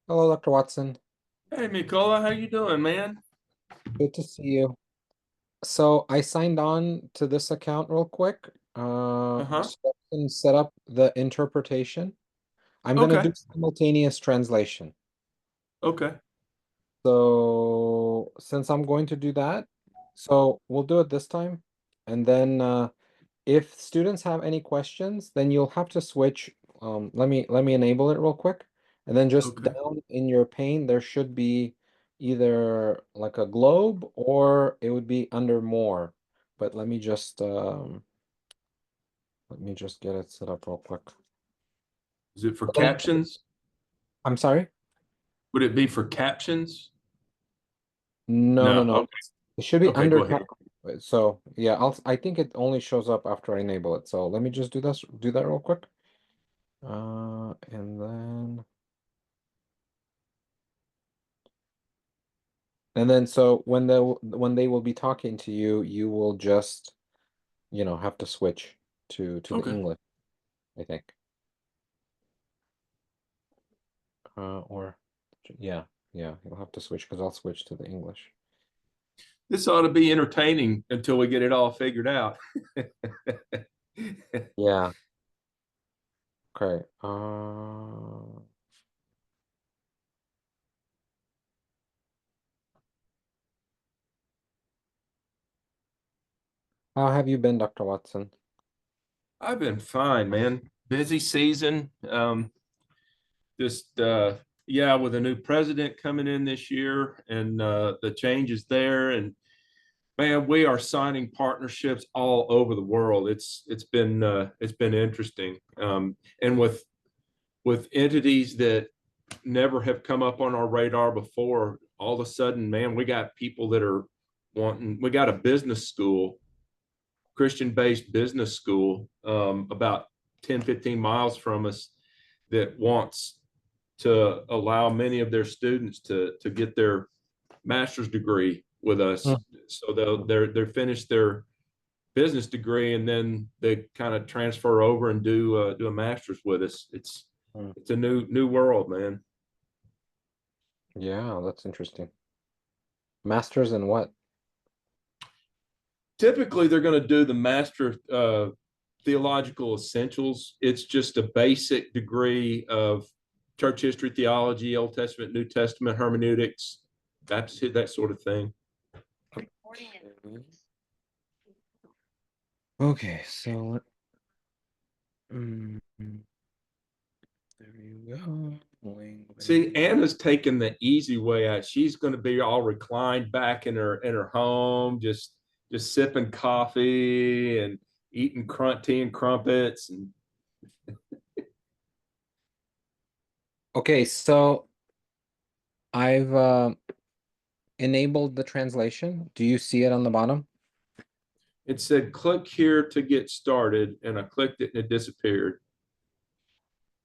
Hello, Dr. Watson. Hey, Mikola, how you doing, man? Good to see you. So I signed on to this account real quick. Uh-huh. So I can set up the interpretation. I'm gonna Okay. do simultaneous translation. Okay. So since I'm going to do that, so we'll do it this time. And then if students have any questions, then you'll have to switch. Let me enable it real quick. And then just Okay. down in your pane, there should be either like a globe or it would be under more. But let me just get it set up real quick. Is it for captions? I'm sorry? Would it be for captions? No, no, No. no. Okay. It should be Okay, under go ahead. top. So yeah, I think it only shows up after I enable it. So let me just do that real quick. And then so when they will be talking to you, you will just, have to switch to the Okay. English, I think. Or yeah, yeah, you'll have to switch because I'll switch to the English. This ought to be entertaining until we get it all figured out. Yeah. Okay. How have you been, Dr. Watson? I've been fine, man. Busy season. Just yeah, with a new president coming in this year and the changes there. And man, we are signing partnerships all over the world. It's been interesting, and with entities that never have come up on our radar before. All of a sudden, man, we got people that are wanting. We got a business school, Christian-based business school, about 10, 15 miles from us, that wants to allow many of their students to get their master's degree with us. Mm, So they're finished their business degree and then they kind of transfer over and do a master's with us. mm. It's a new world, man. Yeah, that's interesting. Masters in what? Typically, they're going to do the master theological essentials. It's just a basic degree of church history, theology, Old Testament, New Testament, hermeneutics, that sort of thing. Okay, so there you go. See, Anna's taking the easy way out. She's going to be all reclined back in her home, just sipping coffee and eating tea and crumpets. And Okay, so I've enabled the translation. Do you see it on the bottom? it said, "Click here to get started," and I clicked it and it disappeared.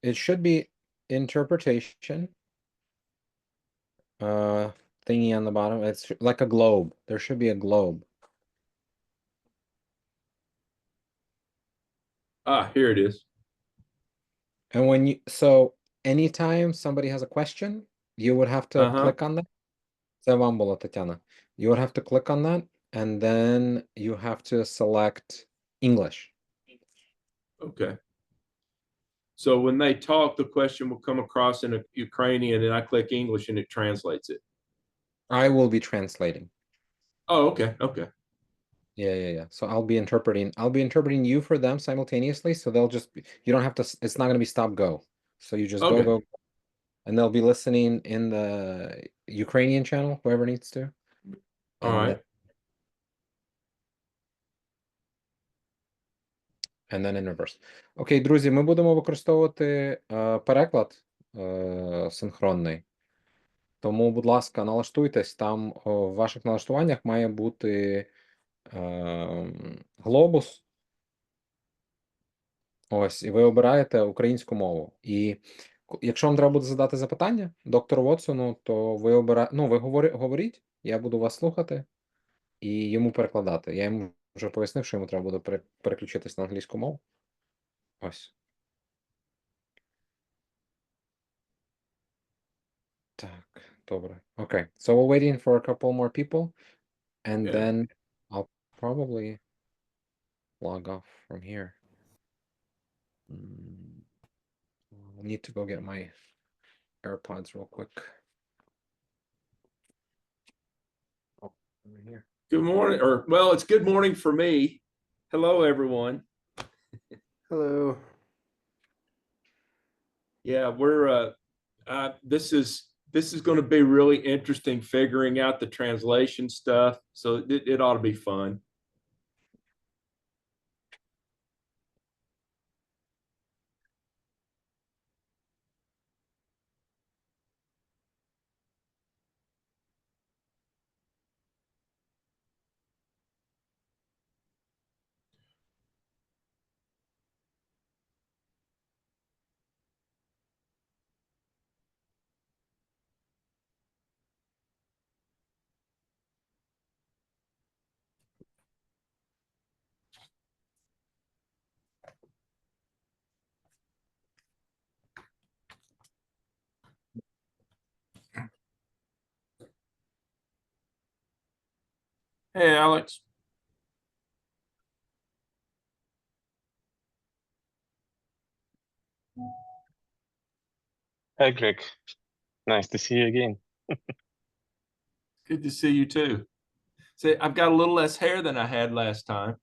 It should be interpretation thingy on the bottom. It's like a globe. There should be a globe. Ah, here it is. And anytime somebody has a question, you would have to Uh-huh. click on that. Це вам було, Тетяна. You would have to click on that, and then you have to select English. Okay. So when they talk, the question will come across in a Ukrainian, and I click English and it translates it. I will be translating. Oh, okay, okay. Yeah, yeah, yeah. So I'll be interpreting you for them simultaneously. So they'll just be, you don't have to, it's not going to be stop go. So you just Okay. go, and they'll be listening in the Ukrainian channel, whoever needs to. All And then, right. and then in reverse. Окей, друзі, ми будемо використовувати переклад синхронний. Тому, будь ласка, налаштуйтесь, там в ваших налаштуваннях має бути глобус. Ось, і ви обираєте українську мову. І якщо вам треба буде задати запитання доктору Вотсону, то ви говоріть, я буду вас слухати і йому перекладати. Я йому вже пояснив, що йому треба буде переключитись на англійську мову. Ось. Так, добре. Okay. So we're waiting for a couple more people, and Yeah. then I'll probably log off from here. I'll need to go get my AirPods real quick. Oh, over here. Good morning, or well, it's good morning for me. Hello, everyone. Hello. Yeah, we're this is going to be really interesting figuring out the translation stuff. So it ought to be fun. Hey, Alex. Hi, Greg. Nice to see you again. Good to see you too. See, I've got a little less hair than I had last time.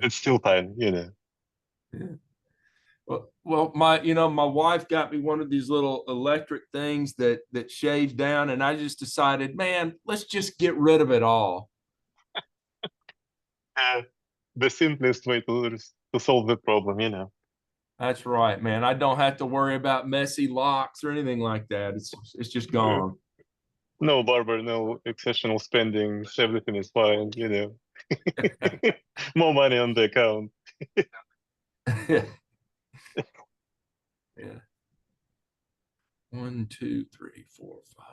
It's still fine, Yeah. Well, my wife got me one of these little electric things that shaves down, and I just decided, man, let's just get rid of it all. The simplest way to solve the problem. That's right, man. I don't have to worry about messy locks or anything like that. It's just gone. No barber, no exceptional spending. Everything is fine. More money on the account. Yeah. 1, 2, 3, 4, 5,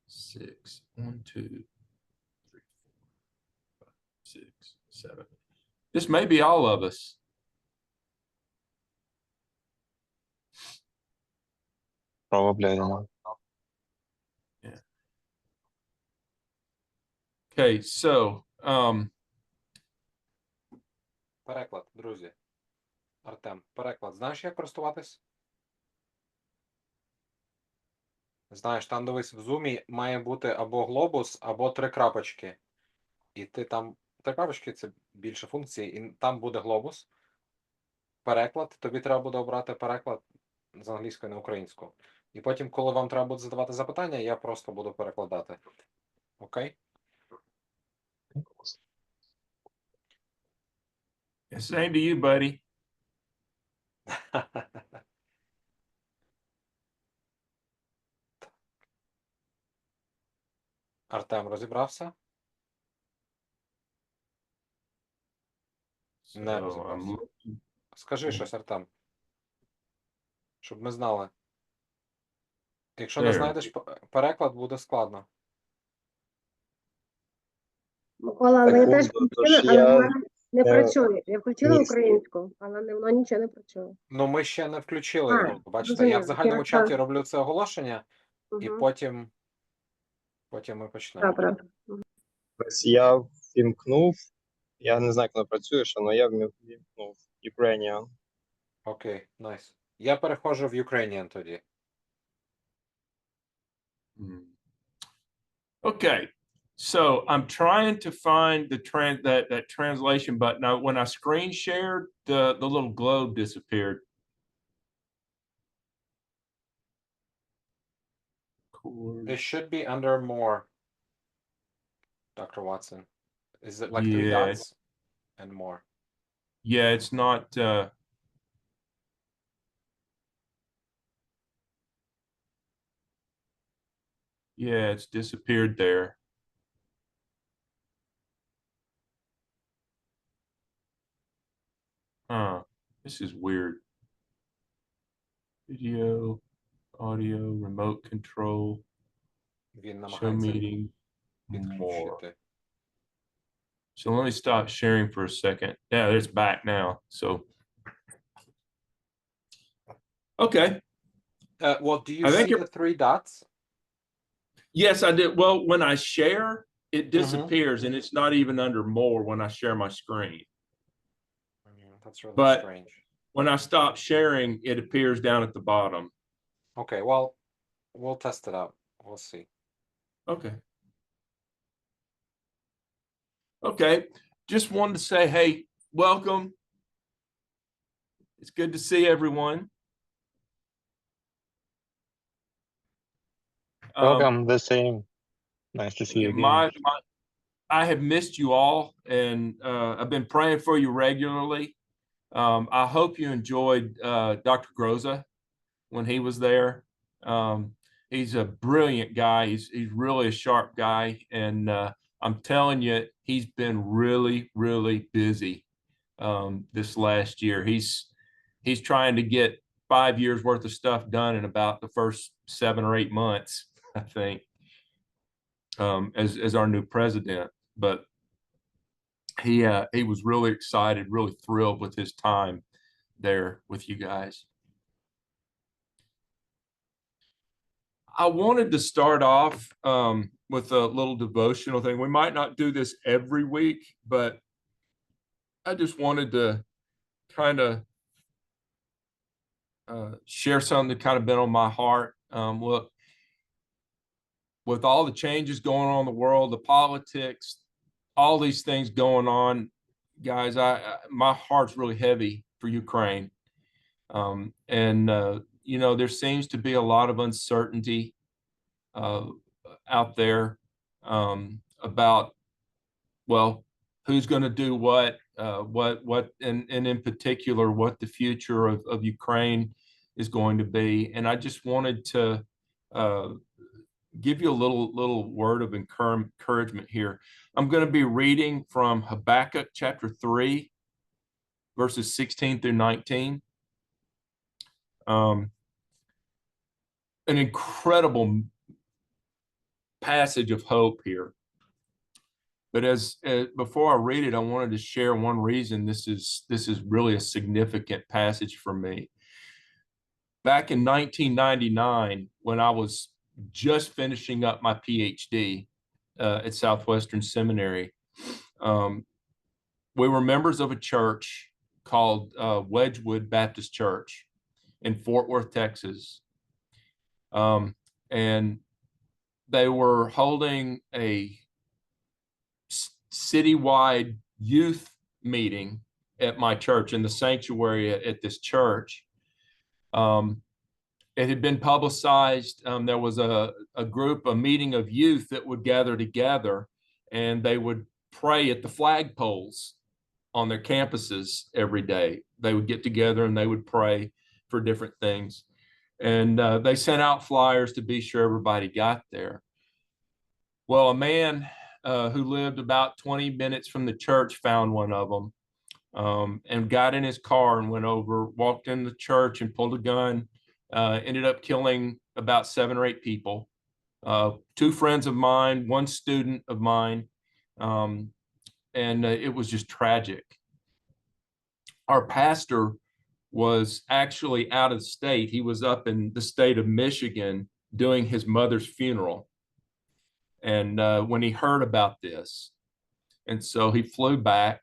6. 1, 2, 3, 4, 5, 6, 7. This may be all of us. Probably, I don't know. Yeah. Okay, so Переклад, друзі. Артем, переклад. Знаєш, як користуватись? Знаєш, там дивись, в зумі має бути або глобус, або 3 крапочки. І ти там 3 крапочки це більше функцій, і там буде глобус. Переклад. Тобі треба буде обрати переклад з англійської на українську. І потім, коли вам треба буде задавати запитання, я просто буду перекладати. Окей? same to you, buddy. Артем, розібрався? Не So розібрався. Скажи щось, Артем. Щоб ми знали. Якщо не There. знайдеш переклад, буде складно. Микола, ви теж Секунду, включили, тож але в я мене не працює. Я включила Ні. українську, але воно нічого не працює. Ну, ми ще не включили його. Бачите, я в зрозуміло. загальному Я чаті так. роблю це оголошення, і Угу. потім ми почнемо. Добре. ось я вімкнув, я не знаю, як воно працює, але я вімкнув Ukrainian. Окей, найс. Я переходжу в Ukrainian тоді. Okay, so I'm trying to find that translation button. Now, when I screen shared, the little globe disappeared. It should be under more, Dr. Watson. Is it like 3 Yeah. dots and more? Yeah, it's not. Yeah, it's disappeared there. Huh. This is weird. Video, audio, remote control, Він show намагається meeting, more. підключити. So let me stop sharing for a second. Yeah, it's back now. So, okay. Well, do you I think see the three dots? Yes, I did. Well, when I share, it Mhm. disappears and it's not even under more when I share my screen. That's really But strange. when I stop sharing, it appears down at the bottom. Okay, well, we'll test it out. We'll see. Okay. Okay. Just wanted to say, hey, welcome. It's good to see everyone. Welcome, the same. Nice to see you again. I have missed you all, and I've been praying for you regularly. I hope you enjoyed Dr. Groza when he was there. He's a brilliant guy. He's really a sharp guy, and I'm telling you, he's been really, really busy this last year. He's trying to get 5 years worth of stuff done in about the first 7 or 8 months, I think, as our new president. But he was really excited, really thrilled with his time there with you guys. I wanted to start off with a little devotional thing. We might not do this every week, but I just wanted to kind of share something that kind of been on my heart. Look, with all the changes going on in the world, the politics, all these things going on, guys, my heart's really heavy for Ukraine. And there seems to be a lot of uncertainty out there about, well, who's going to do what, and in particular, what the future of Ukraine is going to be. And I just wanted to give you a little word of encouragement here. I'm going to be reading from Habakkuk chapter 3, verses 16 through 19. An incredible passage of hope here. But as before I read it, I wanted to share one reason this is really a significant passage for me. Back in 1999, when I was just finishing up my PhD at Southwestern Seminary, we were members of a church called Wedgwood Baptist Church in Fort Worth, Texas. And they were holding a citywide youth meeting at my church in the sanctuary at this church. It had been publicized. There was a meeting of youth that would gather together, and they would pray at the flagpoles on their campuses every day. They would get together and they would pray for different things. And they sent out flyers to be sure everybody got there. Well, a man who lived about 20 minutes from the church found one of them and got in his car and went over, walked in the church and pulled a gun, ended up killing about 7 or 8 people. 2 friends of mine, 1 student of mine, and it was just tragic. Our pastor was actually out of state. He was up in the state of Michigan doing his mother's funeral. And when he heard about this, and so he flew back,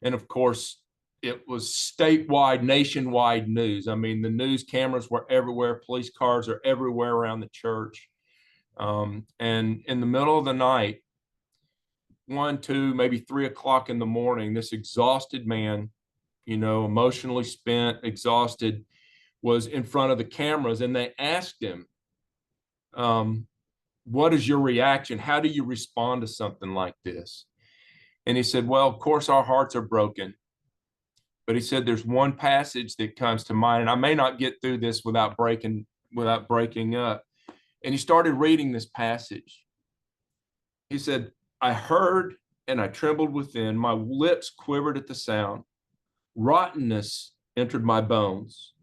and of course, it was statewide, nationwide news. I mean, the news cameras were everywhere. Police cars are everywhere around the church. And in the middle of the night, 1, 2, maybe 3 o'clock in the morning, this exhausted man, emotionally spent, exhausted, was in front of the cameras, and they asked him, what is your reaction? How do you respond to something like this? And he said, well, of course, our hearts are broken. But he said, there's one passage that comes to mind, and I may not get through this without breaking up. And he started reading this passage. He said, I heard and I trembled within. My lips quivered at the sound. Rottenness entered my bones.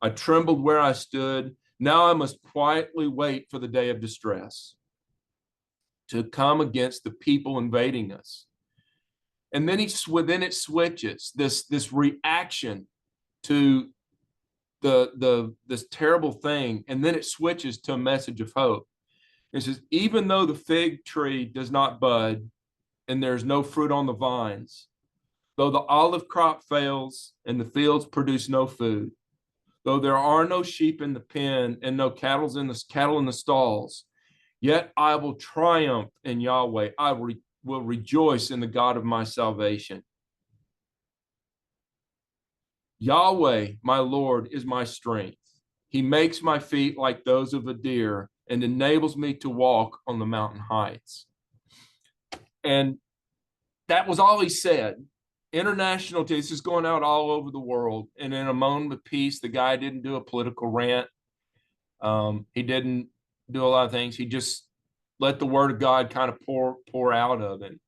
I trembled where I stood. Now I must quietly wait for the day of distress to come against the people invading us. And then then it switches this reaction to this terrible thing, and then it switches to a message of hope. It says, even though the fig tree does not bud and there's no fruit on the vines, though the olive crop fails and the fields produce no food, though there are no sheep in the pen and no cattle in the stalls, yet I will triumph in Yahweh. I will rejoice in the God of my salvation. Yahweh, my Lord, is my strength. He makes my feet like those of a deer and enables me to walk on the mountain heights. And that was all he said. International, this is going out all over the world. And in a moment of peace, the guy didn't do a political rant. He didn't do a lot of things. He just let the word of God kind of pour out of it.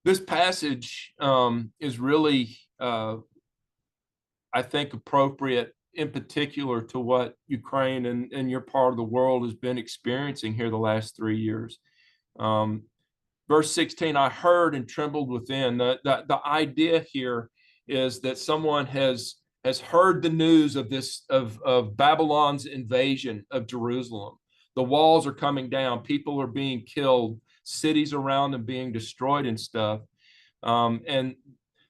This passage is really, I think, appropriate in particular to what Ukraine and your part of the world has been experiencing here the last 3 years. Verse 16, I heard and trembled within. The idea here is that someone has heard the news of Babylon's invasion of Jerusalem. The walls are coming down. People are being killed. Cities around them being destroyed and stuff. And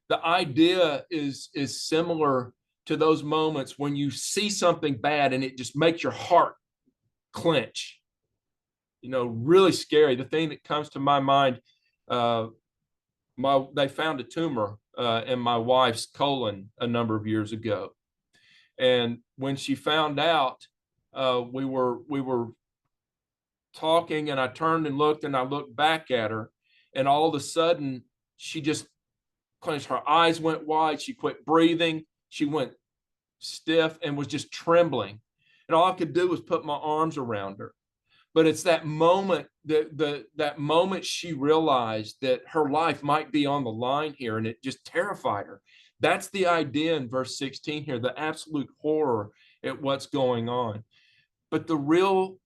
the idea is similar to those moments when you see something bad and it just makes your heart clench. You know, really scary. The thing that comes to my mind, they found a tumor in my wife's colon a number of years ago. And when she found out, we were talking, and I turned and looked, and I looked back at her, and all of a sudden she just clenched. Her eyes went wide. She quit breathing. She went stiff and was just trembling. And all I could do was put my arms around her. But it's that moment, that moment she realized that her life might be on the line here, and it just terrified her. That's the idea in verse 16 here, the absolute horror at what's going on. But the real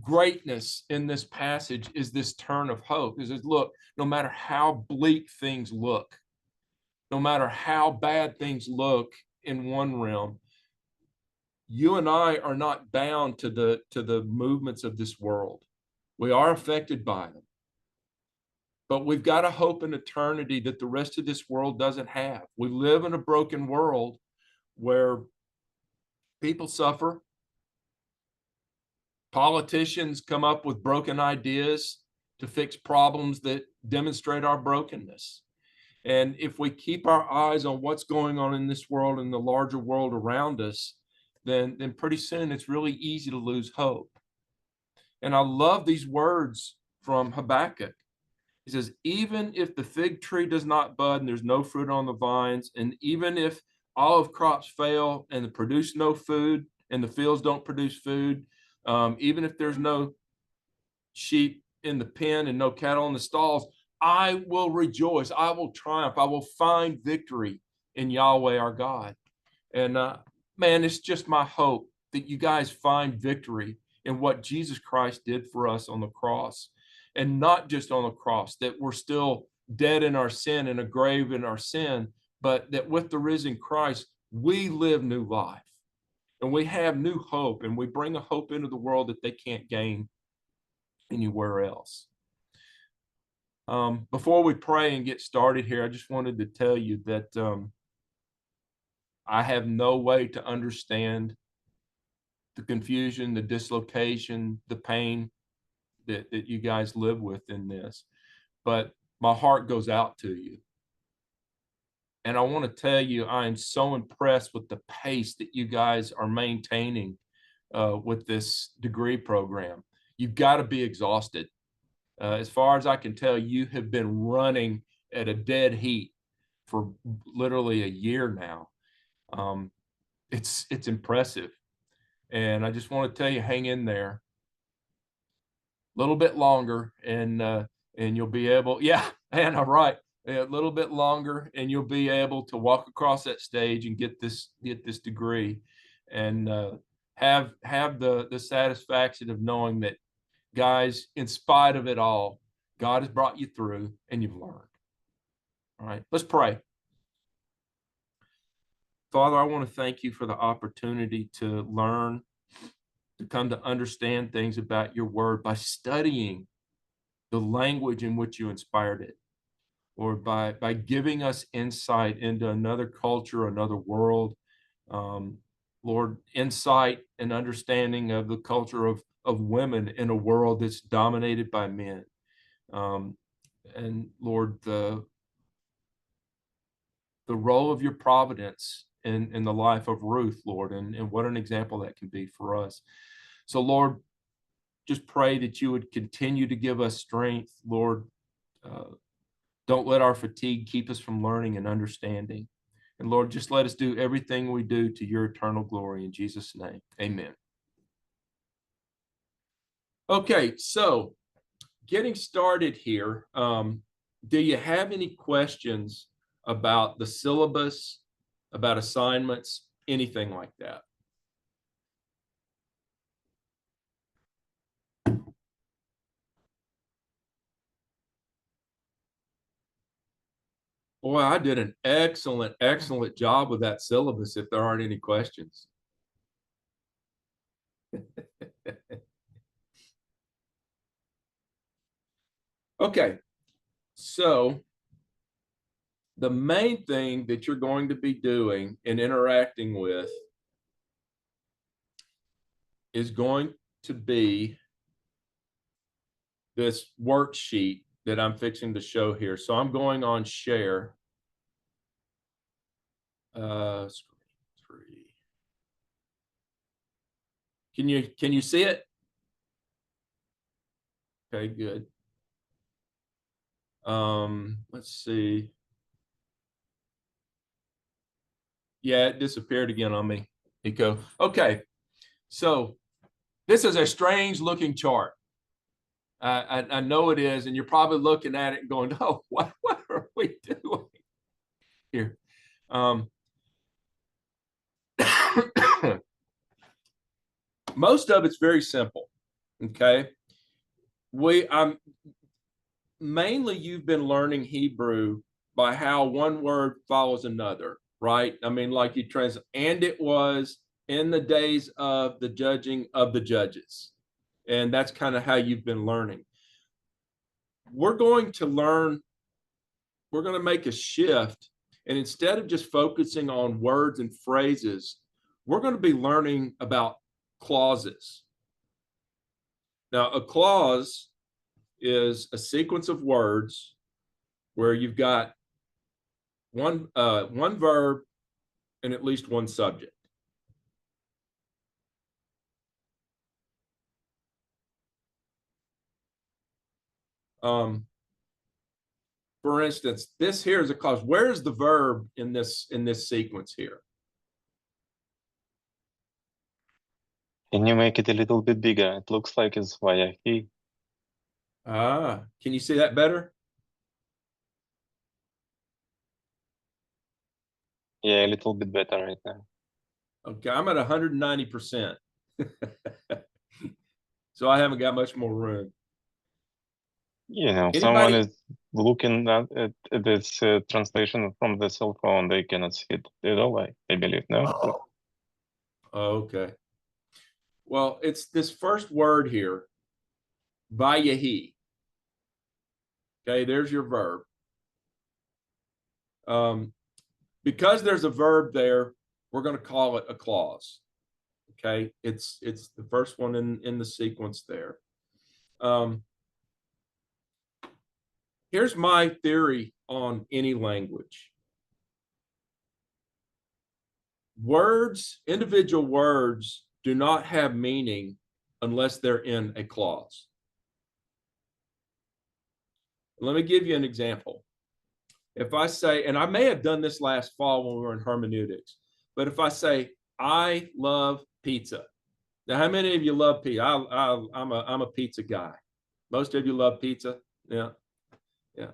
greatness in this passage is this turn of hope. It says, look, no matter how bleak things look, no matter how bad things look in one realm, you and I are not bound to the movements of this world. We are affected by them. But we've got a hope in eternity that the rest of this world doesn't have. We live in a broken world where people suffer. Politicians come up with broken ideas to fix problems that demonstrate our brokenness. And if we keep our eyes on what's going on in this world and the larger world around us, then pretty soon it's really easy to lose hope. And I love these words from Habakkuk. He says, even if the fig tree does not bud and there's no fruit on the vines, and even if olive crops fail and produce no food and the fields don't produce food, even if there's no sheep in the pen and no cattle in the stalls, I will rejoice. I will triumph. I will find victory in Yahweh our God. And man, it's just my hope that you guys find victory in what Jesus Christ did for us on the cross. And not just on the cross, that we're still dead in our sin and a grave in our sin, but that with the risen Christ, we live new life. And we have new hope, and we bring a hope into the world that they can't gain anywhere else. Before we pray and get started here, I just wanted to tell you that I have no way to understand the confusion, the dislocation, the pain that you guys live with in this, but my heart goes out to you. And I want to tell you, I am so impressed with the pace that you guys are maintaining with this degree program. You've got to be exhausted. As far as I can tell, you have been running at a dead heat for literally a year now. It's impressive. And I just want to tell you, hang in there a little bit longer, and you'll be able, yeah, Anna, right, a little bit longer, and you'll be able to walk across that stage and get this degree, and have the satisfaction of knowing that, guys, in spite of it all, God has brought you through and you've learned. All right, let's pray. Father, I want to thank you for the opportunity to learn, to come to understand things about your word by studying the language in which you inspired it, or by giving us insight into another culture, another world. Lord, insight and understanding of the culture of women in a world that's dominated by men. And Lord, the role of your providence in the life of Ruth, Lord, and what an example that can be for us. So, Lord, just pray that you would continue to give us strength, Lord. Don't let our fatigue keep us from learning and understanding. And Lord, just let us do everything we do to your eternal glory in Jesus' name. Amen. Okay, so getting started here, do you have any questions about the syllabus, about assignments, anything like that? Boy, I did an excellent, excellent job with that syllabus if there aren't any questions. Okay, so the main thing that you're going to be doing and interacting with is going to be this worksheet that I'm fixing to show here. So I'm going on share. Screen 3. Can you see it? Okay, good. Let's see. Yeah, it disappeared again on me, Nico. Okay, so this is a strange looking chart. I know it is, and you're probably looking at it and going, "Oh, what are we doing here?" Most of it's very simple. Okay, mainly you've been learning Hebrew by how one word follows another, right? I mean, like you translate, and it was in the days of the judging of the judges. And that's kind of how you've been learning. We're going to make a shift. And instead of just focusing on words and phrases, we're going to be learning about clauses. Now, a clause is a sequence of words where you've got one verb and at least one subject. For instance, this here is a clause. Where is the verb in this sequence here? Can you make it a little bit bigger? It looks like it's via he. Can you see that better? Yeah, a little bit better right now. Okay, I'm at 190%. So I haven't got much more room. You know, Anybody? someone is looking at this translation from the cell phone. They cannot see it at all, I believe, no? Okay. Well, it's this first word here, vayahi. Okay, there's your verb. Because there's a verb there, we're going to call it a clause. Okay, it's the first one in the sequence there. Here's my theory on any language. Words, individual words, do not have meaning unless they're in a clause. Let me give you an example. If I say, and I may have done this last fall when we were in hermeneutics, but if I say, I love pizza. Now, how many of you love pizza? I'm a pizza guy. Most of you love pizza. Yeah. Yeah.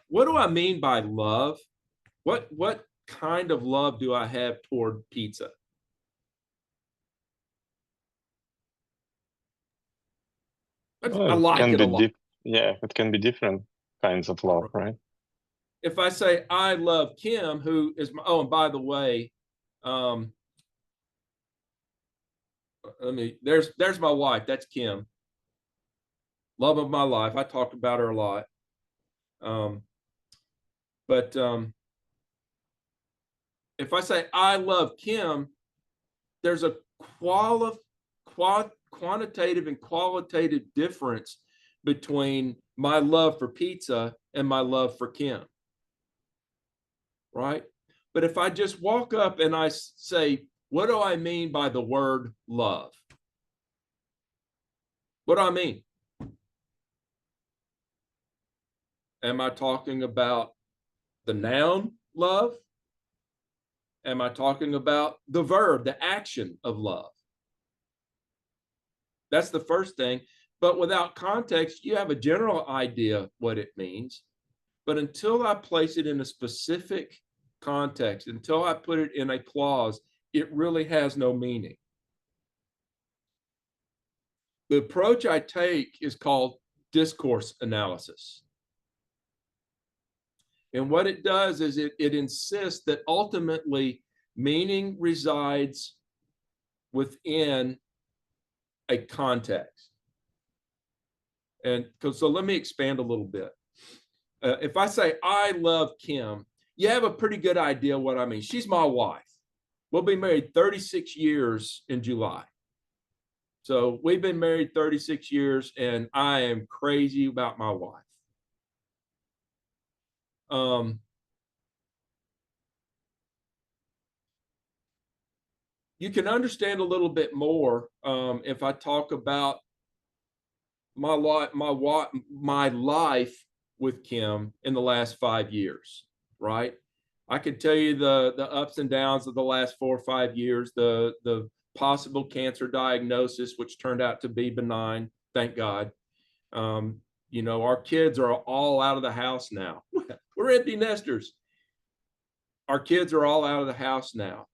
What do I mean by love? What kind of love do I have toward pizza? I like it a lot. Yeah, it can be different kinds of love, right? If I say I love Kim, who is my, oh, and by the way, there's my wife. That's Kim. Love of my life. I talked about her a lot. But if I say I love Kim, there's a quantitative and qualitative difference between my love for pizza and my love for Kim. Right? But if I just walk up and I say, what do I mean by the word love? What do I mean? Am I talking about the noun love? Am I talking about the verb, the action of love? That's the first thing. But without context, you have a general idea what it means. But until I place it in a specific context, until I put it in a clause, it really has no meaning. The approach I take is called discourse analysis. And what it does is it insists that ultimately meaning resides within a context. And so let me expand a little bit. If I say I love Kim, you have a pretty good idea what I mean. She's my wife. We'll be married 36 years in July. So we've been married 36 years, and I am crazy about my wife. You can understand a little bit more if I talk about my life with Kim in the last 5 years, right? I could tell you the ups and downs of the last 4 or 5 years, the possible cancer diagnosis, which turned out to be benign, thank God. You know, our kids are all out of the house now. We're empty nesters. Our kids are all out of the house now.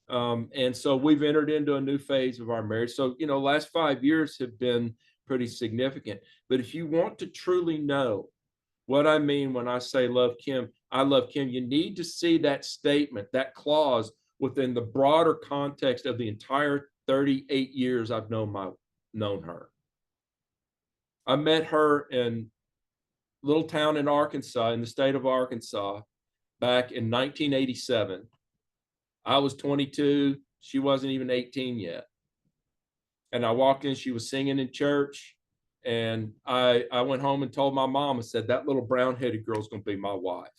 And so we've entered into a new phase of our marriage. So, you know, last 5 years have been pretty significant. But if you want to truly know what I mean when I say love Kim, I love Kim, you need to see that statement, that clause within the broader context of the entire 38 years I've known her. I met her in a little town in Arkansas, in the state of Arkansas, back in 1987. I was 22. She wasn't even 18 yet. And I walked in, she was singing in church. And I went home and told my mom, I said, that little brown-headed girl's going to be my wife.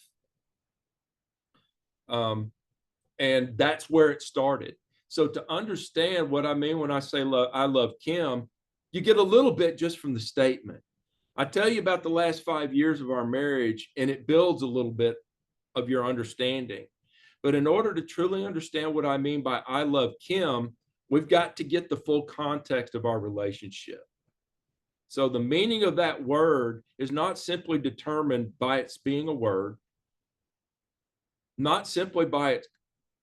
And that's where it started. So to understand what I mean when I say I love Kim, you get a little bit just from the statement. I tell you about the last 5 years of our marriage, and it builds a little bit of your understanding. But in order to truly understand what I mean by I love Kim, we've got to get the full context of our relationship. So the meaning of that word is not simply determined by its being a word, not simply by its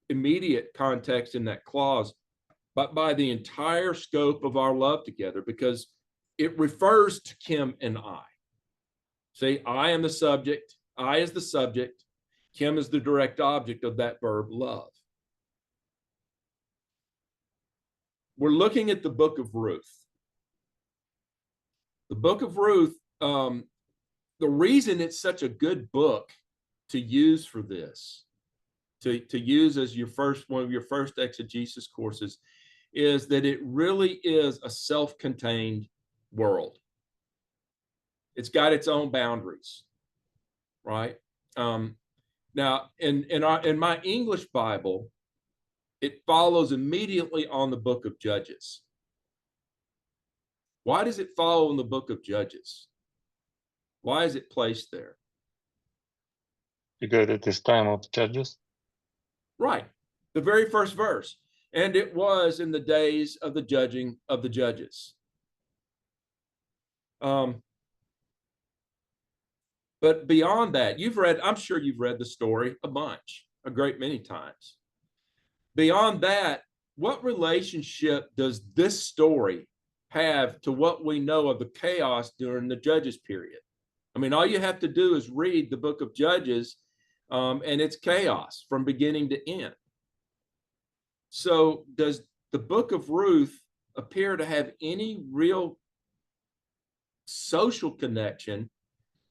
immediate context in that clause, but by the entire scope of our love together, because it refers to Kim and I. See, I am the subject, I is the subject, Kim is the direct object of that verb love. We're looking at the book of Ruth. The book of Ruth, the reason it's such a good book to use for this, to use as one of your first exegesis courses, is that it really is a self-contained world. It's got its own boundaries, right? Now, in my English Bible, it follows immediately on the book of Judges. Why does it follow in the book of Judges? Why is it placed there? Because it is time of Judges. Right, the very first verse. And it was in the days of the judging of the judges. But beyond that, I'm sure you've read the story a great many times. Beyond that, what relationship does this story have to what we know of the chaos during the Judges period. I mean, all you have to do is read the book of Judges, and it's chaos from beginning to end. So does the book of Ruth appear to have any real social connection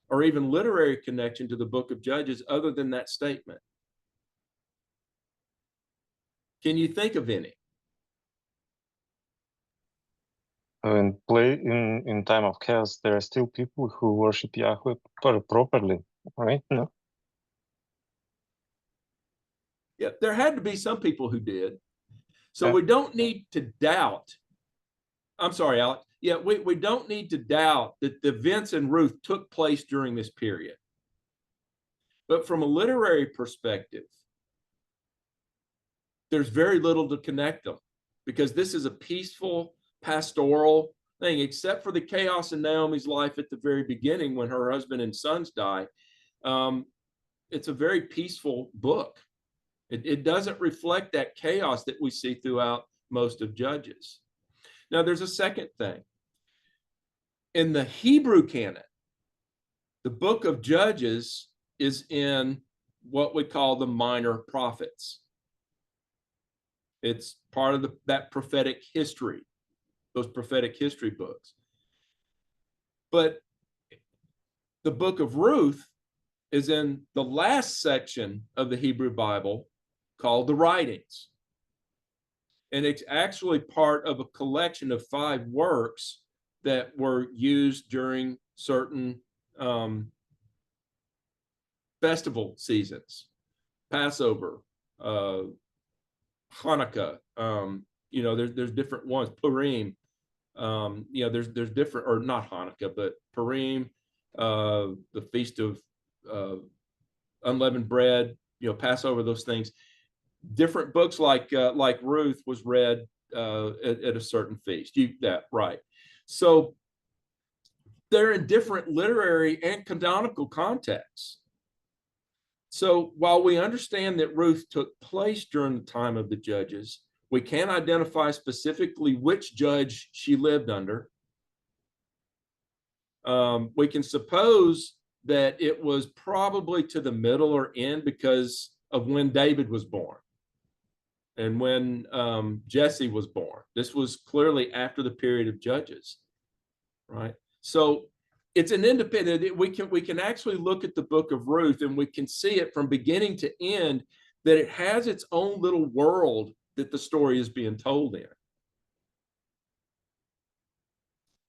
or even literary connection to the book of Judges other than that statement? Can you think of any? In time of chaos, there are still people who worship Yahweh properly, right? No. Yeah, there had to be some people who did. So Yeah. we don't need to doubt. I'm sorry, Alex. Yeah, we don't need to doubt that the events in Ruth took place during this period. But from a literary perspective, there's very little to connect them because this is a peaceful pastoral thing, except for the chaos in Naomi's life at the very beginning when her husband and sons die. It's a very peaceful book. It doesn't reflect that chaos that we see throughout most of Judges. Now, there's a second thing. In the Hebrew canon, the book of Judges is in what we call the minor prophets. It's part of that prophetic history, those prophetic history books. But the book of Ruth is in the last section of the Hebrew Bible called the Writings. And it's actually part of a collection of 5 works that were used during certain festival seasons, Passover, Hanukkah, there's different ones, Purim, there's different, or not Hanukkah, but Purim, the Feast of Unleavened Bread, Passover, those things. Different books like Ruth was read at a certain feast. Right. So they're in different literary and canonical contexts. So while we understand that Ruth took place during the time of the Judges, we can't identify specifically which judge she lived under. We can suppose that it was probably to the middle or end because of when David was born and when Jesse was born. This was clearly after the period of Judges, right? So it's an independent, we can actually look at the book of Ruth and we can see it from beginning to end that it has its own little world that the story is being told in.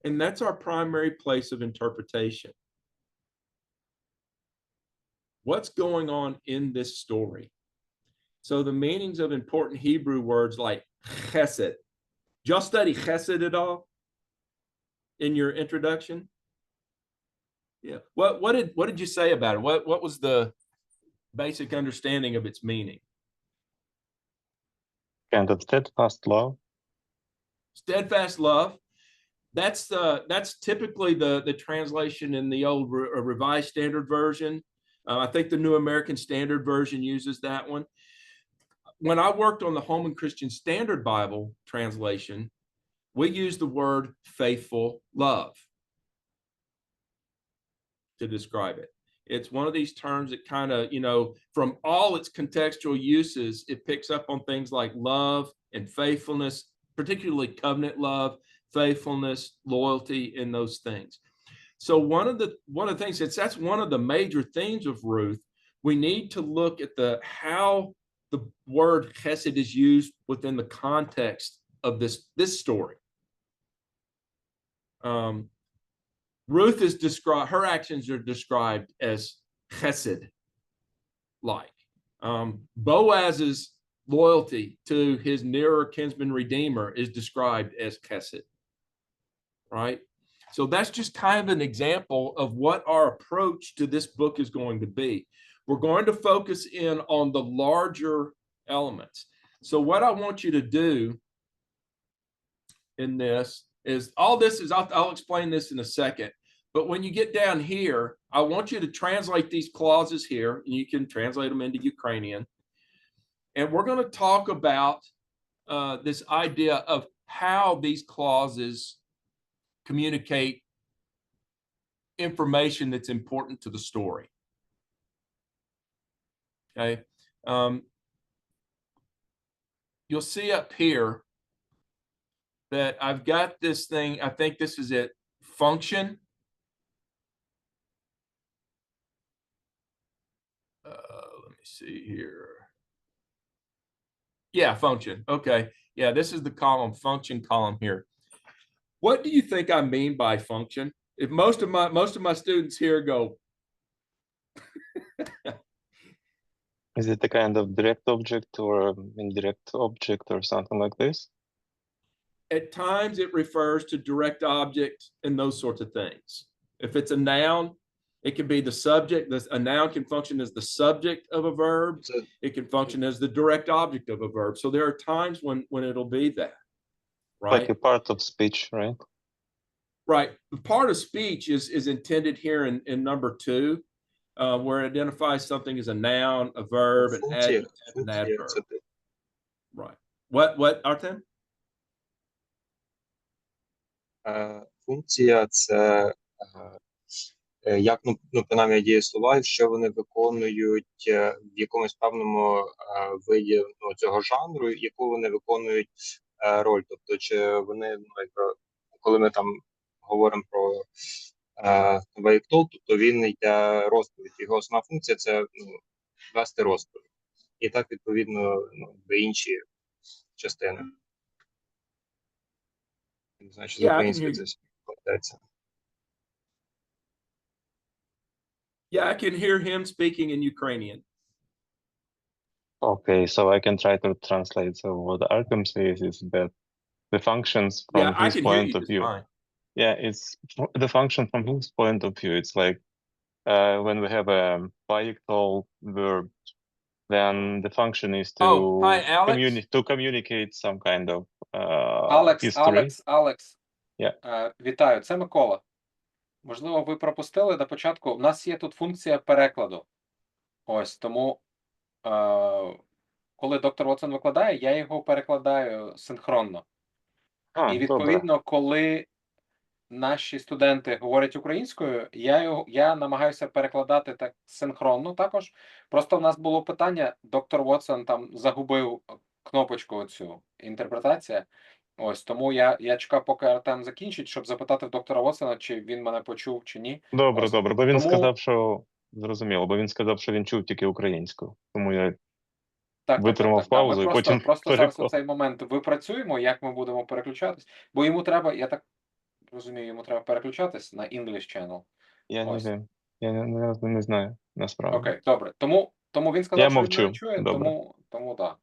And that's our primary place of interpretation. What's going on in this story? So the meanings of important Hebrew words like chesed. Did y'all study chesed at all in your introduction? Yeah. What did you say about it? What was the basic understanding of its meaning? And of steadfast love. Steadfast love. That's typically the translation in the old Revised Standard Version. I think the New American Standard Version uses that one. When I worked on the Holman Christian Standard Bible translation, we used the word faithful love to describe it. It's one of these terms that kind of, from all its contextual uses, it picks up on things like love and faithfulness, particularly covenant love, faithfulness, loyalty, and those things. So one of the things, that's one of the major themes of Ruth, we need to look at how the word chesed is used within the context of this story. Ruth is described, her actions are described as chesed-like. Boaz's loyalty to his nearer kinsman redeemer is described as chesed, right? So that's just kind of an example of what our approach to this book is going to be. We're going to focus in on the larger elements. So what I want you to do in this is, I'll explain this in a second, but when you get down here, I want you to translate these clauses here, and you can translate them into Ukrainian. And we're going to talk about this idea of how these clauses communicate information that's important to the story. Okay. You'll see up here that I've got this thing. I think this is it. Function. Let me see here. Yeah, function. Okay. Yeah, this is the column, function column here. What do you think I mean by function? If most of my students here go, Is it a kind of direct object or indirect object or something like this? at times it refers to direct object and those sorts of things. If it's a noun, it can be the subject. A noun can function as the subject of a verb. It can function as the direct object of a verb. So there are times when it'll be that, right? Like a part of speech, right? Right. The part of speech is intended here in number 2, where it identifies something as a noun, a verb, an adjective, an adverb. Right. What, Artem? Функція – це як, принаймні, дієслова, якщо вони виконують в якомусь певному виді цього жанру, яку вони виконують роль. Тобто, чи вони, коли ми там говоримо про вейктол, тобто він йде розповідь. Його основна функція – це вести розповідь. І так, відповідно, до інші частини. Не знаю, чи з українською це складається. Yeah, I can hear him speaking in Ukrainian. Okay, so I can try to translate. So what Arkham says is that the functions from his point of view. Fine. Yeah, it's the function from his point of view. It's like when we have a biectal verb, then the function is to hi, Alex. Communicate some kind of Алекс. Yeah. Вітаю, це Микола. Можливо, ви пропустили на початку. У нас є тут функція перекладу. Ось, тому, коли доктор Вотсон викладає, я його перекладаю синхронно. І, відповідно, коли наші студенти говорять українською, я намагаюся перекладати так синхронно також. Просто в нас було питання, доктор Вотсон там загубив кнопочку оцю інтерпретація. Ось, тому я чекав, поки Артем закінчить, щоб запитати в доктора Вотсона, чи він мене почув, чи ні. Добре, бо він сказав, що зрозуміло, бо він сказав, що він чув тільки українську. Тому я витримав паузу і потім просто зараз у цей момент випрацюємо, як ми будемо переключатись, бо йому треба, я так розумію, йому треба переключатись на English channel. Я не знаю, насправді. Окей, добре. Тому він сказав, що він мене чує, тому так.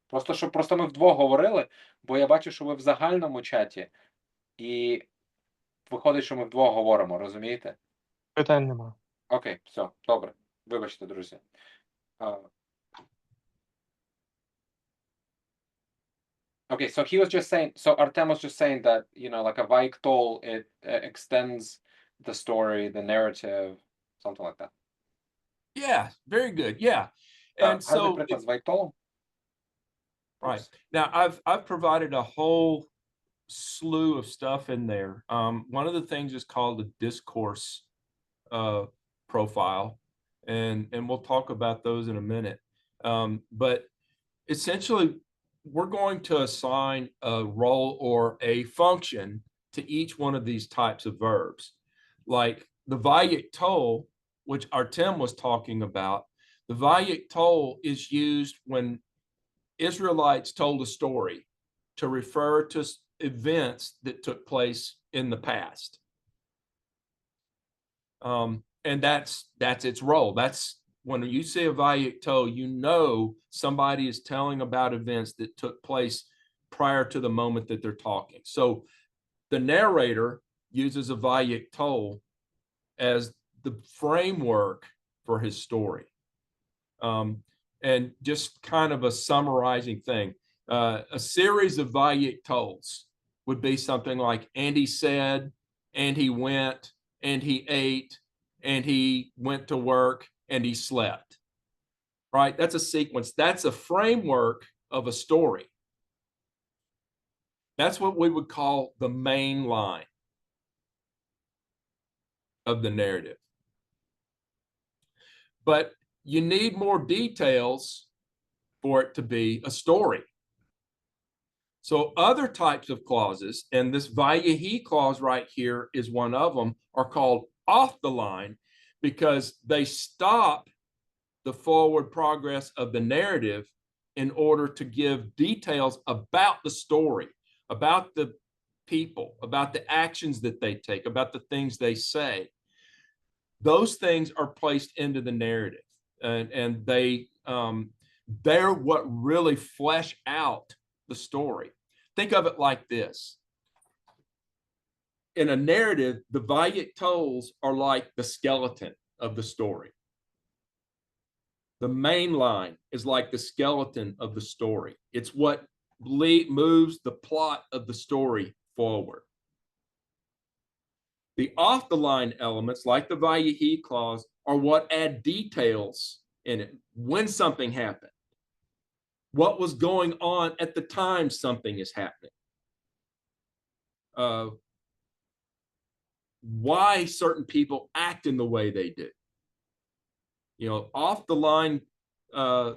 Просто ми вдвох говорили, бо я бачу, що ви в загальному чаті, і виходить, що ми вдвох говоримо, розумієте? Питань нема. Окей, все, добре. Вибачте, друзі. Okay, so he was just saying, so Artem was just saying that, like a Vaiktol, it extends the story, the narrative, something like that. Yeah, very good. Yeah. And so right. Now I've provided a whole slew of stuff in there. One of the things is called the discourse profile, and we'll talk about those in a minute. But essentially, we're going to assign a role or a function to each one of these types of verbs. Like the vayiktol, which Artem was talking about, the vayiktol is used when Israelites told a story to refer to events that took place in the past. And that's its role. That's when you say a vayiktol, somebody is telling about events that took place prior to the moment that they're talking. So the narrator uses a vayiktol as the framework for his story. And just kind of a summarizing thing, a series of vayiktols would be something like, and he said, and he went, and he ate, and he went to work, and he slept. Right? That's a sequence. That's a framework of a story. That's what we would call the main line. of the narrative. But you need more details for it to be a story. So other types of clauses, and this vayahi clause right here is one of them, are called off the line because they stop the forward progress of the narrative in order to give details about the story, about the people, about the actions that they take, about the things they say. Those things are placed into the narrative, and they're what really flesh out the story. Think of it like this. In a narrative, the vayiktols are like the skeleton of the story. The main line is like the skeleton of the story. It's what moves the plot of the story forward. The off the line elements, like the vayahi clause, are what add details in it. When something happened, what was going on at the time something is happening, why certain people act in the way they do. You know, off the line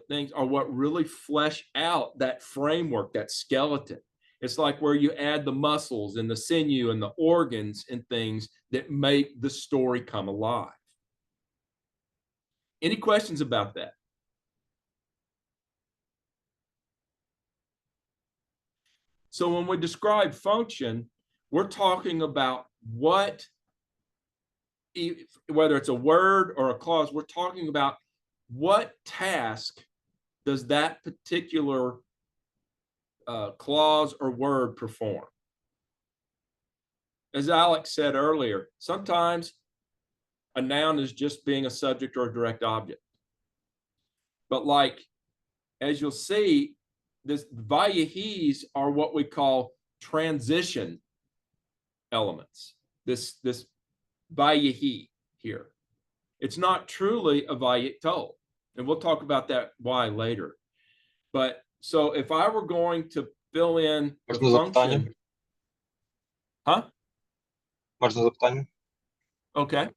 things are what really flesh out that framework, that skeleton. It's like where you add the muscles and the sinew and the organs and things that make the story come alive. Any questions about that? So when we describe function, we're talking about what, whether it's a word or a clause, we're talking about what task does that particular clause or word perform. As Alex said earlier, sometimes a noun is just being a subject or a direct object. But like, as you'll see, this vayahis are what we call transition elements. This vayahi here. It's not truly a vayiktol. And we'll talk about that why later. But so if I were going to fill in the function, huh? Можна запитання? Okay.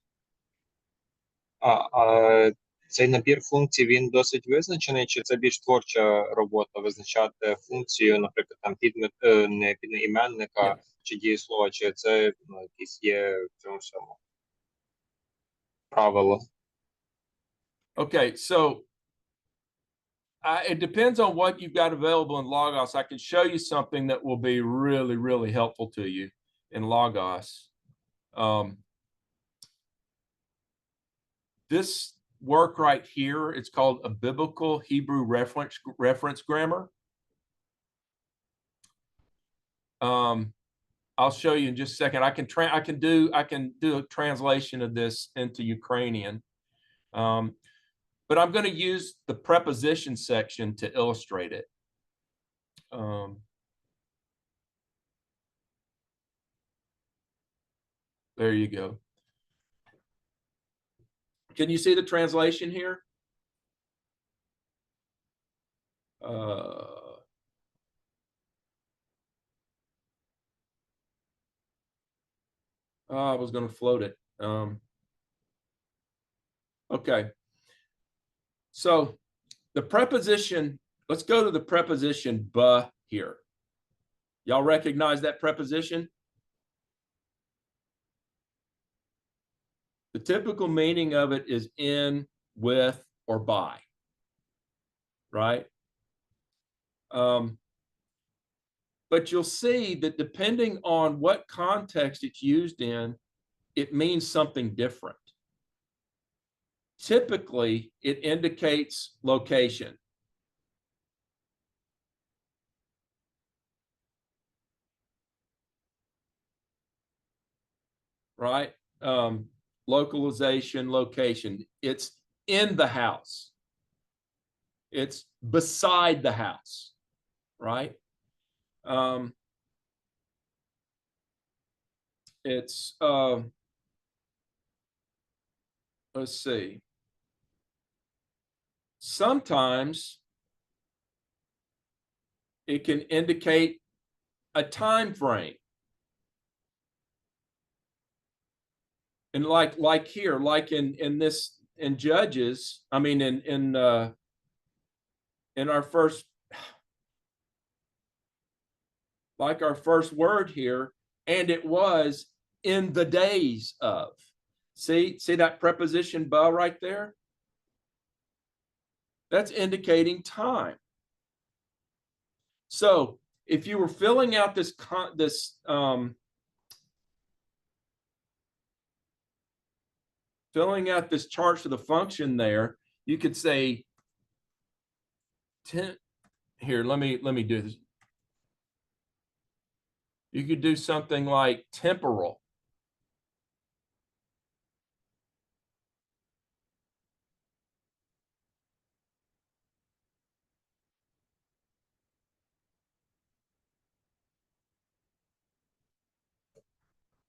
Цей набір функцій, він досить визначений, чи це більш творча робота визначати функцію, наприклад, там не іменника чи дієслова, чи це якісь є в цьому всьому правило? Okay, so it depends on what you've got available in Logos. I can show you something that will be really, really helpful to you in Logos. This work right here, it's called a biblical Hebrew reference grammar. I'll show you in just a second. I can do a translation of this into Ukrainian. But I'm going to use the preposition section to illustrate it. There you go. Can you see the translation here? I was going to float it. Okay. So the preposition, let's go to the preposition ba here. Y'all recognize that preposition? The typical meaning of it is in, with, or by, right? But you'll see that depending on what context it's used in, it means something different. Typically, it indicates location. Right? Localization, location. It's in the house. It's beside the house, right? It's, let's see. Sometimes it can indicate a time frame. And like here, like in this, in Judges, I mean, in our first, like our first word here, and it was in the days of. See that preposition "ba" right there? That's indicating time. So if you were filling out this filling out this chart for the function there, you could say, here, let me do this. You could do something like temporal.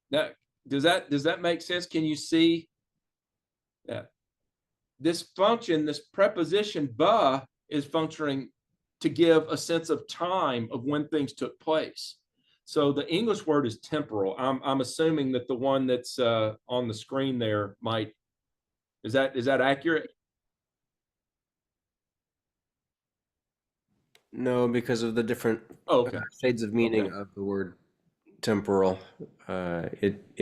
Now, does that make sense? Can you see that this function, this preposition "ba," is functioning to give a sense of time of when things took place? So the English word is temporal. I'm assuming that the one that's on the screen there might, is that accurate? No, because of the different Oh, okay. shades of meaning Okay. of the word temporal. It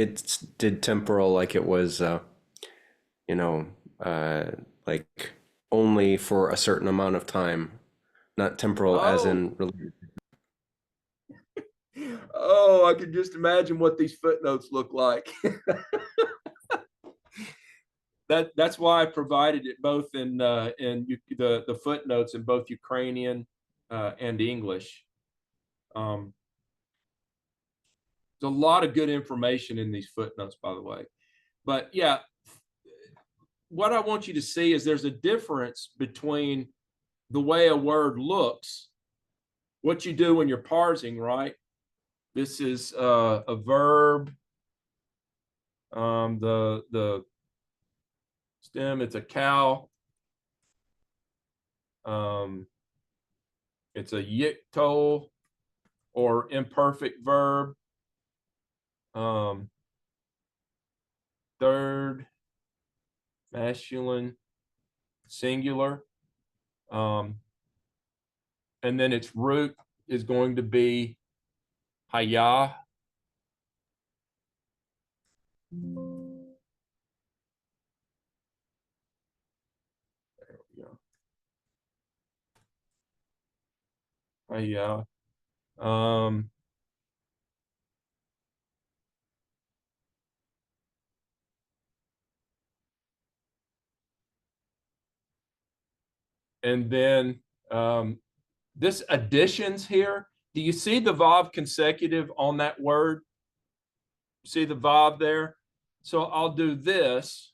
did temporal like it was, you know, like only for a certain amount of time, not temporal as in related. Oh, I can just imagine what these footnotes look like. That's why I provided it both in the footnotes in both Ukrainian and English. There's a lot of good information in these footnotes, by the way. But yeah, what I want you to see is there's a difference between the way a word looks, what you do when you're parsing, right? This is a verb. The stem, it's a cow. It's a yiktol or imperfect verb. Third, masculine, singular. And then its root is going to be haya. There we go. Haya. And then this additions here, do you see the vav consecutive on that word? See the vav there? So I'll do this.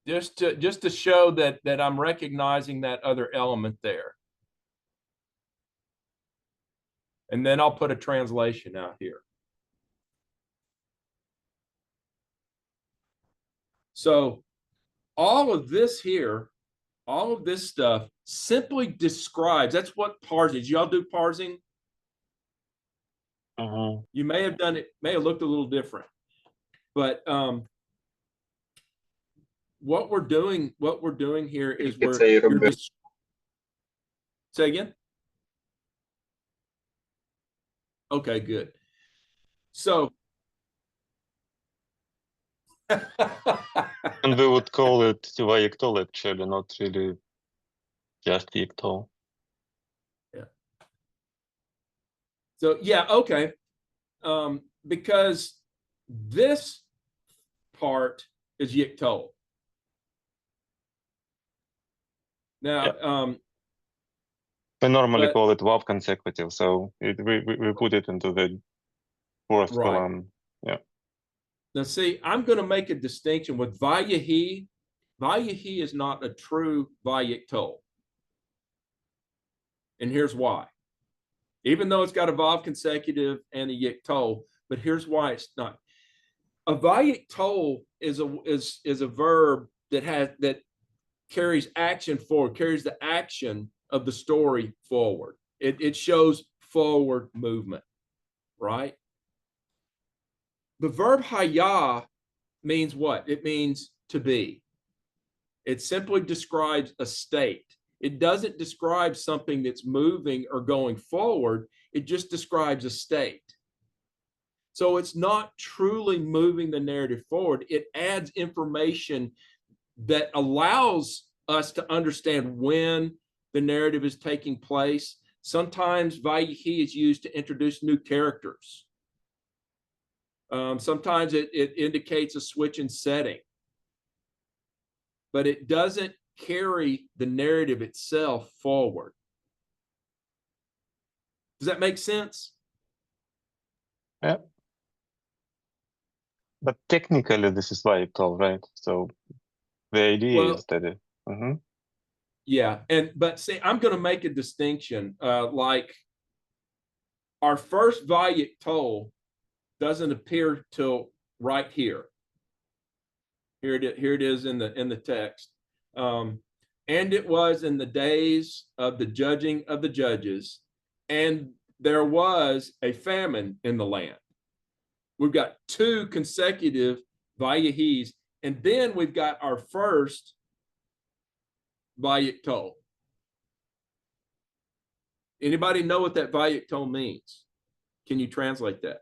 Just to show that I'm recognizing that other element there. And then I'll put a translation out here. So all of this here, all of this stuff simply describes, that's what parsing is. Y'all do parsing? You may have done it, may have looked a little different, but what we're doing here is you're just, say again. Okay, good. So And we would call it Vayiktol actually, not really just Yiktol. Yeah. So yeah, okay. Because this part is Yiktol. Now, we normally call it Vav consecutive, so we put it into the fourth column. Yeah. Now, see, I'm going to make a distinction with Vayahi. Vayahi is not a true Vayiktol. And here's why. Even though it's got a Vav consecutive and a Yiktol, but here's why it's not. A Vayiktol is a verb that carries action forward, carries the action of the story forward. It shows forward movement, right? The verb haya means what? It means to be. It simply describes a state. It doesn't describe something that's moving or going forward. It just describes a state. So it's not truly moving the narrative forward. It adds information that allows us to understand when the narrative is taking place. Sometimes Vayihi is used to introduce new characters. Sometimes it indicates a switch in setting, but it doesn't carry the narrative itself forward. Does that make sense? Yeah. But technically, this is Vayiktol, right? So the idea is that it. Yeah, but see, I'm going to make a distinction. Like our first Vayiktol doesn't appear till right here. Here it is in the text. And it was in the days of the judging of the judges, and there was a famine in the land. We've got two consecutive Vayihis, and then we've got our first Vayiktol. Anybody know what that Vayiktol means? Can you translate that?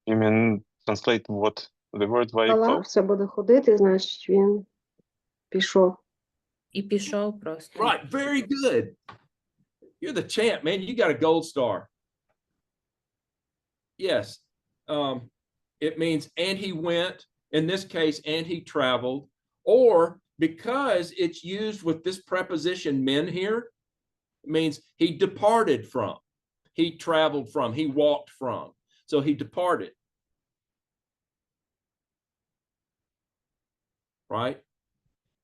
You mean translate what the word Стала, Vayiktol? все буде ходити, значить він пішов. І пішов просто. Right, very good. You're the champ, man. You got a gold star. Yes. It means, and he went, in this case, and he traveled, or because it's used with this preposition men here, it means he departed from, he traveled from, he walked from. So he departed. Right?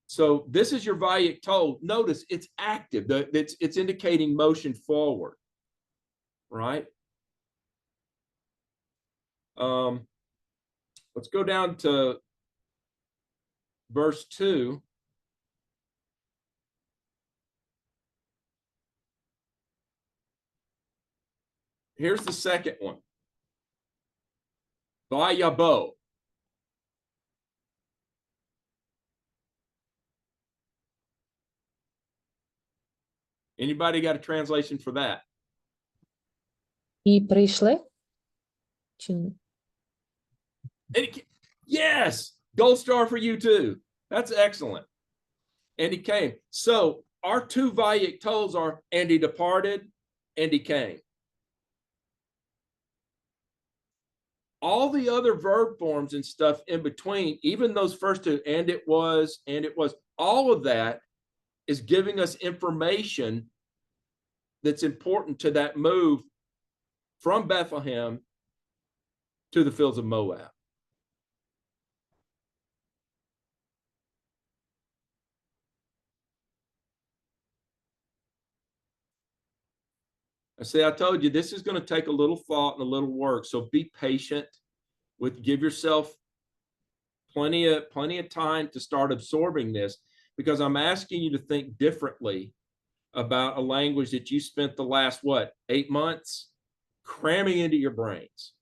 So this is your Vayiktol. Notice it's active. It's indicating motion forward. Right? Let's go down to verse 2. Here's the second one. Vayabo. Anybody got a translation for that? І прийшли? Чи ні? Yes, gold star for you too. That's excellent. And he came. So our two Vayiktols are, and he departed, and he came. All the other verb forms and stuff in between, even those first two, and it was, all of that is giving us information that's important to that move from Bethlehem to the fields of Moab. I told you this is going to take a little thought and a little work. So be patient give yourself plenty of time to start absorbing this, because I'm asking you to think differently about a language that you spent the last, 8 months cramming into your brains.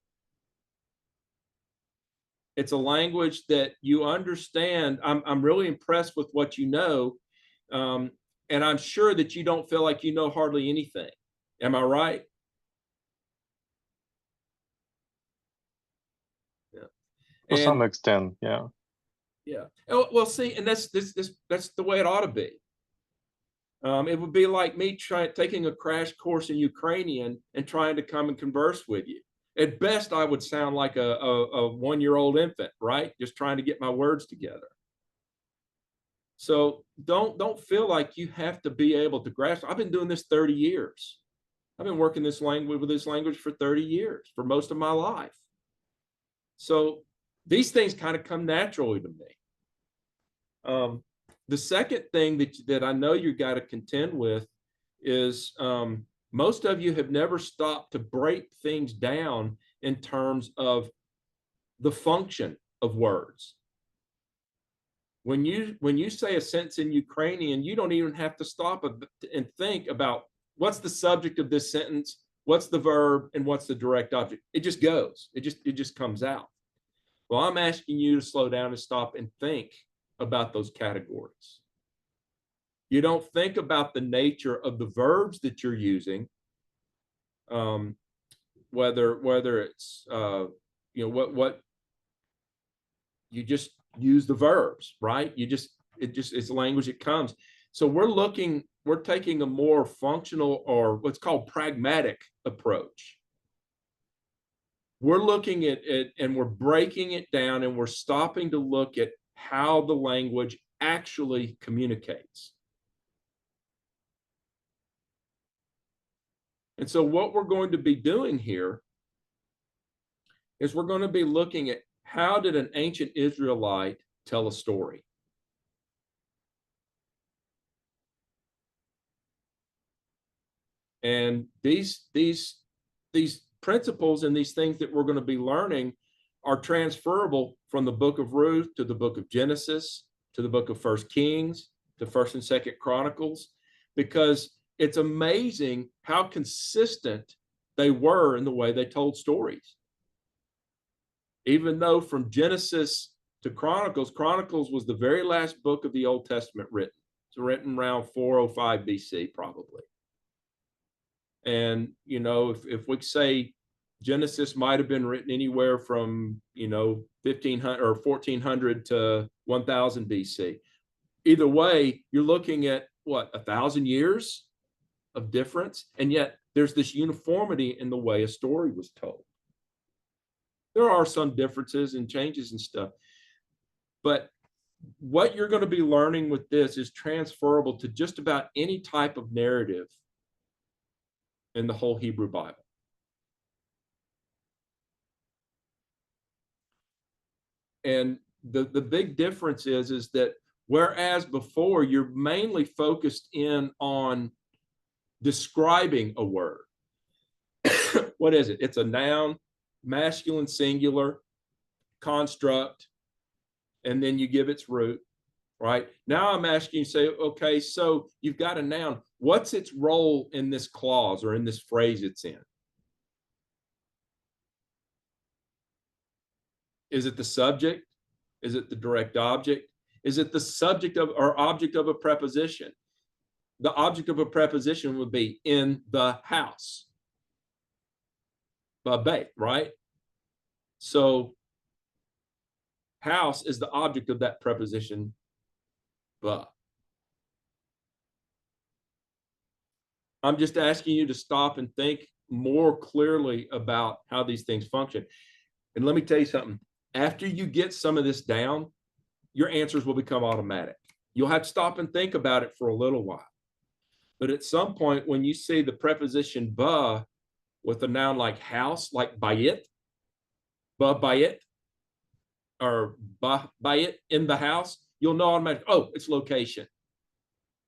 It's a language that you understand. I'm really impressed with what you know. And I'm sure that you don't feel like you know hardly anything. Am I right? Yeah. To some extent, yeah. Yeah. Well, see, and that's the way it ought to be. It would be like me taking a crash course in Ukrainian and trying to come and converse with you. At best, I would sound like a 1-year-old infant, right? Just trying to get my words together. So don't feel like you have to be able to grasp. I've been doing this 30 years. I've been working with this language for 30 years, for most of my life. So these things kind of come naturally to me. The second thing that I know you got to contend with is most of you have never stopped to break things down in terms of the function of words. When you say a sentence in Ukrainian, you don't even have to stop and think about what's the subject of this sentence, what's the verb, and what's the direct object. It just goes. It just comes out. Well, I'm asking you to slow down and stop and think about those categories. You don't think about the nature of the verbs that you're using, whether it's what you just use the verbs, right? It's language that comes. So we're taking a more functional, or what's called pragmatic approach. We're looking at it and we're breaking it down, and we're stopping to look at how the language actually communicates. And so what we're going to be doing here is we're going to be looking at how did an ancient Israelite tell a story? And these principles and these things that we're going to be learning are transferable from the book of Ruth to the book of Genesis, to the book of First Kings, to First and Second Chronicles, because it's amazing how consistent they were in the way they told stories. Even though from Genesis to Chronicles, Chronicles was the very last book of the Old Testament written. It's written around 405 BC, probably. And, if we say Genesis might have been written anywhere from, 1500 or 1400 to 1000 BC. Either way, you're looking at what, 1,000 years of difference. And yet there's this uniformity in the way a story was told. There are some differences and changes and stuff, but what you're going to be learning with this is transferable to just about any type of narrative in the whole Hebrew Bible. And the big difference is that whereas before you're mainly focused in on describing a word, what is it? It's a noun, masculine singular, construct, and then you give its root, right? Now I'm asking you, say, okay, so you've got a noun. What's its role in this clause or in this phrase it's in? Is it the subject? Is it the direct object? Is it the subject of or object of a preposition? The object of a preposition would be in the house. Babet, right? So house is the object of that preposition, ba. I'm just asking you to stop and think more clearly about how these things function. And let me tell you something. After you get some of this down, your answers will become automatic. You'll have to stop and think about it for a little while. But at some point, when you see the preposition ba with a noun like house, like bayit, ba bayit, or ba bayit, in the house, you'll know automatically, oh, it's location.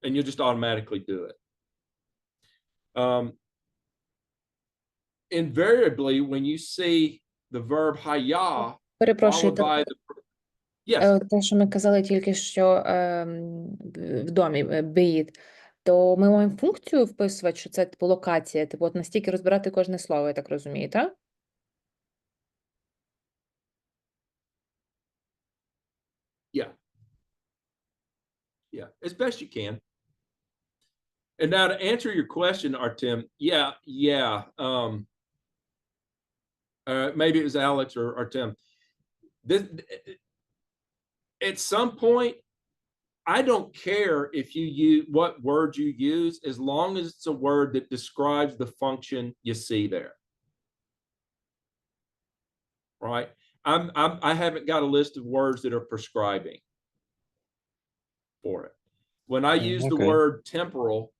And you'll just automatically do it. Invariably, when you see the verb haya Перепрошую, followed by the yes, те, що ми казали тільки що в домі, beat, то ми маємо функцію вписувати, що це типу локація, типу от настільки розбирати кожне слово, я так розумію, так? yeah, as best you can. And now to answer your question, Artem, yeah. Maybe it was Alex or Artem. This, at some point, I don't care if you use what word you use, as long as it's a word that describes the function you see there. Right? I haven't got a list of words that are prescribing for it. When I use the word temporal,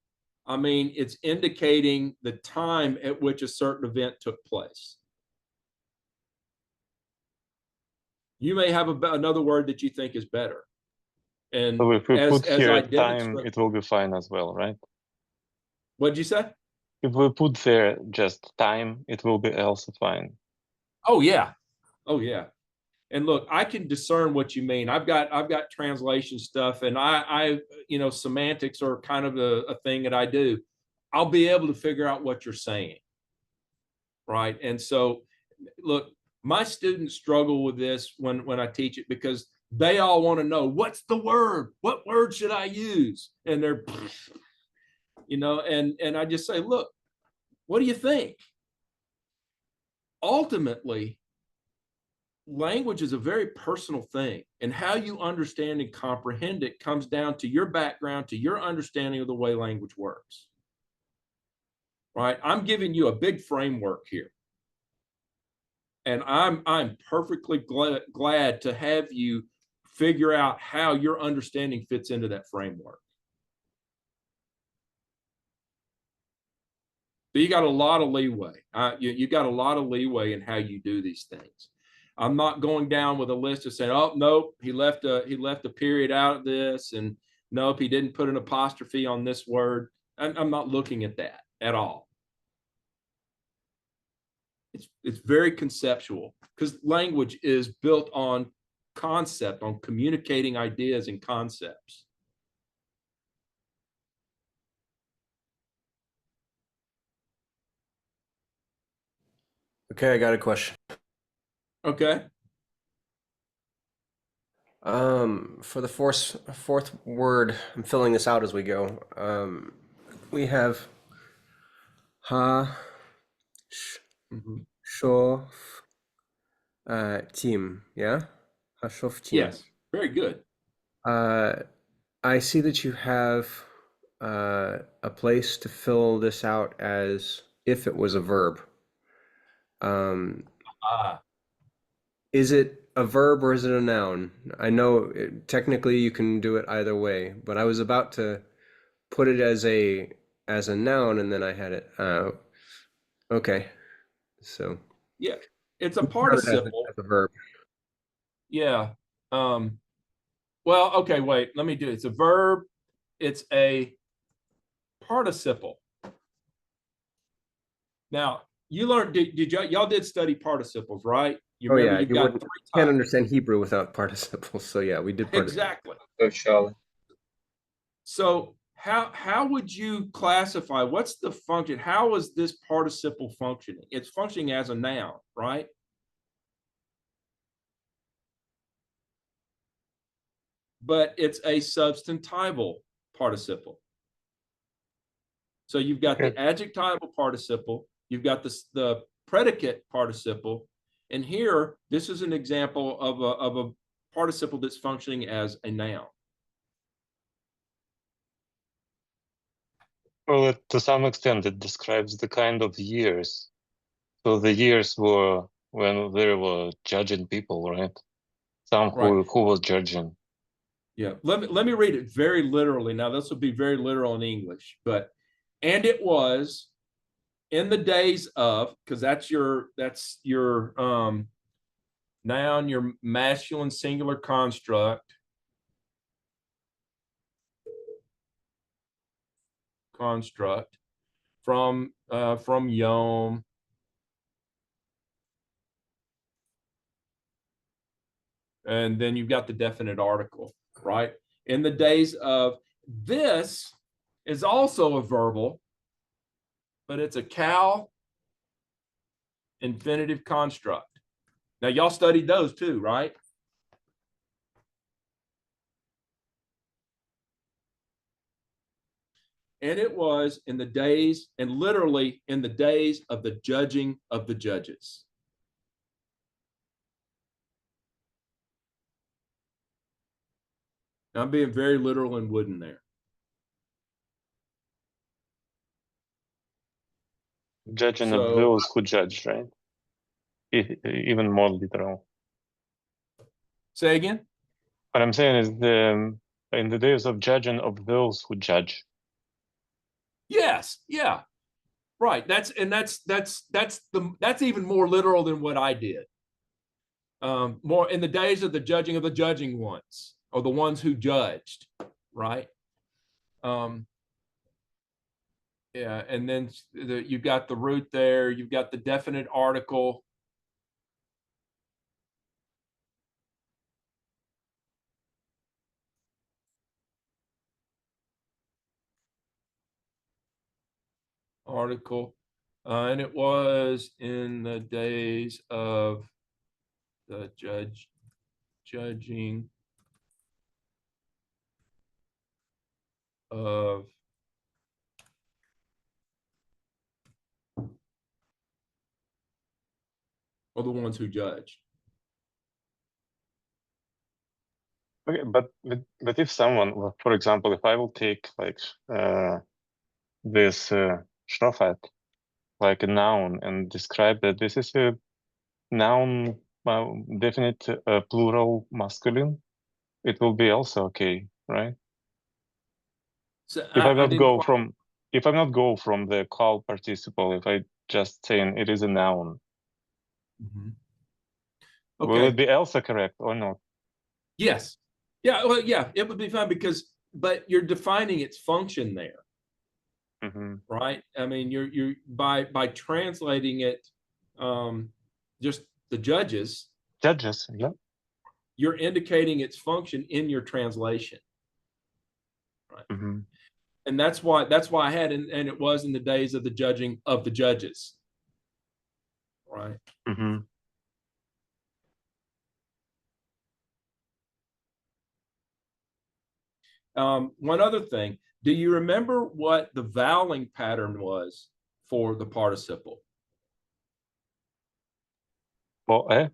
I mean, it's indicating the time at which a certain event took place. You may have another word that you think is better. And so if we put here I time, it will be fine as well, right? What'd you say? If we put there just time, it will be also fine. Oh, yeah. Oh, yeah. And look, I can discern what you mean. I've got translation stuff, and I semantics are kind of a thing that I do. I'll be able to figure out what you're saying, right? And so, look, my students struggle with this when I teach it, because they all want to know, what's the word? What word should I use? And they're, and I just say, look, what do you think? Ultimately, language is a very personal thing, and how you understand and comprehend it comes down to your background, to your understanding of the way language works. Right? I'm giving you a big framework here, and I'm perfectly glad to have you figure out how your understanding fits into that framework. So you got a lot of leeway. You got a lot of leeway in how you do these things. I'm not going down with a list of saying, oh, nope, he left a period out of this, and nope, he didn't put an apostrophe on this word. I'm not looking at that at all. It's very conceptual, because language is built on concept, on communicating ideas and concepts. Okay, I got a question. Okay. For the fourth word, I'm filling this out as we go. We have ha, shof, team. Yeah, ha shof team. Yes. Very good. I see that you have a place to fill this out as if it was a verb. Is it a verb or is it a noun? I know technically you can do it either way, but I was about to put it as a noun, and then I had it. Okay, so yeah, it's a participle. As a verb. Yeah. Well, okay, wait, let me do it. It's a verb. It's a participle. Now, you learned, y'all did study participles, right? You remember you've got 3 types. Can't understand Hebrew without participles. So yeah, we did participles. Exactly. So how would you classify, what's the function? How is this participle functioning? It's functioning as a noun, right? But it's a substantival participle. So you've got the adjectival participle, you've got the predicate participle, and here, this is an example of a participle that's functioning as a noun. Well, to some extent, it describes the kind of years. So the years were when they were judging people, right? Who was judging. Yeah, let me read it very literally. Now, this will be very literal in English, but and it was in the days of, because that's your noun, your masculine singular construct. From Yom. And then you've got the definite article, right? In the days of, this is also a verbal, but it's a cal infinitive construct. Now, y'all studied those too, right? And it was in the days, and literally in the days of the judging of the judges. Now, I'm being very literal and wooden there. Judging of those who judge, right? Even more literal. Say again? What I'm saying is in the days of judging of those who judge. Yes, yeah. Right. That's even more literal than what I did. More in the days of the judging ones, or the ones who judged, right? Yeah, and then you've got the root there, you've got the definite article. article, and it was in the days of the judging of the ones who judge. Okay, but if someone, well, for example, if I will take like this shofat, like a noun, and describe that this is a noun, definite plural masculine, it will be also okay, right? So If I'm I not didn't go quite- from, if I'm not go from the call participle, if I just saying it is a noun, Mhm. will it Okay. be also correct or not? Yes. Yeah. Well, yeah, it would be fine because, but you're defining its function there, Mm-hmm. right? I mean, you're by translating it, just the judges, Judges, yeah. you're indicating its function in your translation, right? Mm-hmm. And that's why I had, and it was in the days of the judging of the judges, right? Mm-hmm. One other thing, do you remember what the voweling pattern was for the participle? Well,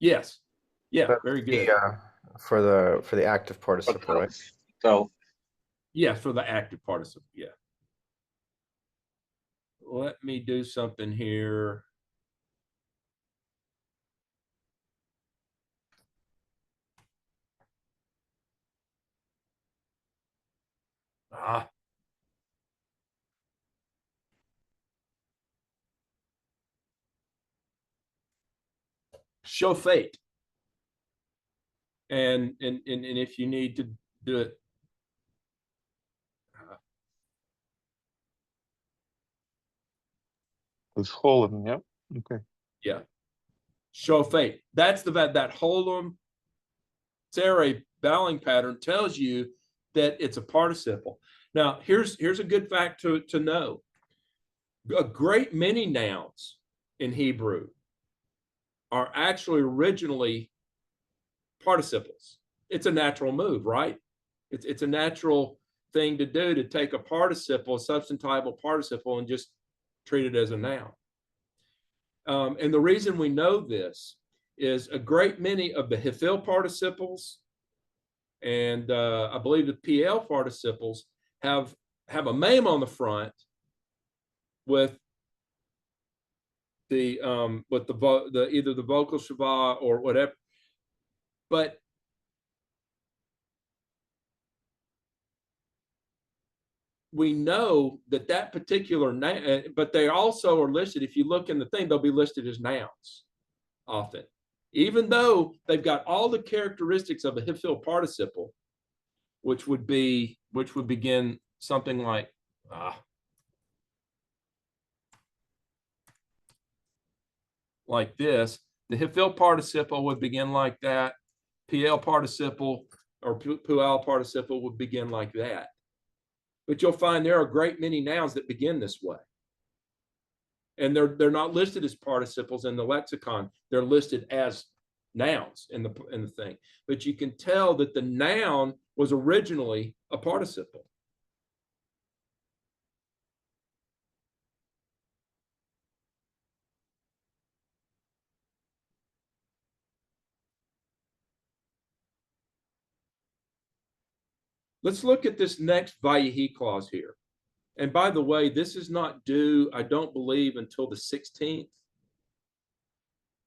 Yes. Yeah, That's very good. for the active participle, right? So, Yes, for the active participle. Yeah. Let me do something here. Ah. Show fate. And if you need to do it, it's Holland, yeah. Okay. yeah. Show fate. That's that holum sere bowing pattern tells you that it's a participle. Now, here's a good fact to know. A great many nouns in Hebrew are actually originally participles. It's a natural move, right? It's a natural thing to do, to take a participle, a substantival participle, and just treat it as a noun. And the reason we know this is a great many of the Hifil participles and I believe the PL participles have a mem on the front with the either the vocal shava or whatever, but we know that particular name, but they also are listed. If you look in the thing, they'll be listed as nouns often, even though they've got all the characteristics of a Hifil participle, which would begin something like this. The Hifil participle would begin like that. PL participle or Pual participle would begin like that. But you'll find there are a great many nouns that begin this way. And they're not listed as participles in the lexicon. They're listed as nouns in the thing. But you can tell that the noun was originally a participle. Let's look at this next Vayehi clause here. And by the way, this is not due, I don't believe, until the 16th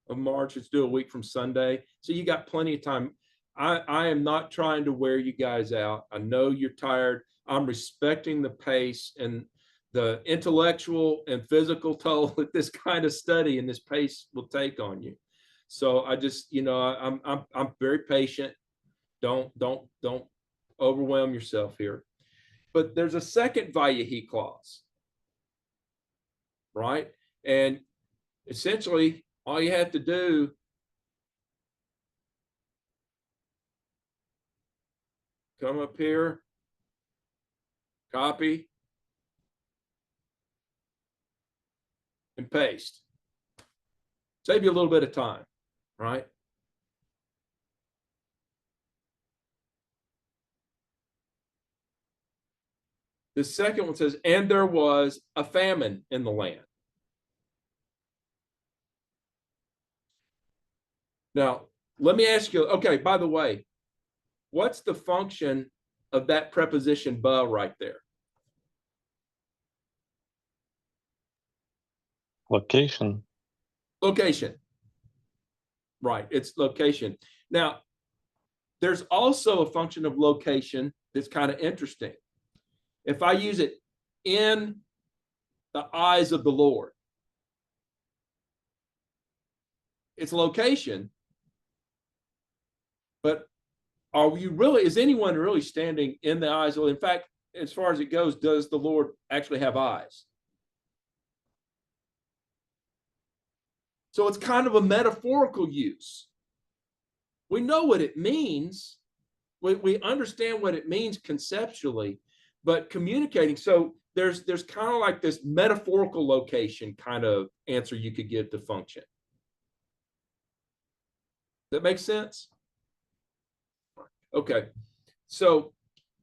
of March. It's due a week from Sunday. So you got plenty of time. I am not trying to wear you guys out. I know you're tired. I'm respecting the pace and the intellectual and physical toll that this kind of study and this pace will take on you. So I just, I'm very patient. Don't overwhelm yourself here. But there's a second Vayehi clause, right? And essentially, all you have to do come up here, copy, and paste. Save you a little bit of time, right? The second one says, and there was a famine in the land. Now, let me ask you, okay, by the way, what's the function of that preposition "ba" right there? Location. Location. Right, it's location. Now, there's also a function of location that's kind of interesting. If I use it in the eyes of the Lord, it's location, but is anyone really standing in the eyes? Well, in fact, as far as it goes, does the Lord actually have eyes? So it's kind of a metaphorical use. We know what it means. We understand what it means conceptually, but communicating. So there's kind of like this metaphorical location kind of answer you could give to function. That makes sense? Okay. So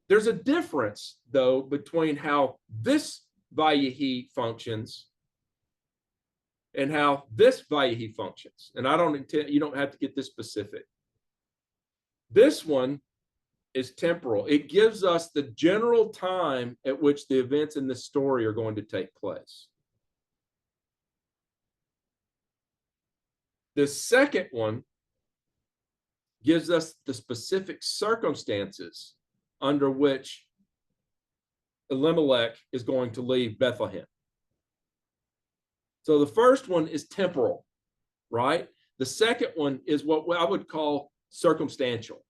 there's a difference, though, between how this Vayehi functions and how this Vayehi functions. And I don't intend, you don't have to get this specific. This one is temporal. It gives us the general time at which the events in this story are going to take place. The second one gives us the specific circumstances under which Elimelech is going to leave Bethlehem. So the first one is temporal, right? The second one is what I would call circumstantial.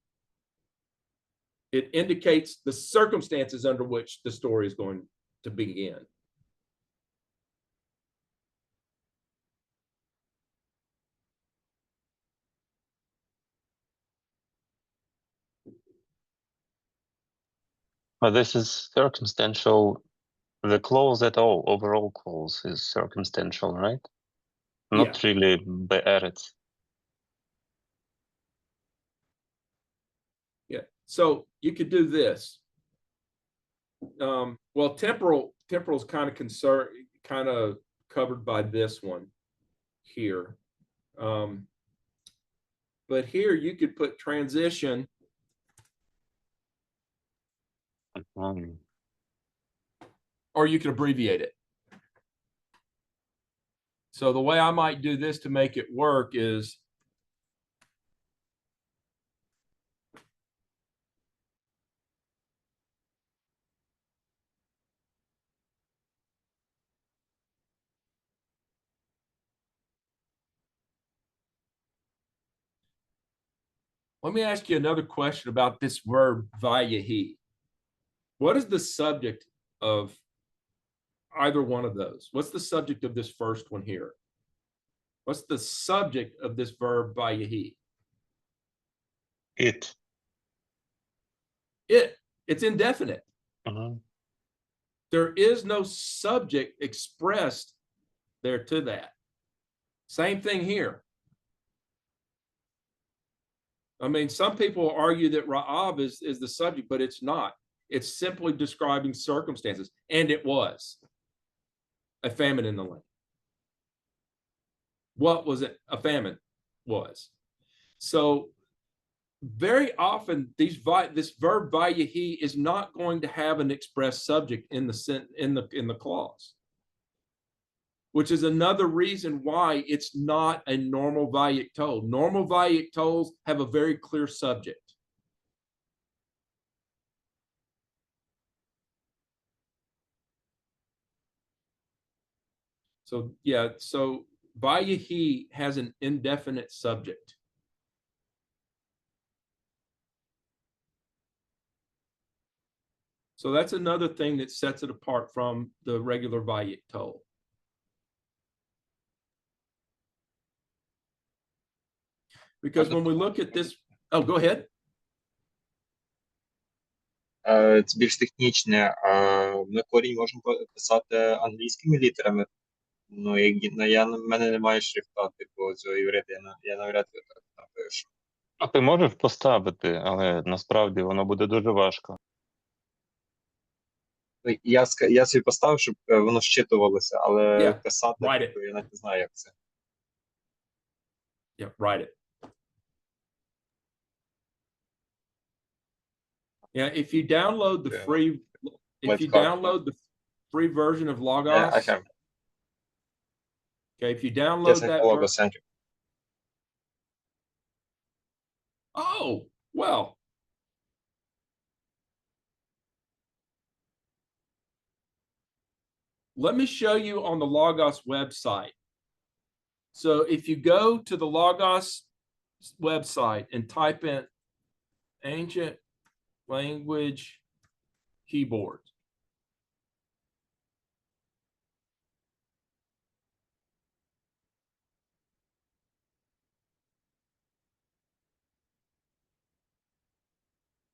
It indicates the circumstances under which the story is going to begin. But this is circumstantial. The clause at all, overall clause, is circumstantial, right? Not really be'eretz. Yeah. So you could do this. Well, temporal is kind of covered by this one here. But here you could put transition. Or you could abbreviate it. So the way I might do this to make it work is let me ask you another question about this verb vayehi. What is the subject of either one of those? What's the subject of this first one here? What's the subject of this verb vayehi? It. It's indefinite. Uh-huh. There is no subject expressed there to that. Same thing here. I mean, some people argue that Ra'av is the subject, but it's not. It's simply describing circumstances. And it was a famine in the land. What was it? A famine was. So very often this verb vayehi is not going to have an express subject in the clause, which is another reason why it's not a normal vayikol. Normal vayikols have a very clear subject. So yeah, so vayehi has an indefinite subject. So that's another thing that sets it apart from the regular vayikol. Because when we look at this, oh, go ahead. Це більш технічне. Ми корінь можемо писати англійськими літерами. Ну, в мене немає шрифта, типу, цього іврита, я навряд чи так напишу. А ти можеш поставити, але насправді воно буде дуже важко. Ну, я собі поставив, щоб воно вчитувалося, але Yeah, писати, write типу, it. я навіть не знаю, як це. Yeah, write it. Yeah, if you download the Yeah. free, if Let's you copy. download the free version of I Logos, have. okay, if you Yes, download I that, have Logos Center. oh, well, let me show you on the Logos website. So if you go to the Logos website and type in ancient language keyboard,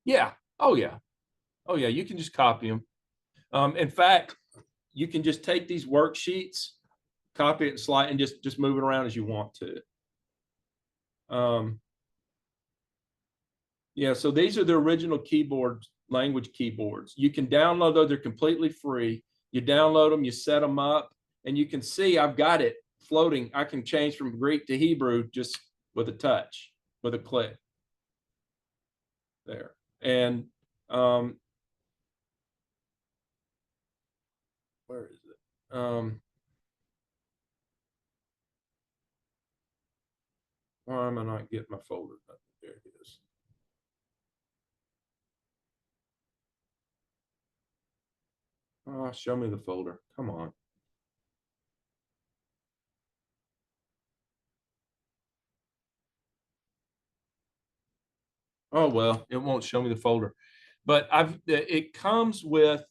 yeah, oh yeah, oh yeah, you can just copy them. In fact, you can just take these worksheets, copy it, slide, and just move it around as you want to. Yeah, so these are the original keyboards, language keyboards. You can download those, they're completely free. You download them, you set them up, and you can see I've got it floating. I can change from Greek to Hebrew just with a touch, with a click. There. And where is it? Why am I not getting my folder? There it is. Oh, show me the folder. Come on. Oh, well, it won't show me the folder, but it comes with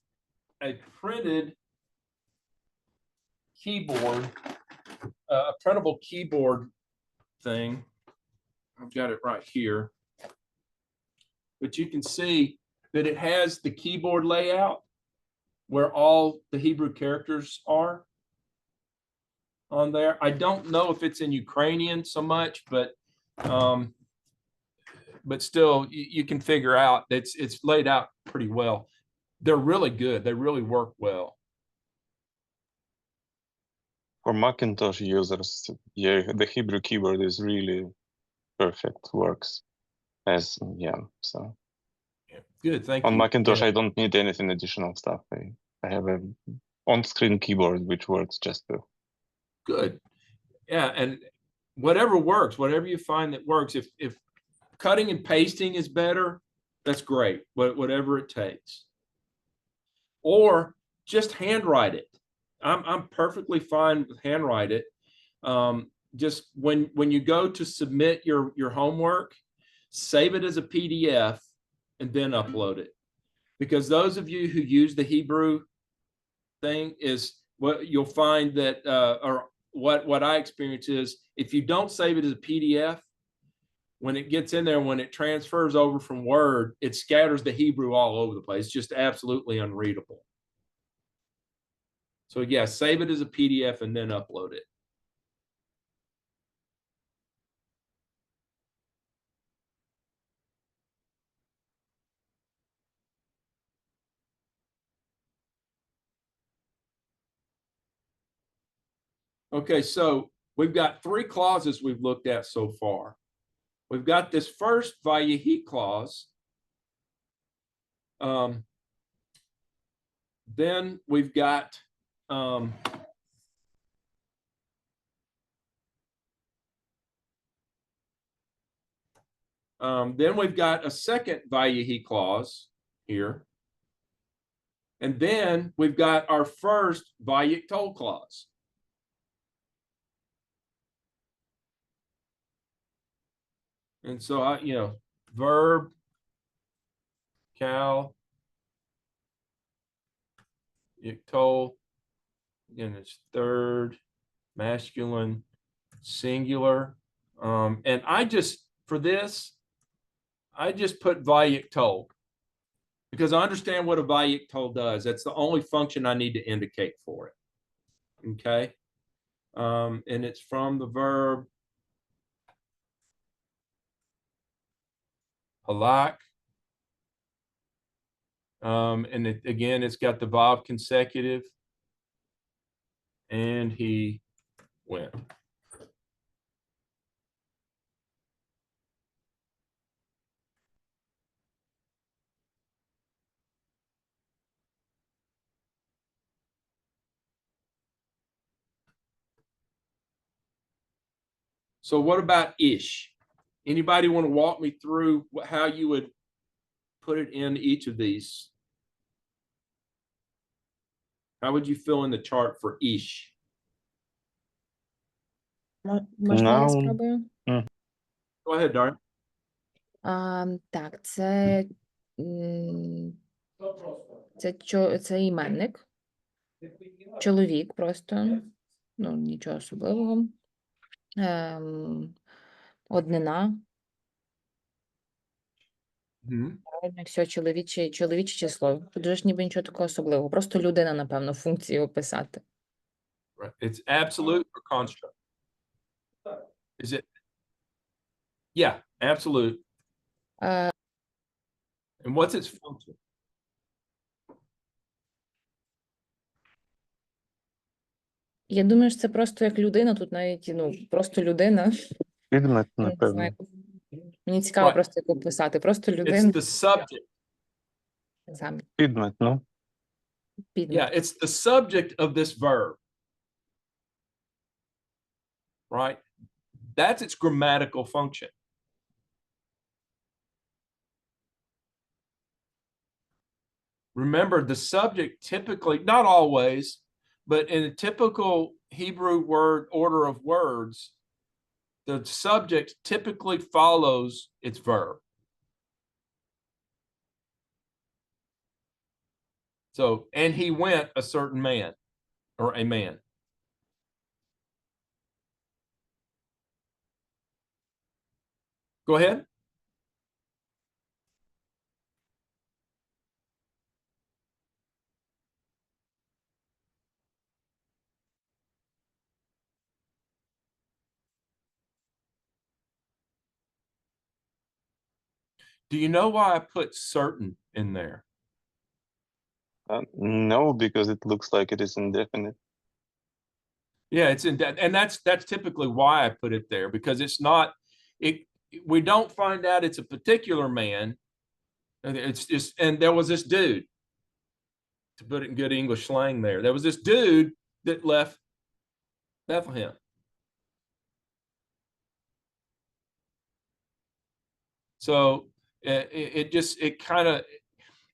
a printed keyboard, a printable keyboard thing. I've got it right here, but you can see that it has the keyboard layout where all the Hebrew characters are on there. I don't know if it's in Ukrainian so much, but still you can figure out it's laid out pretty well. They're really good. They really work well. For Macintosh users, yeah, the Hebrew keyboard is really perfect, works as, yeah, so. Yeah, good, thank On you. Macintosh, Yeah. I don't need anything additional stuff. I have a on-screen keyboard, which works just to. Good. Yeah, and whatever works, whatever you find that works. If cutting and pasting is better, that's great. Whatever it takes. Or just handwrite it. I'm perfectly fine with handwrite it. Just when you go to submit your homework, save it as a PDF and then upload it. Because those of you who use the Hebrew thing is what you'll find that or what I experience is if you don't save it as a PDF, when it gets in there, when it transfers over from Word, it scatters the Hebrew all over the place. It's just absolutely unreadable. So yeah, save it as a PDF and then upload it. Okay, so we've got 3 clauses we've looked at so far. We've got this first Vayehi clause. Then we've got a second Vayehi clause here. And then we've got our first Vayiktol clause. And so verb, cal, yiktol, again, it's third, masculine, singular. And for this, I just put Vayiktol because I understand what a Vayiktol does. That's the only function I need to indicate for it. Okay. And it's from the verb halak. And again, it's got the Vav consecutive. And he went. So what about ish? Anybody want to walk me through how you would put it in each of these? How would you fill in the chart for ish? Можна я Noun. спробую? Go ahead, Darren. Так, це іменник, чоловік просто, ну, нічого особливого. Однина, правильно, все, чоловіче число. Тут же ж ніби нічого такого особливого, просто людина, напевно, функції описати. Right. It's absolute or construct. Is it? Yeah, absolute. Е, And what's its function? Я думаю, що це просто як людина, тут навіть, ну, просто людина. Підмет, Не напевно. знаю. Мені цікаво Right. просто як описати, просто It's людина. the subject. Сам Підмет, ну. підмет. Yeah, it's the subject of this verb. Right? That's its grammatical function. Remember, the subject typically, not always, but in a typical Hebrew word order of words, the subject typically follows its verb. So, and he went a certain man or a man. Go ahead. Do you know why I put certain in there? No, because it looks like it is indefinite. Yeah, it's in that, and that's typically why I put it there, because it's not it. We don't find out it's a particular man. It's just, and there was this dude, to put it in good English slang there was this dude that left Bethlehem. So it kind of,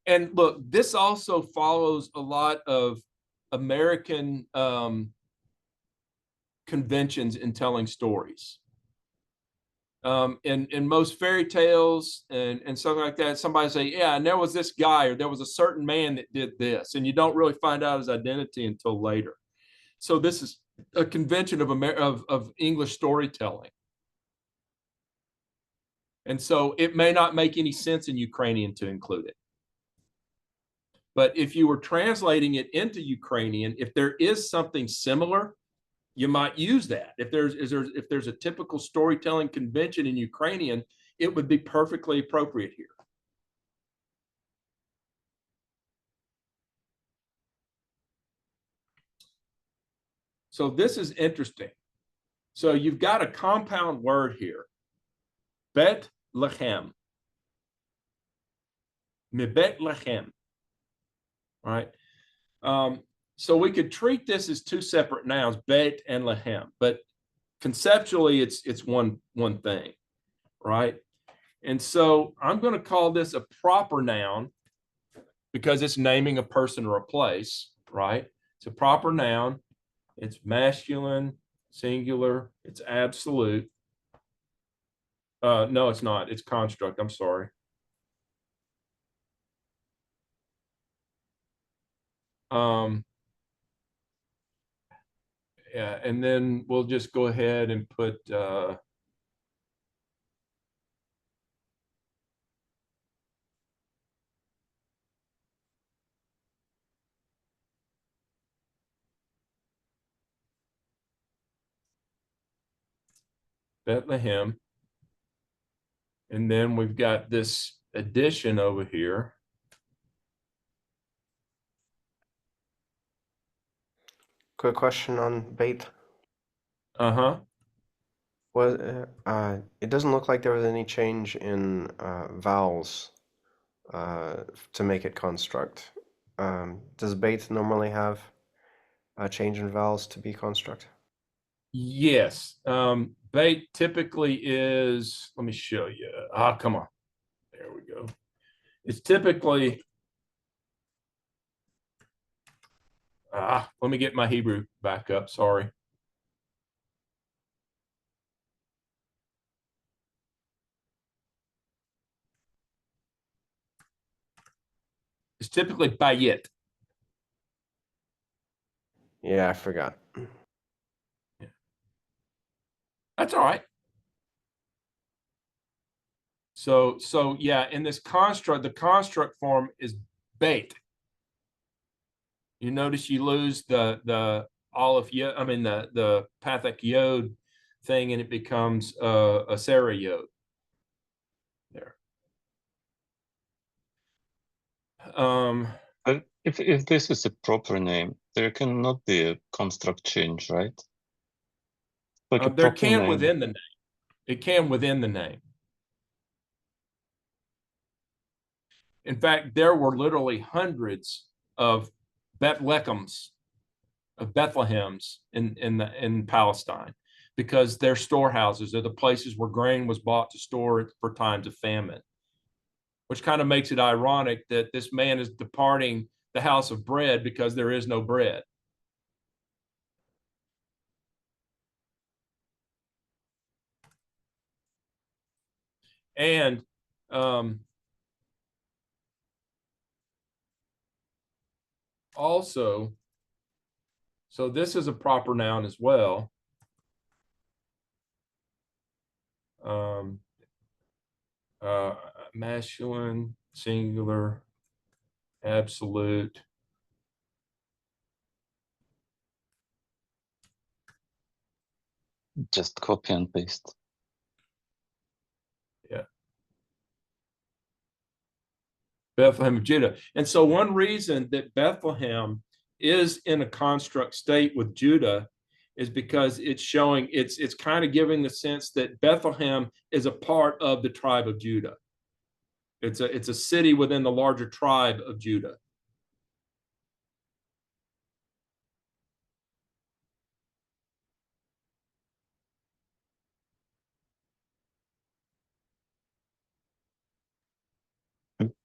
and look, this also follows a lot of American conventions in telling stories. In most fairy tales and something like that, somebody say, yeah, and there was this guy, or there was a certain man that did this, and you don't really find out his identity until later. So this is a convention of English storytelling. And so it may not make any sense in Ukrainian to include it. But if you were translating it into Ukrainian, if there is something similar, you might use that. If there's a typical storytelling convention in Ukrainian, it would be perfectly appropriate here. So this is interesting. So you've got a compound word here. Bet lechem. Mibet lechem. All right. So we could treat this as two separate nouns, bet and lechem, but conceptually it's one thing, right? And so I'm going to call this a proper noun because it's naming a person or a place, right? It's a proper noun. It's masculine, singular, it's absolute. No, it's not. It's construct. I'm sorry. Yeah, and then we'll just go ahead and put Bethlehem. And then we've got this addition over here. Quick question on Beit. Uh-huh. Was it doesn't look like there was any change in vowels to make it construct. Does Beit normally have a change in vowels to be construct? Yes. Bait typically is, let me show you. Come on. There we go. It's typically, let me get my Hebrew back up. Sorry. It's typically bayit. Yeah, I forgot. Yeah. That's all right. So yeah, in this construct, the construct form is bait. You notice you lose the aleph yod, I mean the pathic yod thing, and it becomes a Sarah yod. There. But if this is a proper name, there cannot be a construct change, right? Like a there proper can name. within the name. It can within the name. In fact, there were literally hundreds of Bethlehems, of Bethlehems in Palestine, because their storehouses are the places where grain was bought to store it for times of famine. Which kind of makes it ironic that this man is departing the house of bread because there is no bread. And also, so this is a proper noun as well. Masculine, singular, absolute. Just copy and paste. Yeah. Bethlehem of Judah. And so one reason that Bethlehem is in a construct state with Judah is because it's showing, it's kind of giving the sense that Bethlehem is a part of the tribe of Judah. It's a city within the larger tribe of Judah.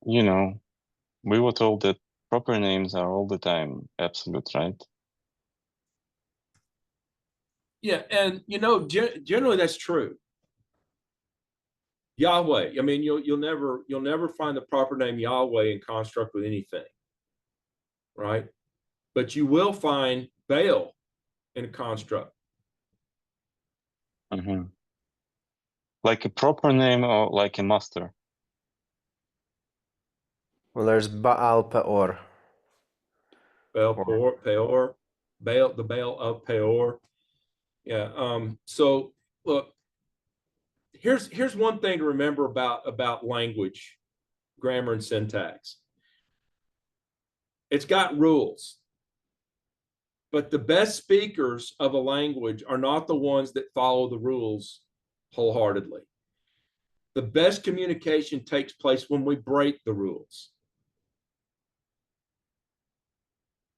You know, we were told that proper names are all the time absolute, right? Yeah, and you know, generally that's true. Yahweh. I mean, you'll never find the proper name Yahweh in construct with anything, right? But you will find Baal in a construct. Mm-hmm. Like a proper name or like a master? Well, there's Baal Peor. Baal Peor, Baal, the Baal of Peor. Yeah. So look, here's one thing to remember about language, grammar, and syntax. It's got rules, but the best speakers of a language are not the ones that follow the rules wholeheartedly. The best communication takes place when we break the rules.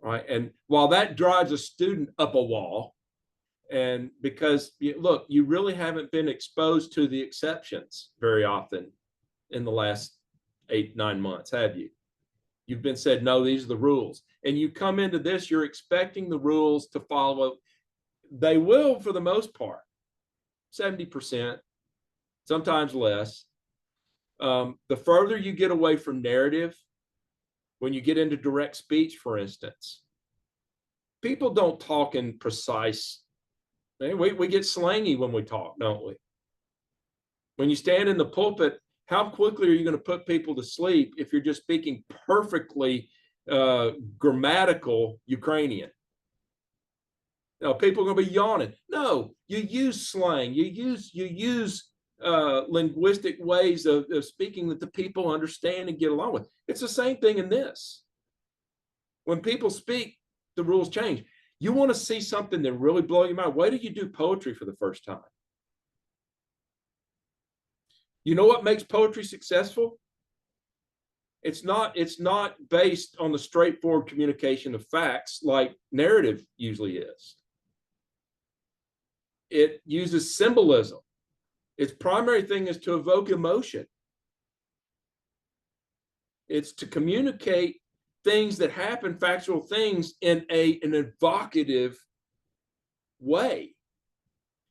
Right. And while that drives a student up a wall, and because look, you really haven't been exposed to the exceptions very often in the last 8-9 months, have you? You've been said, no, these are the rules. And you come into this, you're expecting the rules to follow. They will, for the most part, 70%, sometimes less. The further you get away from narrative, when you get into direct speech, for instance, people don't talk in precise. We get slangy when we talk, don't we? When you stand in the pulpit, how quickly are you going to put people to sleep if you're just speaking perfectly grammatical Ukrainian? You know, people are going to be yawning. No, you use slang. You use linguistic ways of speaking that the people understand and get along with. It's the same thing in this. When people speak, the rules change. You want to see something that really blows your mind? Wait till you do poetry for the first time. You know what makes poetry successful? It's not based on the straightforward communication of facts like narrative usually is. It uses symbolism. Its primary thing is to evoke emotion. It's to communicate things that happen, factual things, in an evocative way.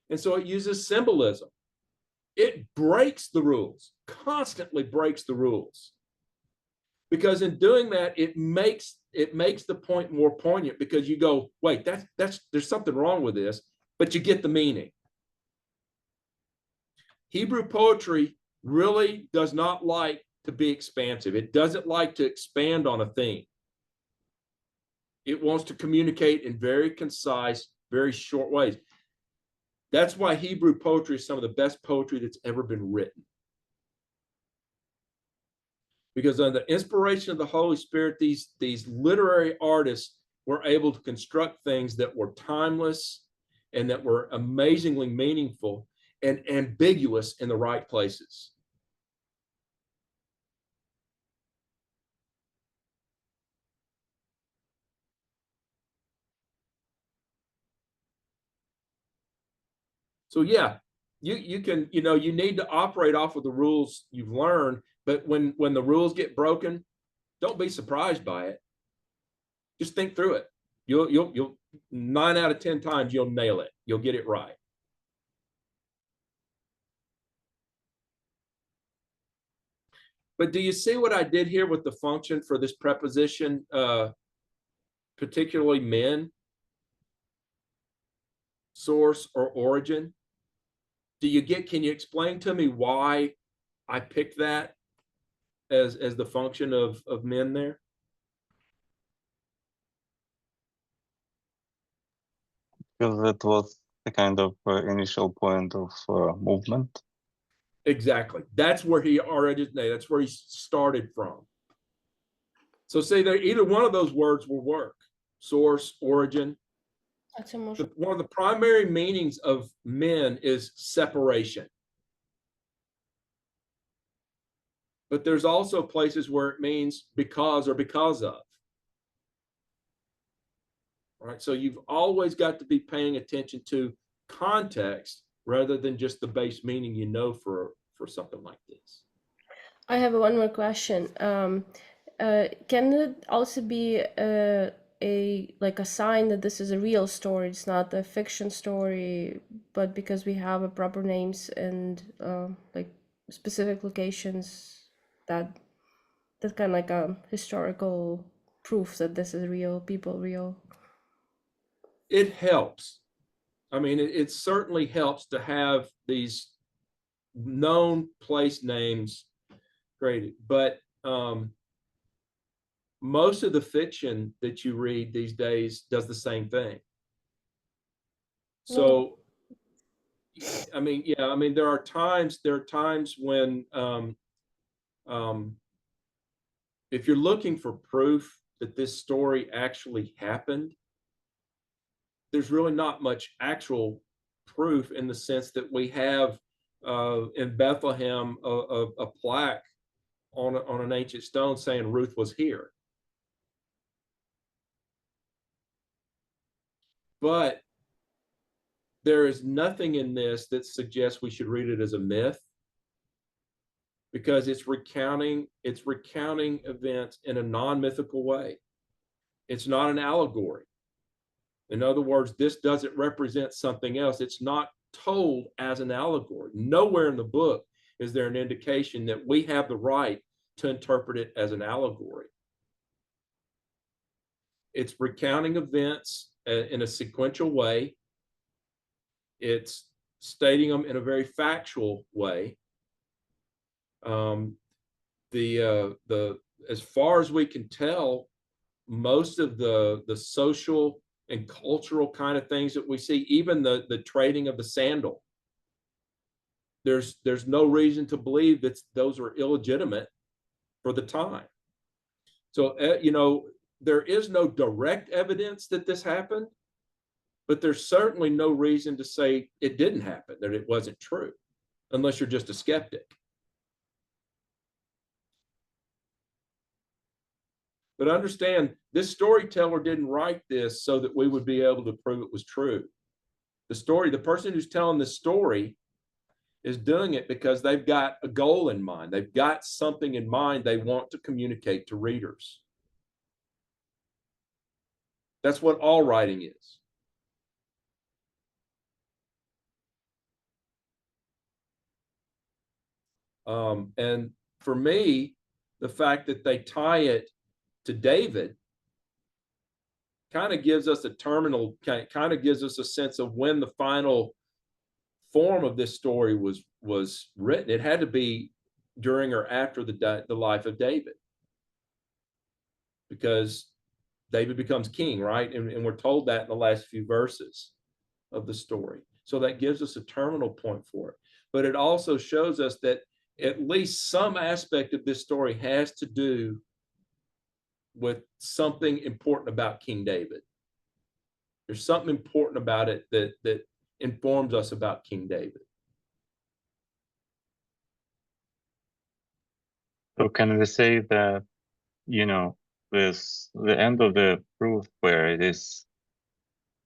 And so it uses symbolism. It breaks the rules, constantly breaks the rules. Because in doing that, it makes the point more poignant, because you go, wait, there's something wrong with this, but you get the meaning. Hebrew poetry really does not like to be expansive. It doesn't like to expand on a theme. It wants to communicate in very concise, very short ways. That's why Hebrew poetry is some of the best poetry that's ever been written. Because under the inspiration of the Holy Spirit, these literary artists were able to construct things that were timeless and that were amazingly meaningful and ambiguous in the right places. So yeah, you can, you need to operate off of the rules you've learned, but when the rules get broken, don't be surprised by it. Just think through it. You'll 9 out of 10 times you'll nail it. You'll get it right. But do you see what I did here with the function for this preposition, particularly men, source or origin? Can you explain to me why I picked that as the function of men there? Because that was the kind of initial point of movement. Exactly. That's where that's where he started from. So say that either one of those words will work. Source, origin. One of the primary meanings of men is separation. But there's also places where it means because or because of. All right. So you've always got to be paying attention to context rather than just the base meaning for something like this. I have one more question. Can it also be a sign that this is a real story? It's not a fiction story, but because we have a proper names and specific locations, that's kind of like a historical proof that this is real, people real. It helps. I mean, it certainly helps to have these known place names created, but most of the fiction that you read these days does the same thing. So, I mean, there are times when if you're looking for proof that this story actually happened, there's really not much actual proof in the sense that we have in Bethlehem a plaque on an ancient stone saying Ruth was here. But there is nothing in this that suggests we should read it as a myth, because it's recounting events in a non-mythical way. It's not an allegory. In other words, this doesn't represent something else. It's not told as an allegory. Nowhere in the book is there an indication that we have the right to interpret it as an allegory. It's recounting events in a sequential way. It's stating them in a very factual way. As far as we can tell, most of the social and cultural kind of things that we see, even the trading of the sandal. There's no reason to believe that those are illegitimate for the time. So, there is no direct evidence that this happened, but there's certainly no reason to say it didn't happen, that it wasn't true, unless you're just a skeptic. But understand, this storyteller didn't write this so that we would be able to prove it was true. The person who's telling the story is doing it because they've got a goal in mind. They've got something in mind they want to communicate to readers. That's what all writing is. And for me, the fact that they tie it to David kind of gives us kind of gives us a sense of when the final form of this story was written. It had to be during or after the life of David, because David becomes king, right? And we're told that in the last few verses of the story. So that gives us a terminal point for it. But it also shows us that at least some aspect of this story has to do with something important about King David. There's something important about it that informs us about King David. So can we say that, this the end of the Ruth, where it is,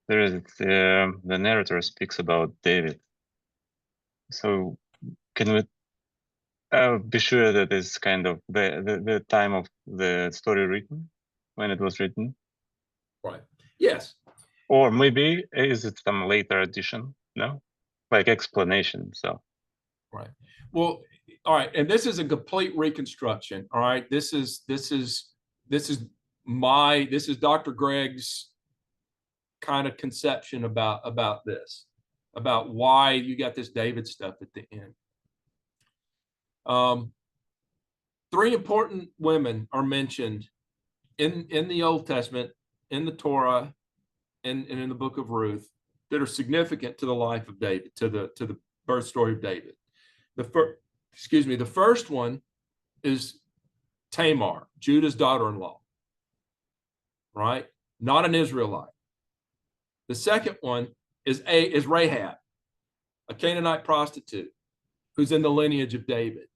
there is the narrator speaks about David. So can we be sure that it's kind of the time of the story written, when it was written? Right. Yes. Or maybe is it some later addition? No, like explanation. So. Right. Well, all right. And this is a complete reconstruction. All right. This is Dr. Gregg's kind of conception about this, about why you got this David stuff at the end. Three important women are mentioned in the Old Testament, in the Torah, and in the book of Ruth, that are significant to the life of David, to the birth story of David. The first one is Tamar, Judah's daughter-in-law, right? Not an Israelite. The second one is Rahab, a Canaanite prostitute who's in the lineage of David.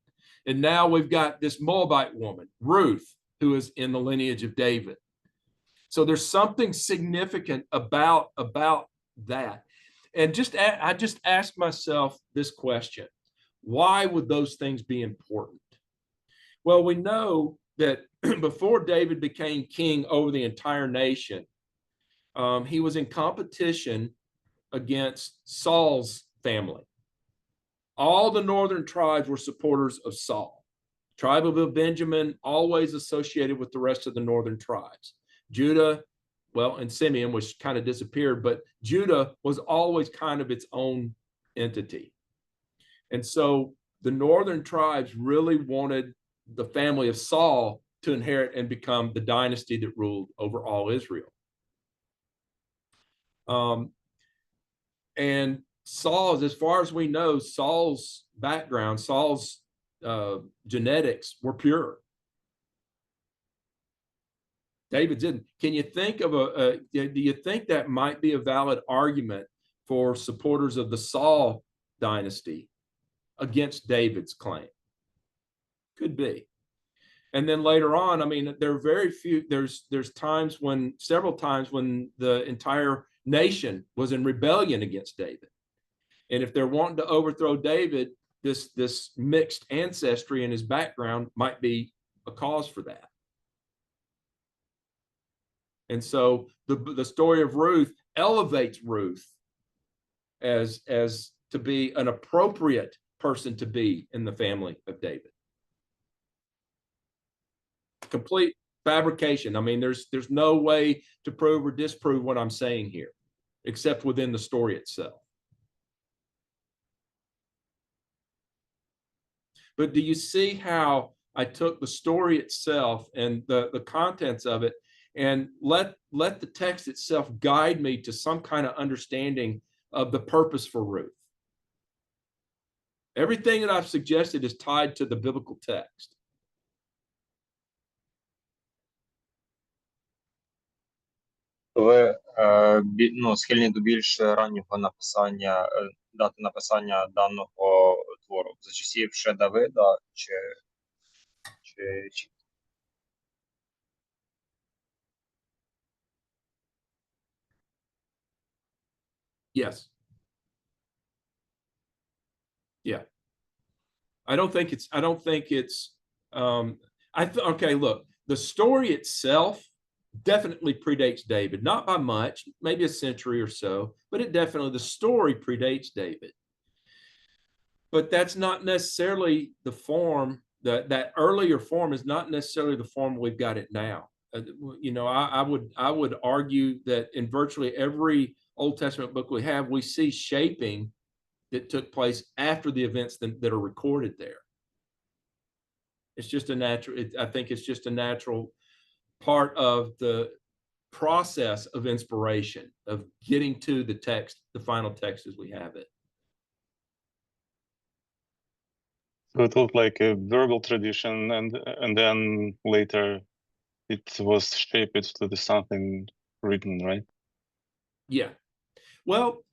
And now we've got this Moabite woman, Ruth, who is in the lineage of David. So there's something significant about that. And I just asked myself this question: why would those things be important? Well, we know that before David became king over the entire nation, he was in competition against Saul's family. All the northern tribes were supporters of Saul. Tribe of Benjamin always associated with the rest of the northern tribes. Judah, well, and Simeon, which kind of disappeared, but Judah was always kind of its own entity. And so the northern tribes really wanted the family of Saul to inherit and become the dynasty that ruled over all Israel. And Saul's, as far as we know, Saul's background, Saul's genetics were pure. David didn't. Can you think of do you think that might be a valid argument for supporters of the Saul dynasty against David's claim? Could be. And then later on, I mean, there are very few, there's several times when the entire nation was in rebellion against David. And if they're wanting to overthrow David, this mixed ancestry in his background might be a cause for that. And so the story of Ruth elevates Ruth as to be an appropriate person to be in the family of David. Complete fabrication. I mean, there's no way to prove or disprove what I'm saying here, except within the story itself. But do you see how I took the story itself and the contents of it and let the text itself guide me to some kind of understanding of the purpose for Ruth. Everything that I've suggested is tied to the biblical text. Ви схильні до більш раннього написання, дати написання даного твору за часів ще Давида чи Yes. Yeah. I don't think it's okay, look, the story itself definitely predates David, not by much, maybe a century or so, but the story predates David. But that's not necessarily the form, that earlier form is not necessarily the form we've got it now. I would argue that in virtually every Old Testament book we have, we see shaping that took place after the events that are recorded there. It's just a natural, I think it's just a natural part of the process of inspiration, of getting to the text, the final text as we have it. So it looked like a verbal tradition, and then later it was shaped to the something written, right? Yeah. Well,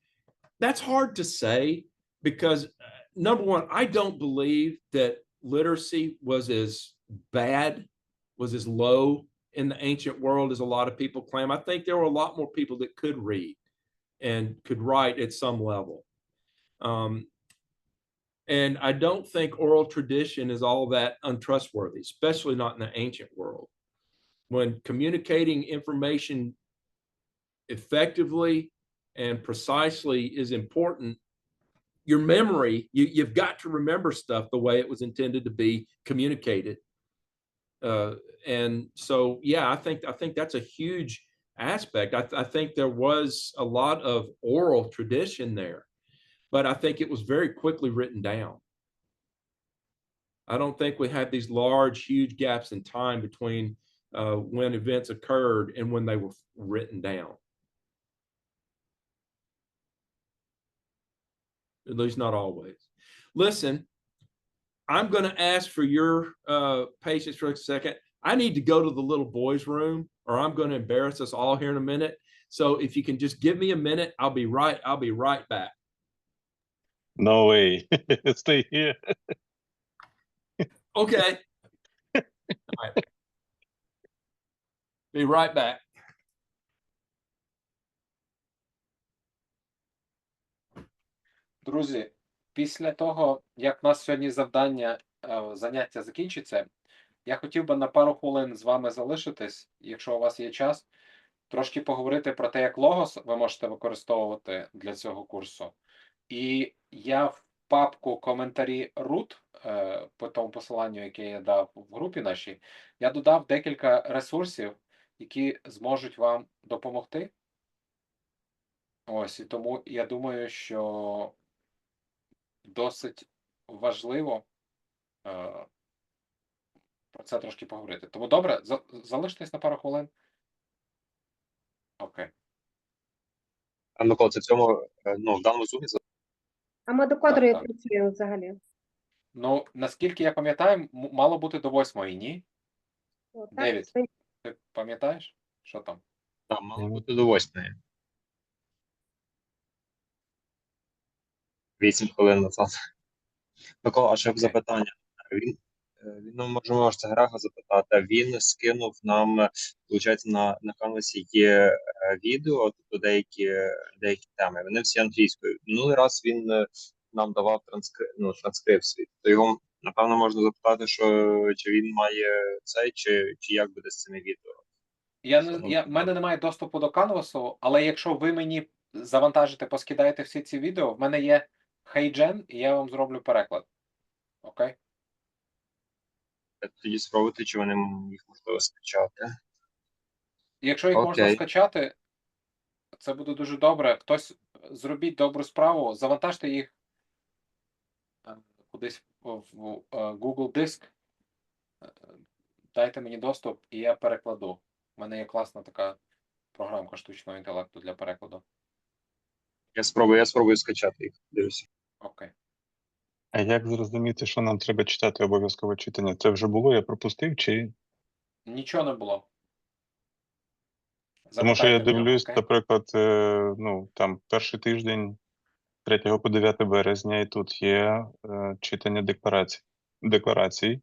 that's hard to say because number one, I don't believe that literacy was as bad, was as low in the ancient world as a lot of people claim. I think there were a lot more people that could read and could write at some level. And I don't think oral tradition is all that untrustworthy, especially not in the ancient world. When communicating information effectively and precisely is important, your memory, you've got to remember stuff the way it was intended to be communicated. And so, yeah, I think that's a huge aspect. I think there was a lot of oral tradition there, but I think it was very quickly written down. I don't think we had these large, huge gaps in time between when events occurred and when they were written down. At least not always. Listen, I'm going to ask for your patience for a second. I need to go to the little boys' room, or I'm going to embarrass us all here in a minute. So if you can just give me a minute, I'll be right back. No way. Stay here. Okay. All right. Be right back. Друзі, після того, як у нас сьогодні заняття закінчиться, я хотів би на пару хвилин з вами залишитись, якщо у вас є час, трошки поговорити про те, як логос ви можете використовувати для цього курсу. І я в папку коментарі Ruth, по тому посиланню, яке я дав в групі нашій, я додав декілька ресурсів, які зможуть вам допомогти. Ось, і тому я думаю, що досить важливо про це трошки поговорити. Тому добре, залиштесь на пару хвилин. Окей. А Микола, це в цьому, в даному зумі А ми до котрої так. працюємо взагалі? Ну, наскільки я пам'ятаю, мало бути до 8-ї, ні? О, так, Девід, ти пам'ятаєш, що там? там мало бути до 8-ї. 8 хвилин назад. Микола, а ще Окей. запитання. Він можемо це Грега запитати. Він скинув нам, виходить, на канвасі є відео, тобто деякі теми. Вони всі англійською. Минулий раз він нам давав транскрипт свій. То його, напевно, можна запитати, чи він має цей, чи як буде з цими відео. В мене немає доступу до канвасу, але якщо ви мені завантажите, поскидаєте всі ці відео, в мене є HeyGen, і я вам зроблю переклад. Окей? Тоді спробуйте, чи вони їх можливо скачати. Якщо їх можна скачати, це буде дуже добре. Хтось зробіть добру справу, завантажте їх кудись в Google диск, дайте мені доступ, і я перекладу. У мене є класна така програмка штучного інтелекту для перекладу. Я спробую скачати їх. Дивлюся. Окей. А як зрозуміти, що нам треба читати обов'язкове читання? Це вже було, я пропустив, чи? Нічого не було. Тому що я Запитайте в нього, дивлюсь, окей? наприклад, ну, там перший тиждень 3 по 9 березня, і тут є читання декларацій.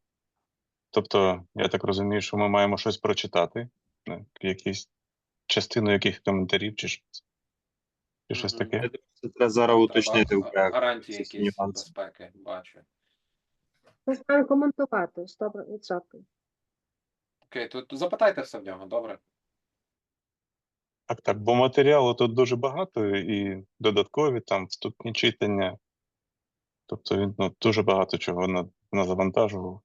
Тобто, я так розумію, що ми маємо щось прочитати, якісь частину яких коментарів чи щось Мгм. таке. Я думаю, це треба зараз уточнити в проекті. Гарантії Ці якісь нюанси. безпеки, бачу. Ми знаємо коментувати 100%. Окей, тут запитайте все в нього, добре? Так, бо матеріалу тут дуже багато, і додаткові, там, вступні читання. Тобто він дуже багато чого завантажував.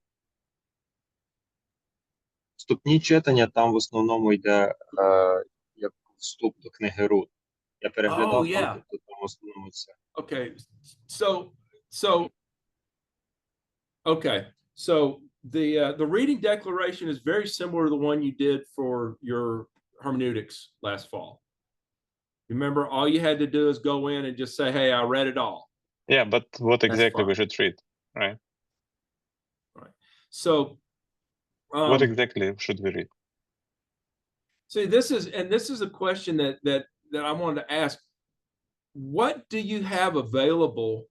Вступні читання там в основному йде як вступ до книги Рут. Я переглядав Oh, yeah. тобто там в основному це. Okay. So the reading declaration is very similar to the one you did for your hermeneutics last fall. Remember, all you had to do is go in and just say, "Hey, I read it all." Yeah, but what exactly we fine. should read, right? So, What exactly should we read? see, this is a question that I wanted to ask. What do you have available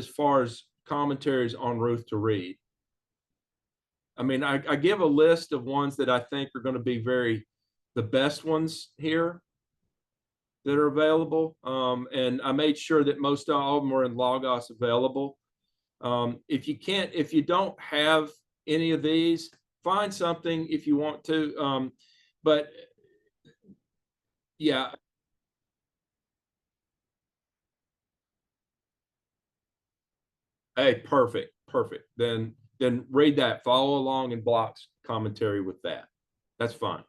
as far as commentaries on Ruth to read? I mean, I give a list of ones that I think are going to be the best ones here that are available. And I made sure that most all of them are in Logos available. If you don't have any of these, find something if you want to. But yeah. Hey, perfect. Then read that, follow along in Block's commentary with that. That's fine.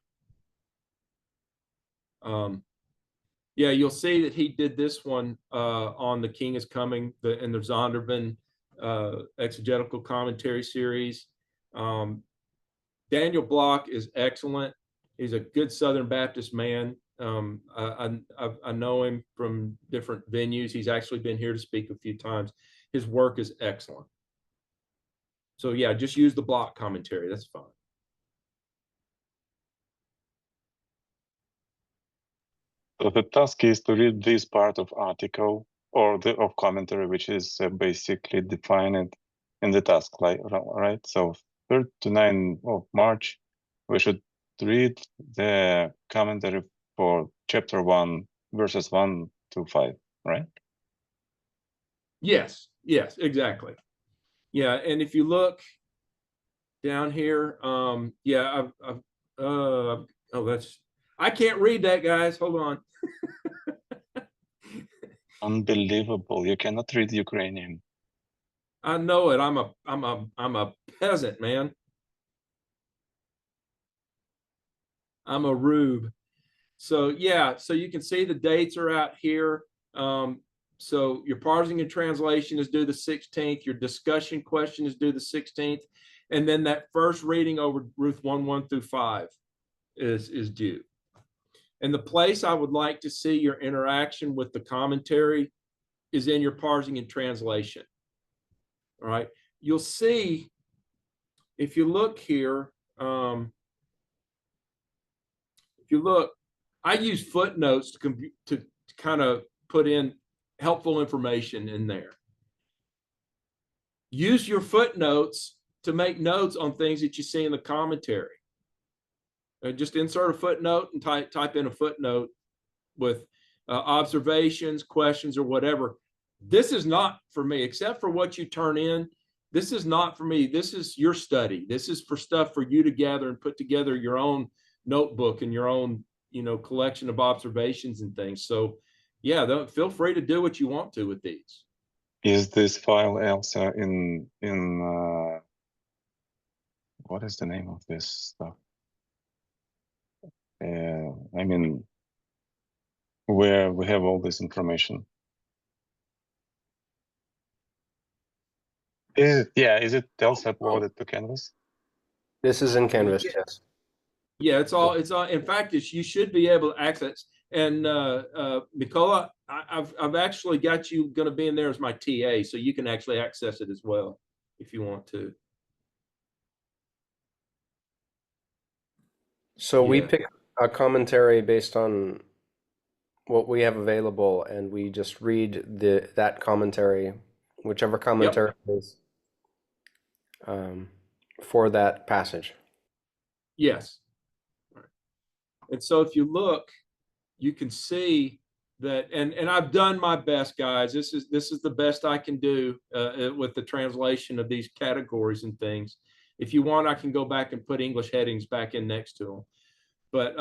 Yeah, you'll see that he did this one on The King is Coming and the Zondervan exegetical commentary series. Daniel Block is excellent. He's a good Southern Baptist man. I know him from different venues. He's actually been here to speak a few times. His work is excellent. So yeah, just use the Block commentary. That's fine. So the task is to read this part of article or of commentary, which is basically defined in the task, right? So 3rd to 9th of March, we should read the commentary for chapter 1, verses 1 to 5, right? Yes, exactly. Yeah, and if you look down here, yeah, I can't read that, guys. Hold on. Unbelievable! You cannot read Ukrainian. I know it. I'm a peasant, man. I'm a rube. So yeah, so you can see the dates are out here. So your parsing and translation is due the 16th. Your discussion question is due the 16th. And then that first reading over Ruth 1:1 through 5 is due. And the place I would like to see your interaction with the commentary is in your parsing and translation. All right. You'll see, if you look here, I use footnotes to kind of put in helpful information in there. Use your footnotes to make notes on things that you see in the commentary. Just insert a footnote and type in a footnote with observations, questions, or whatever. This is not for me, except for what you turn in. This is not for me. This is your study. This is for stuff for you to gather and put together your own notebook and your own, collection of observations and things. So yeah, feel free to do what you want to with these. Is this file also in what is the name of this stuff? I mean, where we have all this information. Is it also uploaded to Canvas? This is in Canvas, yes. Yeah, it's all. In fact, you should be able to access. And Mikola, I've actually got you going to be in there as my TA, so you can actually access it as well if you want to. So we Yeah. pick a commentary based on what we have available, and we just read that commentary, whichever commentary is for that passage. Yes. And so if you look, you can see that, and I've done my best, guys. This is the best I can do with the translation of these categories and things. If you want, I can go back and put English headings back in next to them. But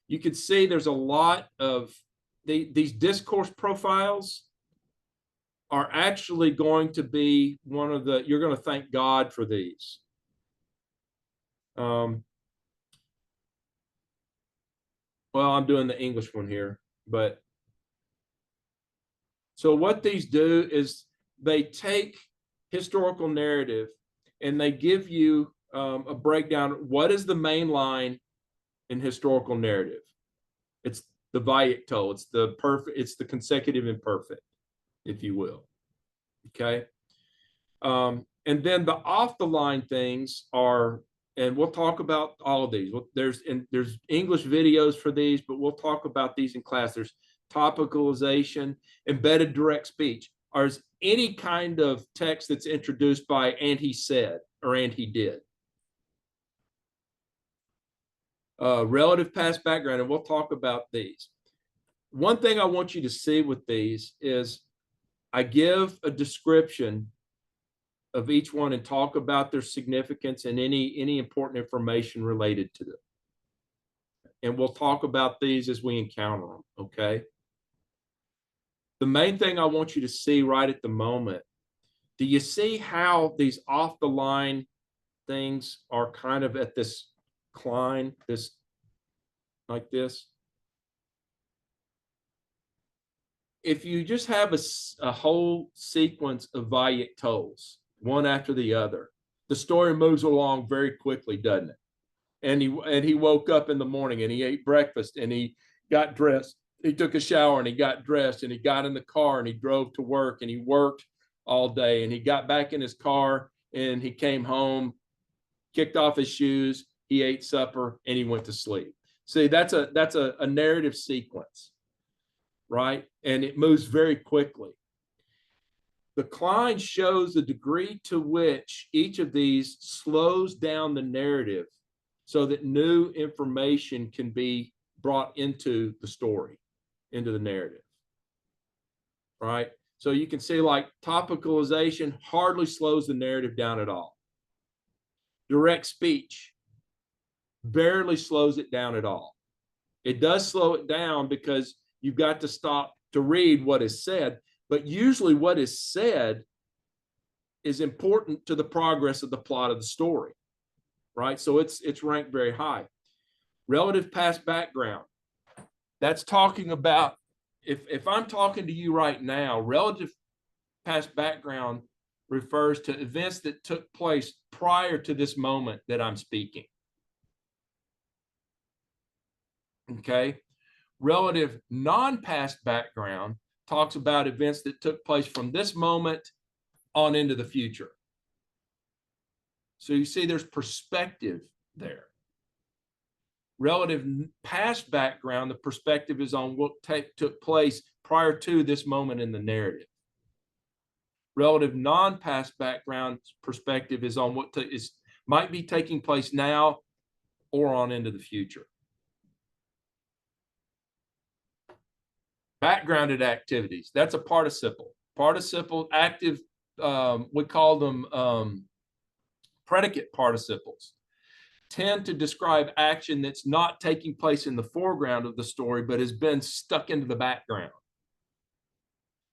you can see there's a lot of these discourse profiles are actually going to be one of the, you're going to thank God for these. Well, I'm doing the English one here, but so what these do is they take historical narrative and they give you a breakdown. What is the main line in historical narrative? It's the Vayikto. It's the perfect. It's the consecutive imperfect, if you will. Okay. And then the off the line things are, and we'll talk about all of these. There's English videos for these, but we'll talk about these in class. There's topicalization, embedded direct speech, or is any kind of text that's introduced by and he said or and he did. Relative past background, and we'll talk about these. One thing I want you to see with these is I give a description of each one and talk about their significance and any important information related to them. And we'll talk about these as we encounter them, okay? The main thing I want you to see right at the moment, do you see how these off the line things are kind of at this climb, this like this? If you just have a whole sequence of Vayiktos, one after the other, the story moves along very quickly, doesn't it? And he woke up in the morning and he ate breakfast and he got dressed. He took a shower and he got dressed and he got in the car and he drove to work and he worked all day and he got back in his car and he came home, kicked off his shoes, he ate supper and he went to sleep. See, that's a narrative sequence, right? And it moves very quickly. The Klein shows the degree to which each of these slows down the narrative so that new information can be brought into the story, into the narrative, right? So you can see like topicalization hardly slows the narrative down at all. Direct speech barely slows it down at all. It does slow it down because you've got to stop to read what is said, but usually what is said is important to the progress of the plot of the story, right? So it's ranked very high. Relative past background, that's talking about, if I'm talking to you right now, relative past background refers to events that took place prior to this moment that I'm speaking. Okay. Relative non-past background talks about events that took place from this moment on into the future. So you see there's perspective there. Relative past background, the perspective is on what took place prior to this moment in the narrative. Relative non-past background perspective is on what might be taking place now or on into the future. Backgrounded activities, that's a participle. Participle active, we call them predicate participles, tend to describe action that's not taking place in the foreground of the story, but has been stuck into the background.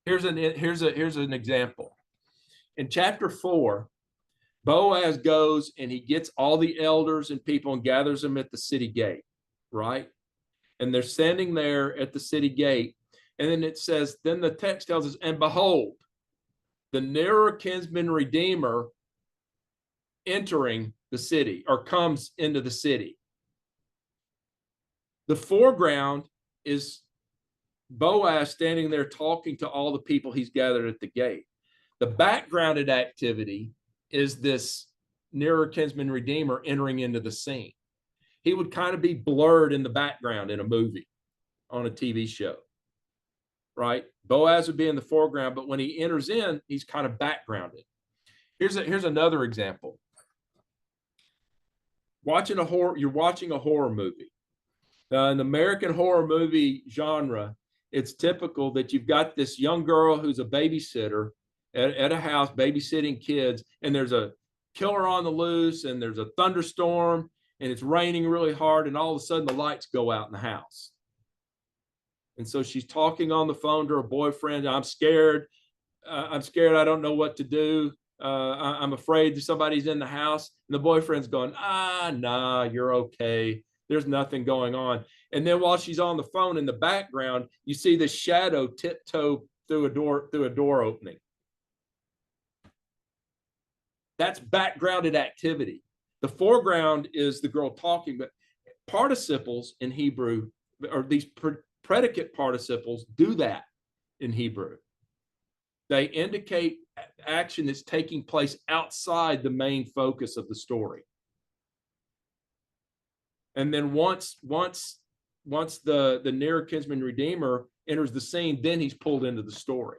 Here's an example. In chapter 4, Boaz goes and he gets all the elders and people and gathers them at the city gate, right? And they're standing there at the city gate. And then it says, then the text tells us, and behold, the nearer kinsman redeemer entering the city or comes into the city. The foreground is Boaz standing there talking to all the people he's gathered at the gate. The backgrounded activity is this nearer kinsman redeemer entering into the scene. He would kind of be blurred in the background in a movie, on a TV show, right? Boaz would be in the foreground, but when he enters in, he's kind of backgrounded. Here's another example. You're watching a horror movie. In the American horror movie genre, it's typical that you've got this young girl who's a babysitter at a house babysitting kids, and there's a killer on the loose, and there's a thunderstorm, and it's raining really hard, and all of a sudden the lights go out in the house. And so she's talking on the phone to her boyfriend. I'm scared. I don't know what to do. I'm afraid that somebody's in the house. And the boyfriend's going, nah, you're okay. There's nothing going on. And then while she's on the phone in the background, you see the shadow tiptoe through a door opening. That's backgrounded activity. The foreground is the girl talking, but participles in Hebrew, or these predicate participles, do that in Hebrew. They indicate action that's taking place outside the main focus of the story. And then once the nearer kinsman redeemer enters the scene, then he's pulled into the story.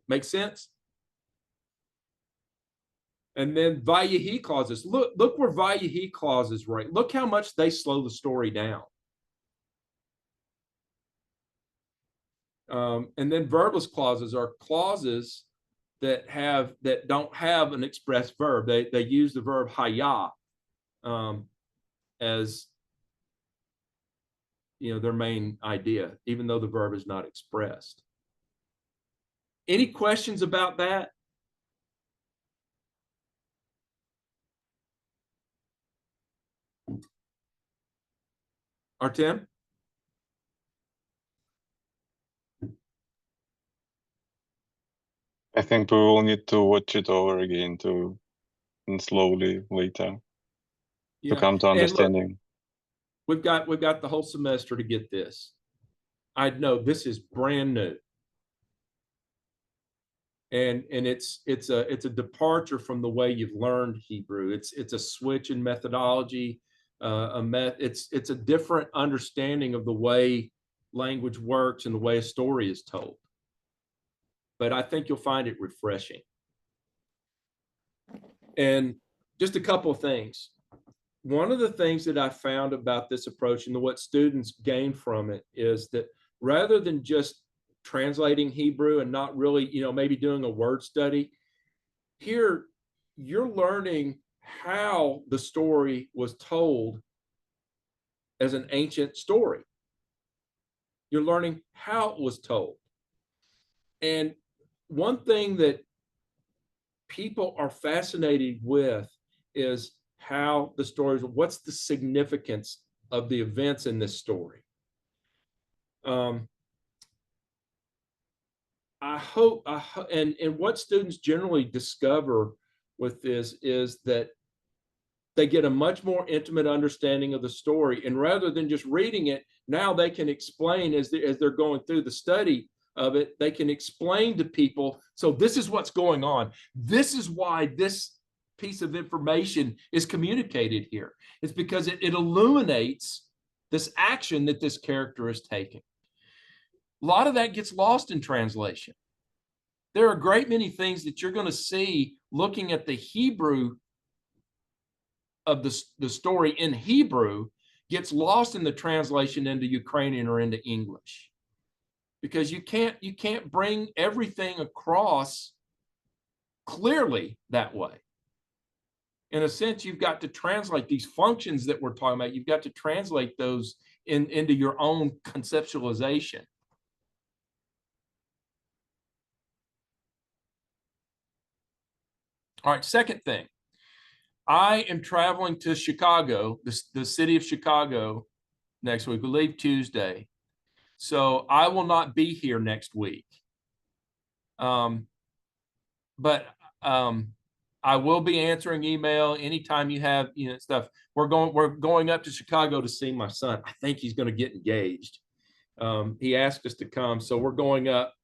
Make sense? And then Vayehi clauses. Look where Vayehi clauses right. Look how much they slow the story down. And then verbless clauses are clauses that don't have an express verb. They use the verb haya as their main idea, even though the verb is not expressed. Any questions about that? Artem? I think we will need to watch it over again and slowly later to come to understanding. Look, we've got the whole semester to get this. I know this is brand new. And it's a departure from the way you've learned Hebrew. It's a switch in methodology. It's a different understanding of the way language works and the way a story is told. But I think you'll find it refreshing. And just a couple of things. One of the things that I found about this approach and what students gain from it is that rather than just translating Hebrew and not really, maybe doing a word study, here you're learning how the story was told as an ancient story. You're learning how it was told. And one thing that people are fascinated with is how the stories, what's the significance of the events in this story? I hope, and what students generally discover with this is that they get a much more intimate understanding of the story. And rather than just reading it, now they can explain as they're going through the study of it, they can explain to people, so this is what's going on. This is why this piece of information is communicated here. It's because it illuminates this action that this character is taking. A lot of that gets lost in translation. There are a great many things that you're going to see looking at the Hebrew of the story in Hebrew gets lost in the translation into Ukrainian or into English, because you can't bring everything across clearly that way. In a sense, you've got to translate these functions that we're talking about. You've got to translate those into your own conceptualization. All right, second thing. I am traveling to Chicago, the city of Chicago, next week. We leave Tuesday. So I will not be here next week. But I will be answering email anytime you have, you know, stuff. We're going up to Chicago to see my son. I think he's going to get engaged. He asked us to come, so we're going up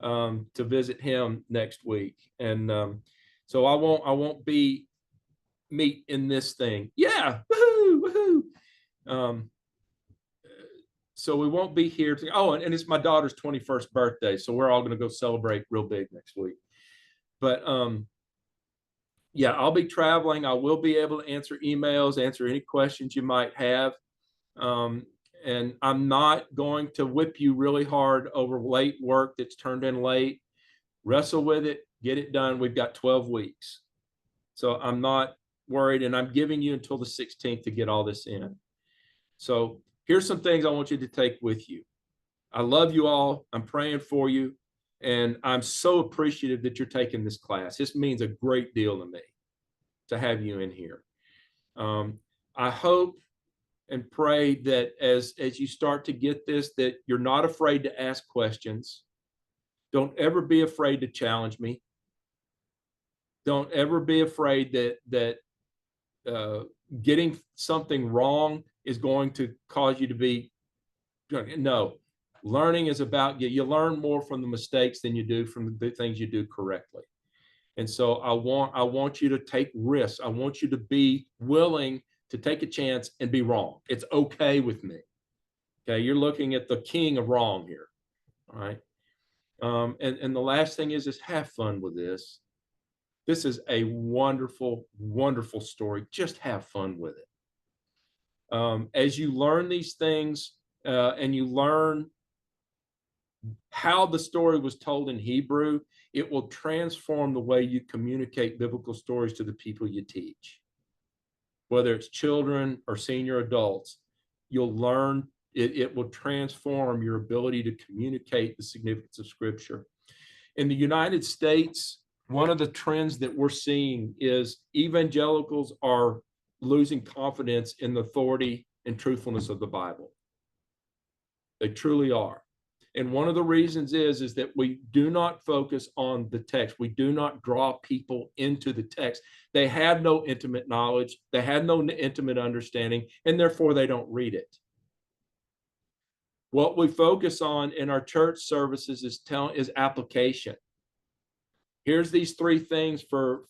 to visit him next week. And so I won't be meet in this thing. Yeah, woohoo, woohoo. So we won't be here. And it's my daughter's 21st birthday, so we're all going to go celebrate real big next week. But yeah, I'll be traveling. I will be able to answer emails, answer any questions you might have. And I'm not going to whip you really hard over late work that's turned in late. Wrestle with it, get it done. We've got 12 weeks. So I'm not worried, and I'm giving you until the 16th to get all this in. So here's some things I want you to take with you. I love you all. I'm praying for you. And I'm so appreciative that you're taking this class. This means a great deal to me to have you in here. I hope and pray that as you start to get this, that you're not afraid to ask questions. Don't ever be afraid to challenge me. Don't ever be afraid that getting something wrong is going to cause you to be, no. Learning is about you learn more from the mistakes than you do from the things you do correctly. And so I want you to take risks. I want you to be willing to take a chance and be wrong. It's okay with me. Okay, you're looking at the king of wrong here. All right. And the last thing is have fun with this. This is a wonderful, wonderful story. Just have fun with it. As you learn these things and you learn how the story was told in Hebrew, it will transform the way you communicate biblical stories to the people you teach. Whether it's children or senior adults, you'll learn, it will transform your ability to communicate the significance of Scripture. In the United States, one of the trends that we're seeing is evangelicals are losing confidence in the authority and truthfulness of the Bible. They truly are. And one of the reasons is that we do not focus on the text. We do not draw people into the text. They had no intimate knowledge. They had no intimate understanding, and therefore they don't read it. What we focus on in our church services is application. Here's these 3 things for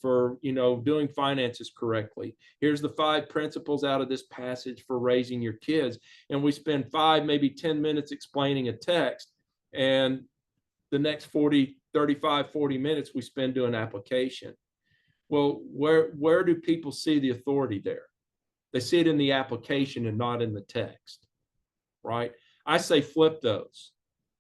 doing finances correctly. Here's the 5 principles out of this passage for raising your kids. And we spend 5, maybe 10 minutes explaining a text. And the next 40 minutes we spend doing application. Well, where do people see the authority there? They see it in the application and not in the text, right? I say flip those.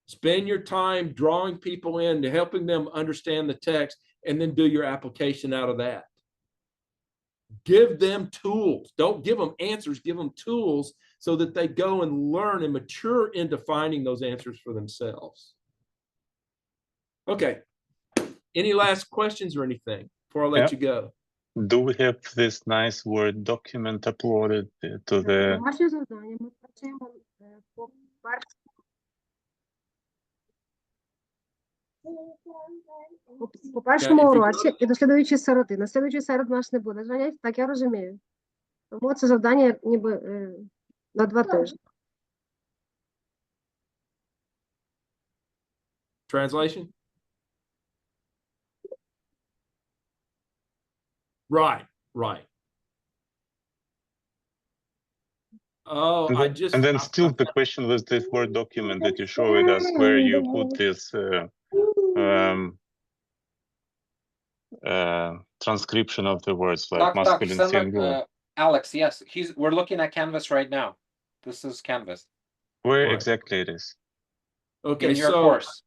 Spend your time drawing people in to helping them understand the text, and then do your application out of that. Give them tools. Don't give them answers, give them tools so that they go and learn and mature into finding those answers for themselves. Okay. Any last questions or anything before I let you go? Do we have this nice Word document uploaded to the... Домашнє завдання ми працюємо по першому уроці і до слідуючої середи. На слідуючій середи нас не буде занять, так я розумію. Тому це завдання ніби на 2 тижні. Translation? Right. Oh, and then still the question was this Word document that you showed us, where you put this transcription of the words like masculine, singular. Alex, yes, we're looking at Canvas right now. This is Canvas. Where exactly it is? Okay, in your course.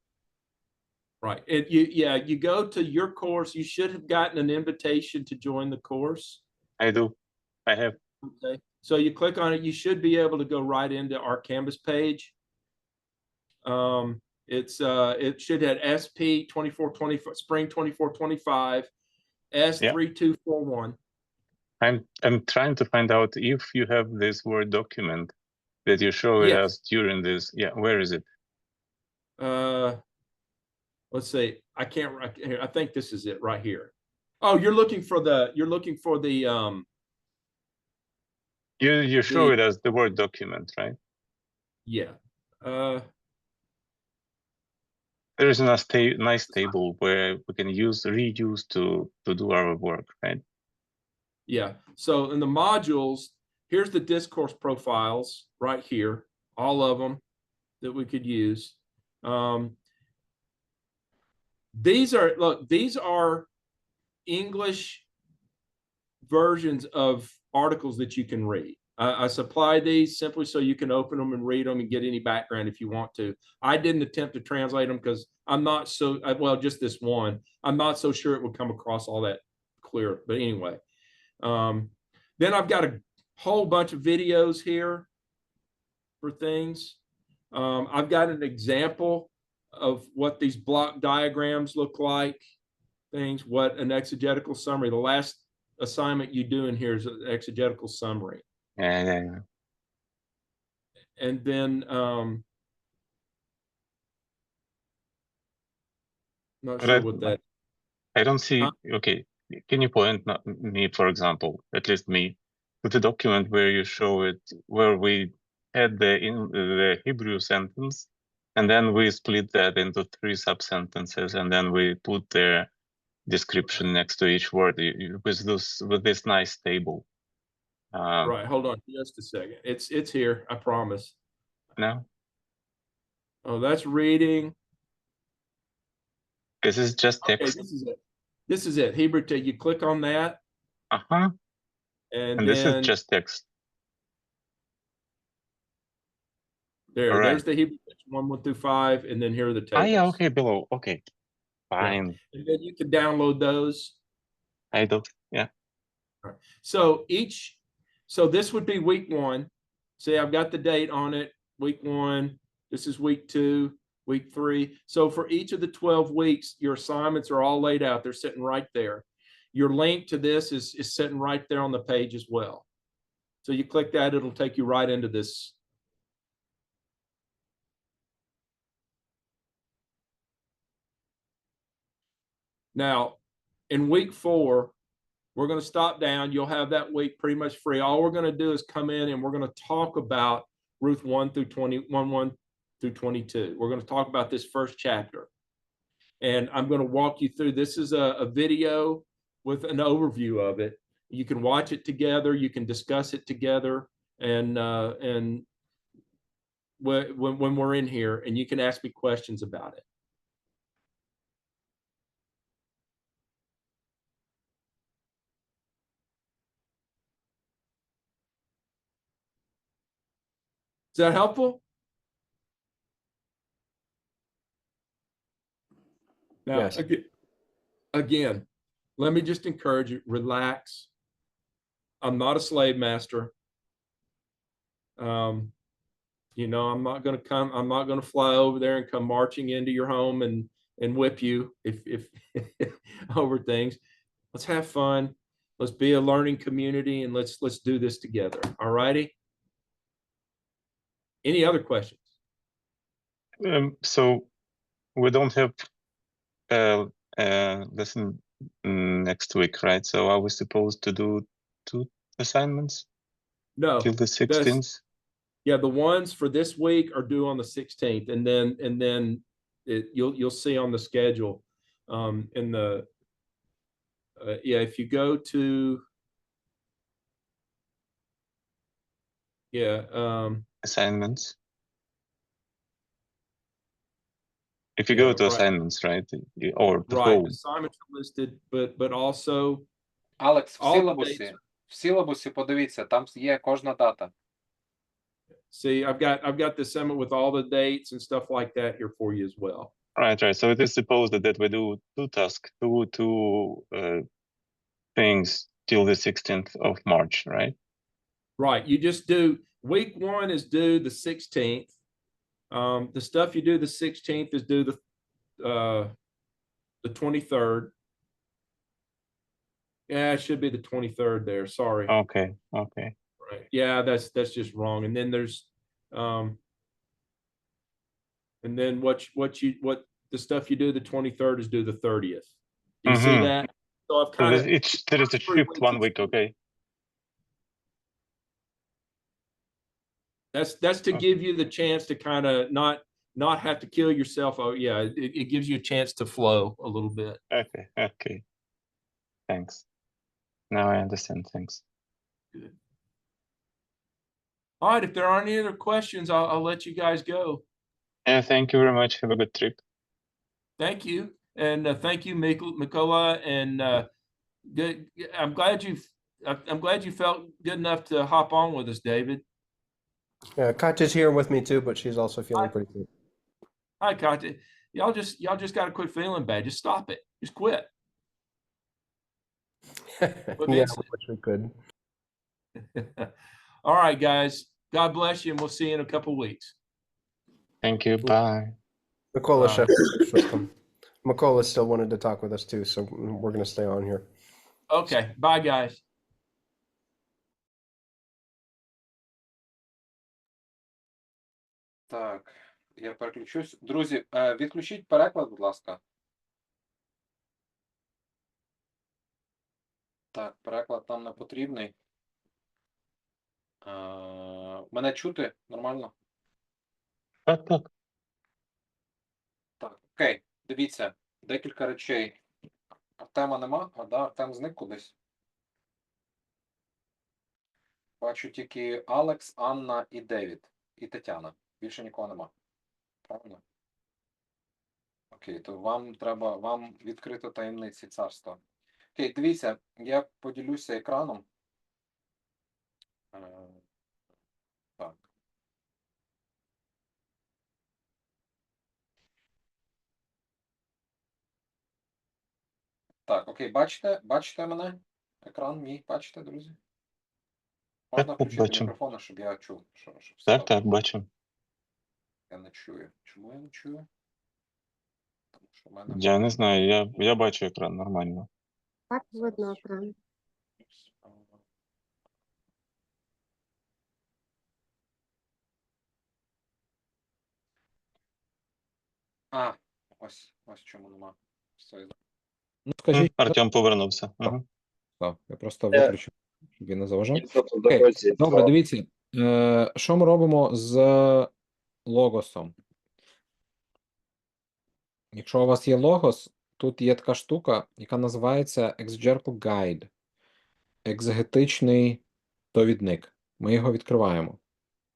Right. You go to your course. You should have gotten an invitation to join the course. I do. I have. Okay. So you click on it. You should be able to go right into our Canvas page. It should have SP 2425 Spring 2425 S3241. I'm trying to find out if you have this Word document that you showed us during this. Yeah, where is it? Let's see. I think this is it right here. Oh, you're looking for the You show it as the Word document, right? yeah. There is a nice table where we can reuse to do our work, right? Yeah. So in the modules, here's the discourse profiles right here, all of them that we could use. These are English versions of articles that you can read. I supply these simply so you can open them and read them and get any background if you want to. I didn't attempt to translate them because I'm not so, well, just this one. I'm not so sure it would come across all that clear. But anyway, then I've got a whole bunch of videos here for things. I've got an example of what these block diagrams look like, things, what an exegetical summary. The last assignment you do in here is an exegetical summary. Yeah. And then not sure what that. I don't see. Okay, can you point me, for example, at least me, to the document where you show it, where we had the Hebrew sentence, and then we split that into 3 sub-sentences, and then we put the description next to each word with this nice table. Right. Hold on just a second. It's here. I promise. No. Oh, that's reading. This is just text. Okay, this is it. This is it. Hebrew. You click on that. And then this is just text. There's the Hebrew text 1 through 5, and then here are the tables. Yeah, okay, below. Okay, fine. Yeah. And then you can download those. I do. Yeah. All right. So this would be week 1. See, I've got the date on it. Week 1. This is week 2, week 3. So for each of the 12 weeks, your assignments are all laid out. They're sitting right there. Your link to this is sitting right there on the page as well. So you click that, it'll take you right into this. Now, in week 4, we're going to stop down. You'll have that week pretty much free. All we're going to do is come in and we're going to talk about Ruth 1 through 22. We're going to talk about this first chapter. And I'm going to walk you through. This is a video with an overview of it. You can watch it together. You can discuss it together. And when we're in here, and you can ask me questions about it. Is that helpful? Now, Yes. again, let me just encourage you, relax. I'm not a slave master. You know, I'm not going to fly over there and come marching into your home and whip you if over things. Let's have fun. Let's be a learning community, and let's do this together. All righty. Any other questions? So we don't have lesson next week, right? So are we supposed to do 2 assignments? No. Till the 16th? Yeah, the ones for this week are due on the 16th, and then you'll see on the schedule in the if you go to assignments. If you go to assignments, right, or the whole. Assignments are listed, but also Алекс, в силабусі подивіться, там є кожна дата. See, I've got the assignment with all the dates and stuff like that here for you as well. Right. So it is supposed that we do 2 tasks, two things till the 16th of March, right? Right. You just do week 1 is due the 16th. The stuff you do the 16th is due the 23rd. Yeah, it should be the 23rd there. Sorry. Okay. Right. Yeah, that's just wrong. And then there's and then what the stuff you do the 23rd is due the 30th. Do you see that? So I've So kind of there is a shift 1 week, okay? that's to give you the chance to kind of not have to kill yourself. Oh yeah, it gives you a chance to flow a little bit. Okay, okay. Thanks. Now I understand. Thanks. Good. All right, if there aren't any other questions, I'll let you guys go. Yeah, thank you very much. Have a good trip. Thank you, and thank you, Mikola, and good. I'm glad you felt good enough to hop on with us, David. Yeah, Katya's here with me too, but she's also feeling Hi. pretty good. Hi, Katya. Y'all just got to quit feeling bad. Just stop it. Just quit. Yeah, I wish we could. All right, guys. God bless you, and we'll see you in a couple weeks. Thank you. Bye. Mikola Bye. Chef. Mikola still wanted to talk with us too, so we're going to stay on here. Okay. Bye, guys. Так, я переключусь. Друзі, відключіть переклад, будь ласка. Так, переклад нам не потрібний. Мене чути нормально? Так. Так, окей. Дивіться, декілька речей. Артема нема, Артем зник кудись. Бачу тільки Алекс, Анна і Девід. І Тетяна. Більше нікого нема. Правильно? Окей, то вам відкрито таємниці царства. Окей, дивіться, я поділюся екраном. Так. Так, окей, бачите мене? Екран мій, бачите, друзі? Можна Так, включити бачу. мікрофон, щоб я чув, що все Так, бачу. я не чую. Чому я не чую? Тому що в мене Я не знаю, я бачу екран нормально. Так видно екран. Ось чому нема. Все. Ну, скажіть, Артем повернувся. Угу. так, я просто виключу, щоб він не заважав. Просто в Окей, дорозі. добре, дивіться, що ми робимо з логосом? Якщо у вас є логос, тут є така штука, яка називається Exegetical Guide. Екзегетичний довідник. Ми його відкриваємо.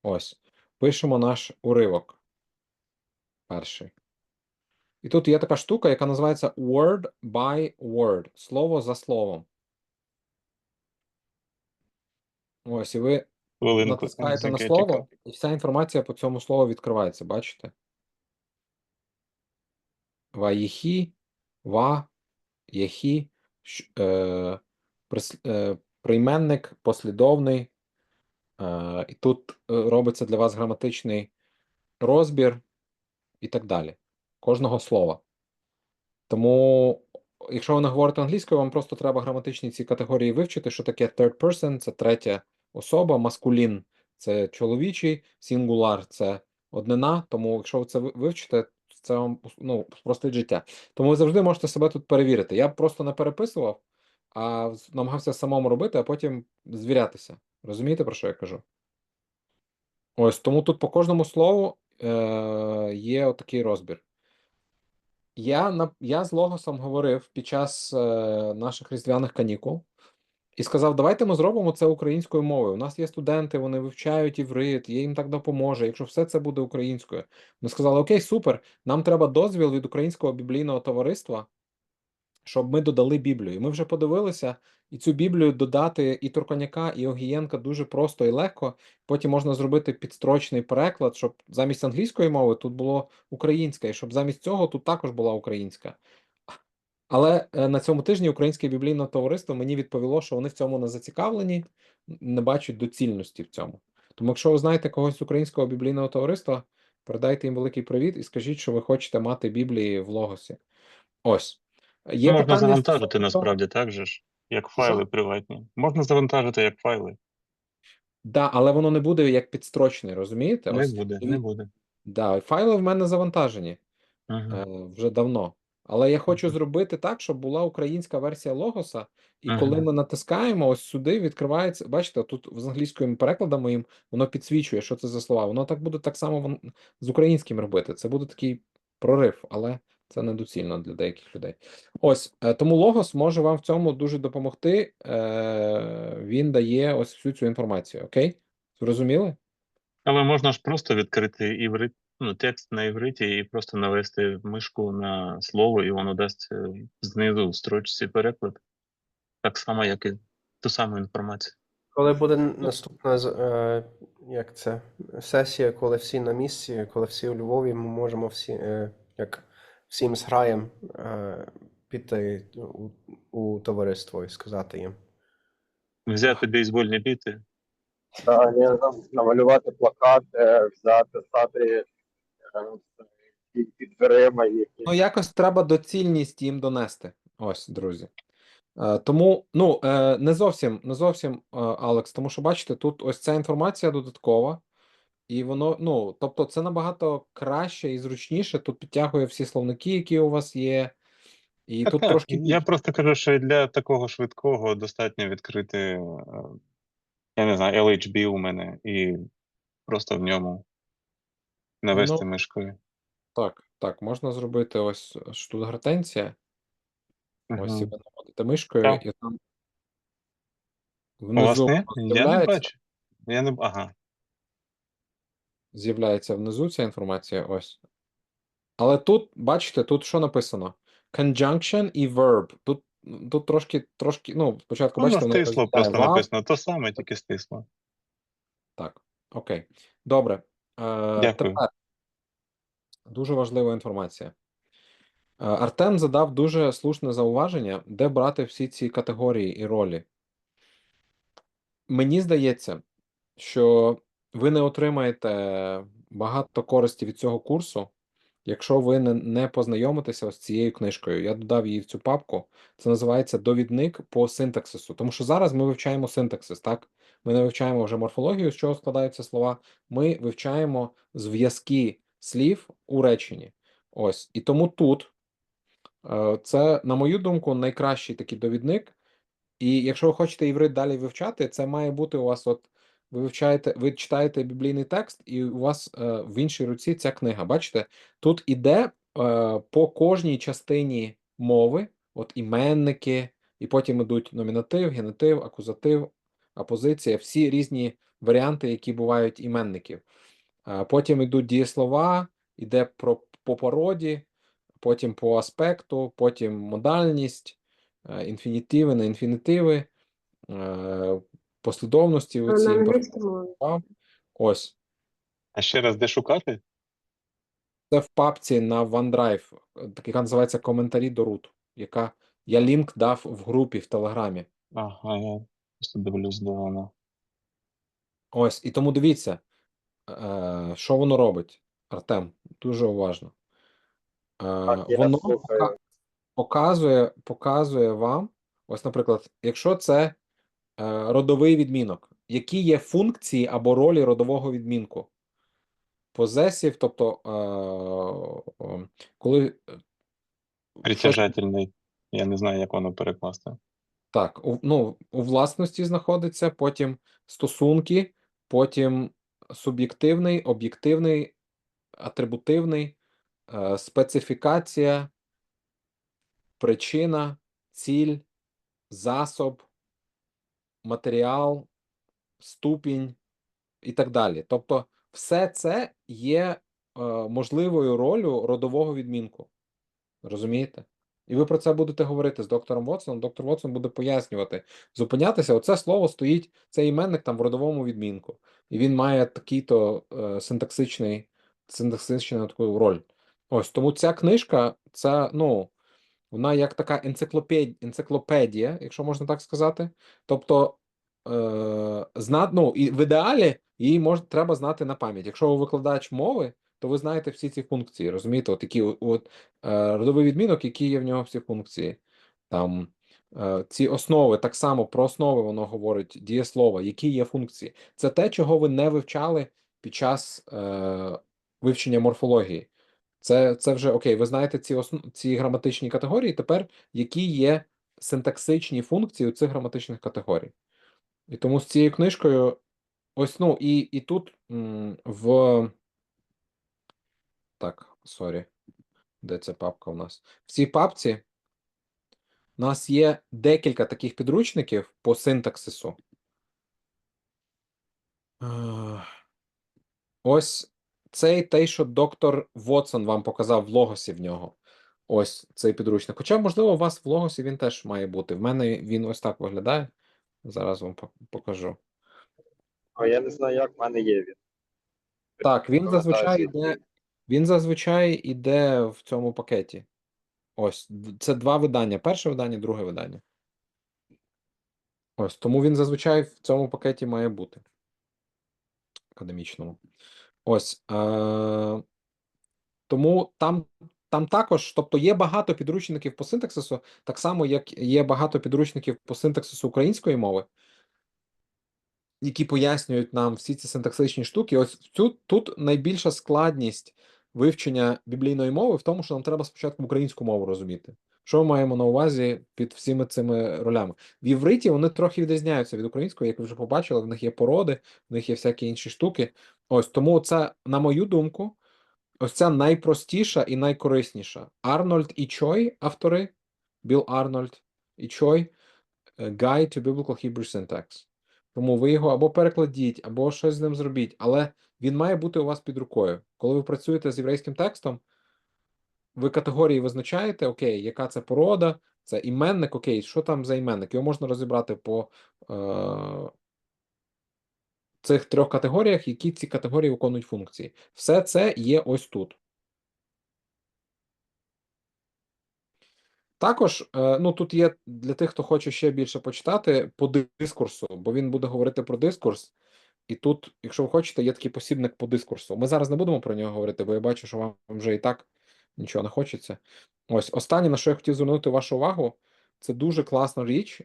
Ось. Пишемо наш уривок. Перший. І тут є така штука, яка називається word by word. Слово за словом. Ось, і ви Хвилинку. натискаєте на Exegetical. слово, і вся інформація по цьому слову відкривається, бачите? Ваїхі, ва, єхі, прийменник, послідовний. І тут робиться для вас граматичний розбір і так далі. Кожного слова. Тому, якщо ви не говорите англійською, вам просто треба граматичні ці категорії вивчити, що таке third person – це третя особа, маскулін – це чоловічий, сингуляр – це однина, тому якщо ви це вивчите, це вам спростить життя. Тому ви завжди можете себе тут перевірити. Я просто не переписував, а намагався самому робити, а потім звірятися. Розумієте, про що я кажу? Ось, тому тут по кожному слову є отакий розбір. Я з Логосом говорив під час наших різдвяних канікул і сказав, давайте ми зробимо це українською мовою. У нас є студенти, вони вивчають іврит, я їм так допоможе, якщо все це буде українською. Вони сказали, окей, супер, нам треба дозвіл від Українського біблійного товариства, щоб ми додали Біблію. І ми вже подивилися, і цю Біблію додати і Турконяка, і Огієнка дуже просто і легко. Потім можна зробити підстрочний переклад, щоб замість англійської мови тут було українська, і щоб замість цього тут також була українська. Але на цьому тижні Українське біблійне товариство мені відповіло, що вони в цьому не зацікавлені, не бачать доцільності в цьому. Тому якщо ви знаєте когось з Українського біблійного товариства, передайте їм великий привіт і скажіть, що ви хочете мати Біблії в Логосі. Ось. Є Можна питання завантажити насправді так же ж, як файли Що? приватні. Можна завантажити як файли. Да, але воно не буде як підстрочний, розумієте? Не Ось, буде, не буде. да, файли в мене завантажені Угу. вже давно. Але я хочу зробити так, щоб була українська версія логоса, і коли ми натискаємо, ось сюди відкривається. Бачите, тут з англійським перекладом моїм воно підсвічує, що це за слова. Воно так буде так само з українським робити. Це буде такий прорив, але це недоцільно для деяких людей. Ось тому логос може вам в цьому дуже допомогти. Він дає ось всю цю інформацію. Окей? Зрозуміли? Але можна ж просто відкрити іврит, ну, текст на івриті і просто навести мишку на слово, і воно дасть знизу в строчці переклад. Так само, як і ту саму інформацію. Коли буде наступна як це, сесія, коли всі на місці, коли всі у Львові, ми можемо як всім зграєм піти у товариство і сказати їм. Взяти бейсбольні біти. Так, намалювати плакат, взяти, стати під дверима. Ну, якось треба доцільність їм донести. Ось, друзі. Тому, ну, не зовсім, Алекс, тому що, бачите, тут ось ця інформація додаткова, і воно, ну, тобто це набагато краще і зручніше, тут підтягує всі словники, які у вас є, і тут Так, трошки я просто кажу, що і для такого швидкого достатньо відкрити, я не знаю, LHB у мене, і просто в ньому навести Ну, мишкою. так, можна зробити ось тут гортензія, ось і ви наводите мишкою, Так. і там У вас внизу не? Я не з'являється. бачу. Ага. З'являється внизу ця інформація, ось. Але тут, бачите, тут що написано? Conjunction і verb. Тут трошки, ну, спочатку, Воно бачите, воно стисло, розділяє просто вас. написано. То саме, тільки стисло. Так, окей. Добре. Дякую. Тепер дуже важлива інформація. Артем задав дуже слушне зауваження, де брати всі ці категорії і ролі. Мені здається, що ви не отримаєте багато користі від цього курсу, якщо ви не познайомитеся з цією книжкою. Я додав її в цю папку. Це називається довідник по синтаксису. Тому що зараз ми вивчаємо синтаксис, так? Ми не вивчаємо вже морфологію, з чого складаються слова. Ми вивчаємо зв'язки слів у реченні. Ось. І тому тут це, на мою думку, найкращий такий довідник. І якщо ви хочете іврит далі вивчати, це має бути у вас, от ви читаєте біблійний текст, і у вас в іншій руці ця книга. Бачите, тут іде по кожній частині мови, от іменники, і потім ідуть номінатив, генетив, акузатив, апозиція, всі різні варіанти, які бувають іменників. Потім йдуть дієслова, іде по породі, потім по аспекту, потім модальність, інфінітиви, не інфінітиви, послідовності На оці. англійській мові. Ось. А ще раз, де шукати? Це в папці на OneDrive, яка називається «Коментарі до Ruth», яка я лінк дав в групі в Телеграмі. Ага, я просто дивлюсь, де вона. Ось, і тому дивіться, що воно робить, Артем, дуже уважно. Я Воно слухаю. показує вам, ось, наприклад, якщо це родовий відмінок, які є функції або ролі родового відмінку. Позесів, тобто, коли Притяжательний. Я не знаю, як воно перекласти. так, у власності знаходиться, потім стосунки, потім суб'єктивний, об'єктивний, атрибутивний, специфікація, причина, ціль, засоб, матеріал, ступінь і так далі. Тобто, все це є можливою ролью родового відмінку. Розумієте? І ви про це будете говорити з доктором Вотсоном. Доктор Вотсон буде пояснювати, зупинятися. Оце слово стоїть, цей іменник там в родовому відмінку. І він має такий-то синтаксичну таку роль. Ось, тому ця книжка, це, ну, вона як така енциклопедія, якщо можна так сказати. Тобто, і в ідеалі її треба знати на пам'ять. Якщо ви викладач мови, то ви знаєте всі ці функції, розумієте? От такі родовий відмінок, які є в нього всі функції. Там ці основи, так само про основи воно говорить, дієслова, які є функції. Це те, чого ви не вивчали під час вивчення морфології. Це вже окей, ви знаєте ці граматичні категорії, тепер які є синтаксичні функції у цих граматичних категорій. І тому з цією книжкою, ось, ну, і тут так, сорі, де ця папка у нас? В цій папці у нас є декілька таких підручників по синтаксису. Ось цей той, що доктор Вотсон вам показав в Логосі в нього. Ось цей підручник. Хоча, можливо, у вас в Логосі він теж має бути. В мене він ось так виглядає. Зараз вам покажу. А я не знаю, як в мене є він. Так, Пам'ятаю, звідки. він зазвичай іде в цьому пакеті. Ось, це два видання. Перше видання, друге видання. Ось, тому він зазвичай в цьому пакеті має бути. Академічному. Ось. Тому там також, тобто є багато підручників по синтаксису, так само, як є багато підручників по синтаксису української мови, які пояснюють нам всі ці синтаксичні штуки. Ось тут найбільша складність вивчення біблійної мови в тому, що нам треба спочатку українську мову розуміти. Що ми маємо на увазі під всіми цими ролями? В івриті вони трохи відрізняються від української, як ви вже побачили, в них є породи, в них є всякі інші штуки. Ось тому це, на мою думку, ось ця найпростіша і найкорисніша. Арнольд і Чой, автори, Білл Арнольд і Чой, Guide to Biblical Hebrew Syntax. Тому ви його або перекладіть, або щось з ним зробіть, але він має бути у вас під рукою. Коли ви працюєте з єврейським текстом, ви категорії визначаєте, окей, яка це порода, це іменник, окей, що там за іменник? Його можна розібрати по цих трьох категоріях, які ці категорії виконують функції. Все це є ось тут. Також, ну, тут є для тих, хто хоче ще більше почитати, по дискурсу, бо він буде говорити про дискурс. І тут, якщо ви хочете, є такий посібник по дискурсу. Ми зараз не будемо про нього говорити, бо я бачу, що вам вже і так нічого не хочеться. Ось, останнє, на що я хотів звернути вашу увагу, це дуже класна річ.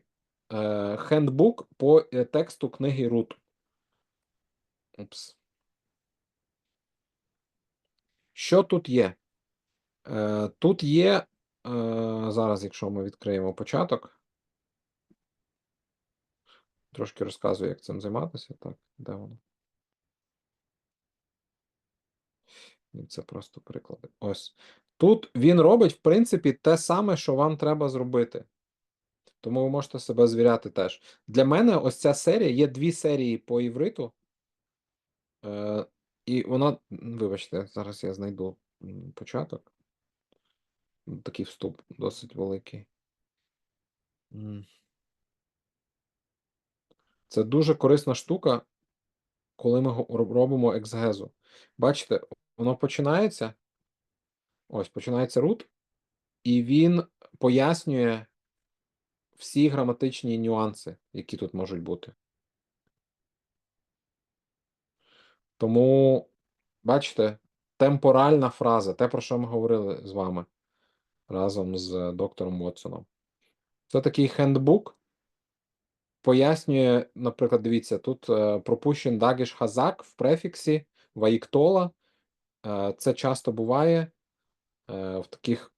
Хендбук по тексту книги Рут. Упс. Що тут є? Тут є, зараз, якщо ми відкриємо початок, трошки розказую, як цим займатися. Так, де воно? Це просто приклади. Ось. Тут він робить, в принципі, те саме, що вам треба зробити. Тому ви можете себе звіряти теж. Для мене ось ця серія, є дві серії по івриту. І вона, вибачте, зараз я знайду початок. Такий вступ досить великий. Це дуже корисна штука, коли ми робимо екзегезу. Бачите, воно починається. Ось, починається root, і він пояснює всі граматичні нюанси, які тут можуть бути. Тому, бачите, темпоральна фраза, те, про що ми говорили з вами разом з доктором Вотсоном. Це такий хендбук. Пояснює, наприклад, дивіться, тут пропущен дагіш хазак в префіксі ваїктола. Це часто буває в таких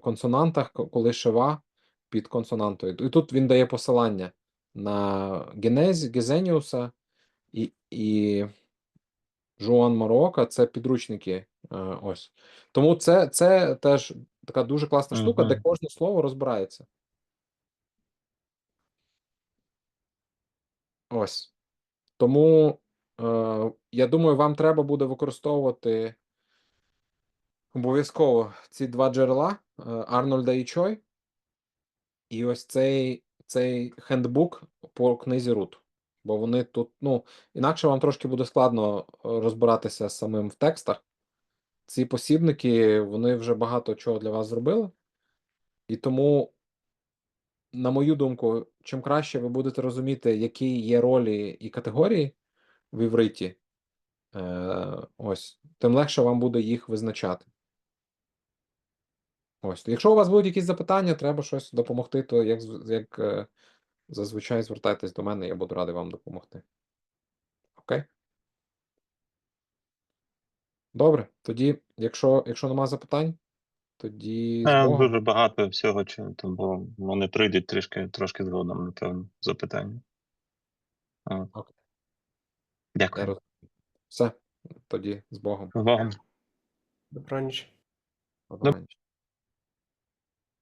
консонантах, коли шива під консонантою. І тут він дає посилання на Гезеніуса і Жуан Марока, це підручники. Ось. Тому це теж така дуже класна штука, де кожне слово розбирається. Ось. Тому, я думаю, вам треба буде використовувати обов'язково ці два джерела Арнольда і Чой, і ось цей хендбук по книзі Рут. Бо вони тут, ну, інакше вам трошки буде складно розбиратися самим в текстах. Ці посібники, вони вже багато чого для вас зробили. І тому, на мою думку, чим краще ви будете розуміти, які є ролі і категорії в івриті, ось, тим легше вам буде їх визначати. Ось. Якщо у вас будуть якісь запитання, треба щось допомогти, то як зазвичай звертайтесь до мене, я буду радий вам допомогти. Окей? Добре, тоді, якщо нема запитань, тоді з Богом. Дуже багато всього, бо вони прийдуть трошки згодом, напевно, запитання. Окей. Я Дякую. розумію. Все, тоді з Богом. З Богом. Добраніч. Добраніч.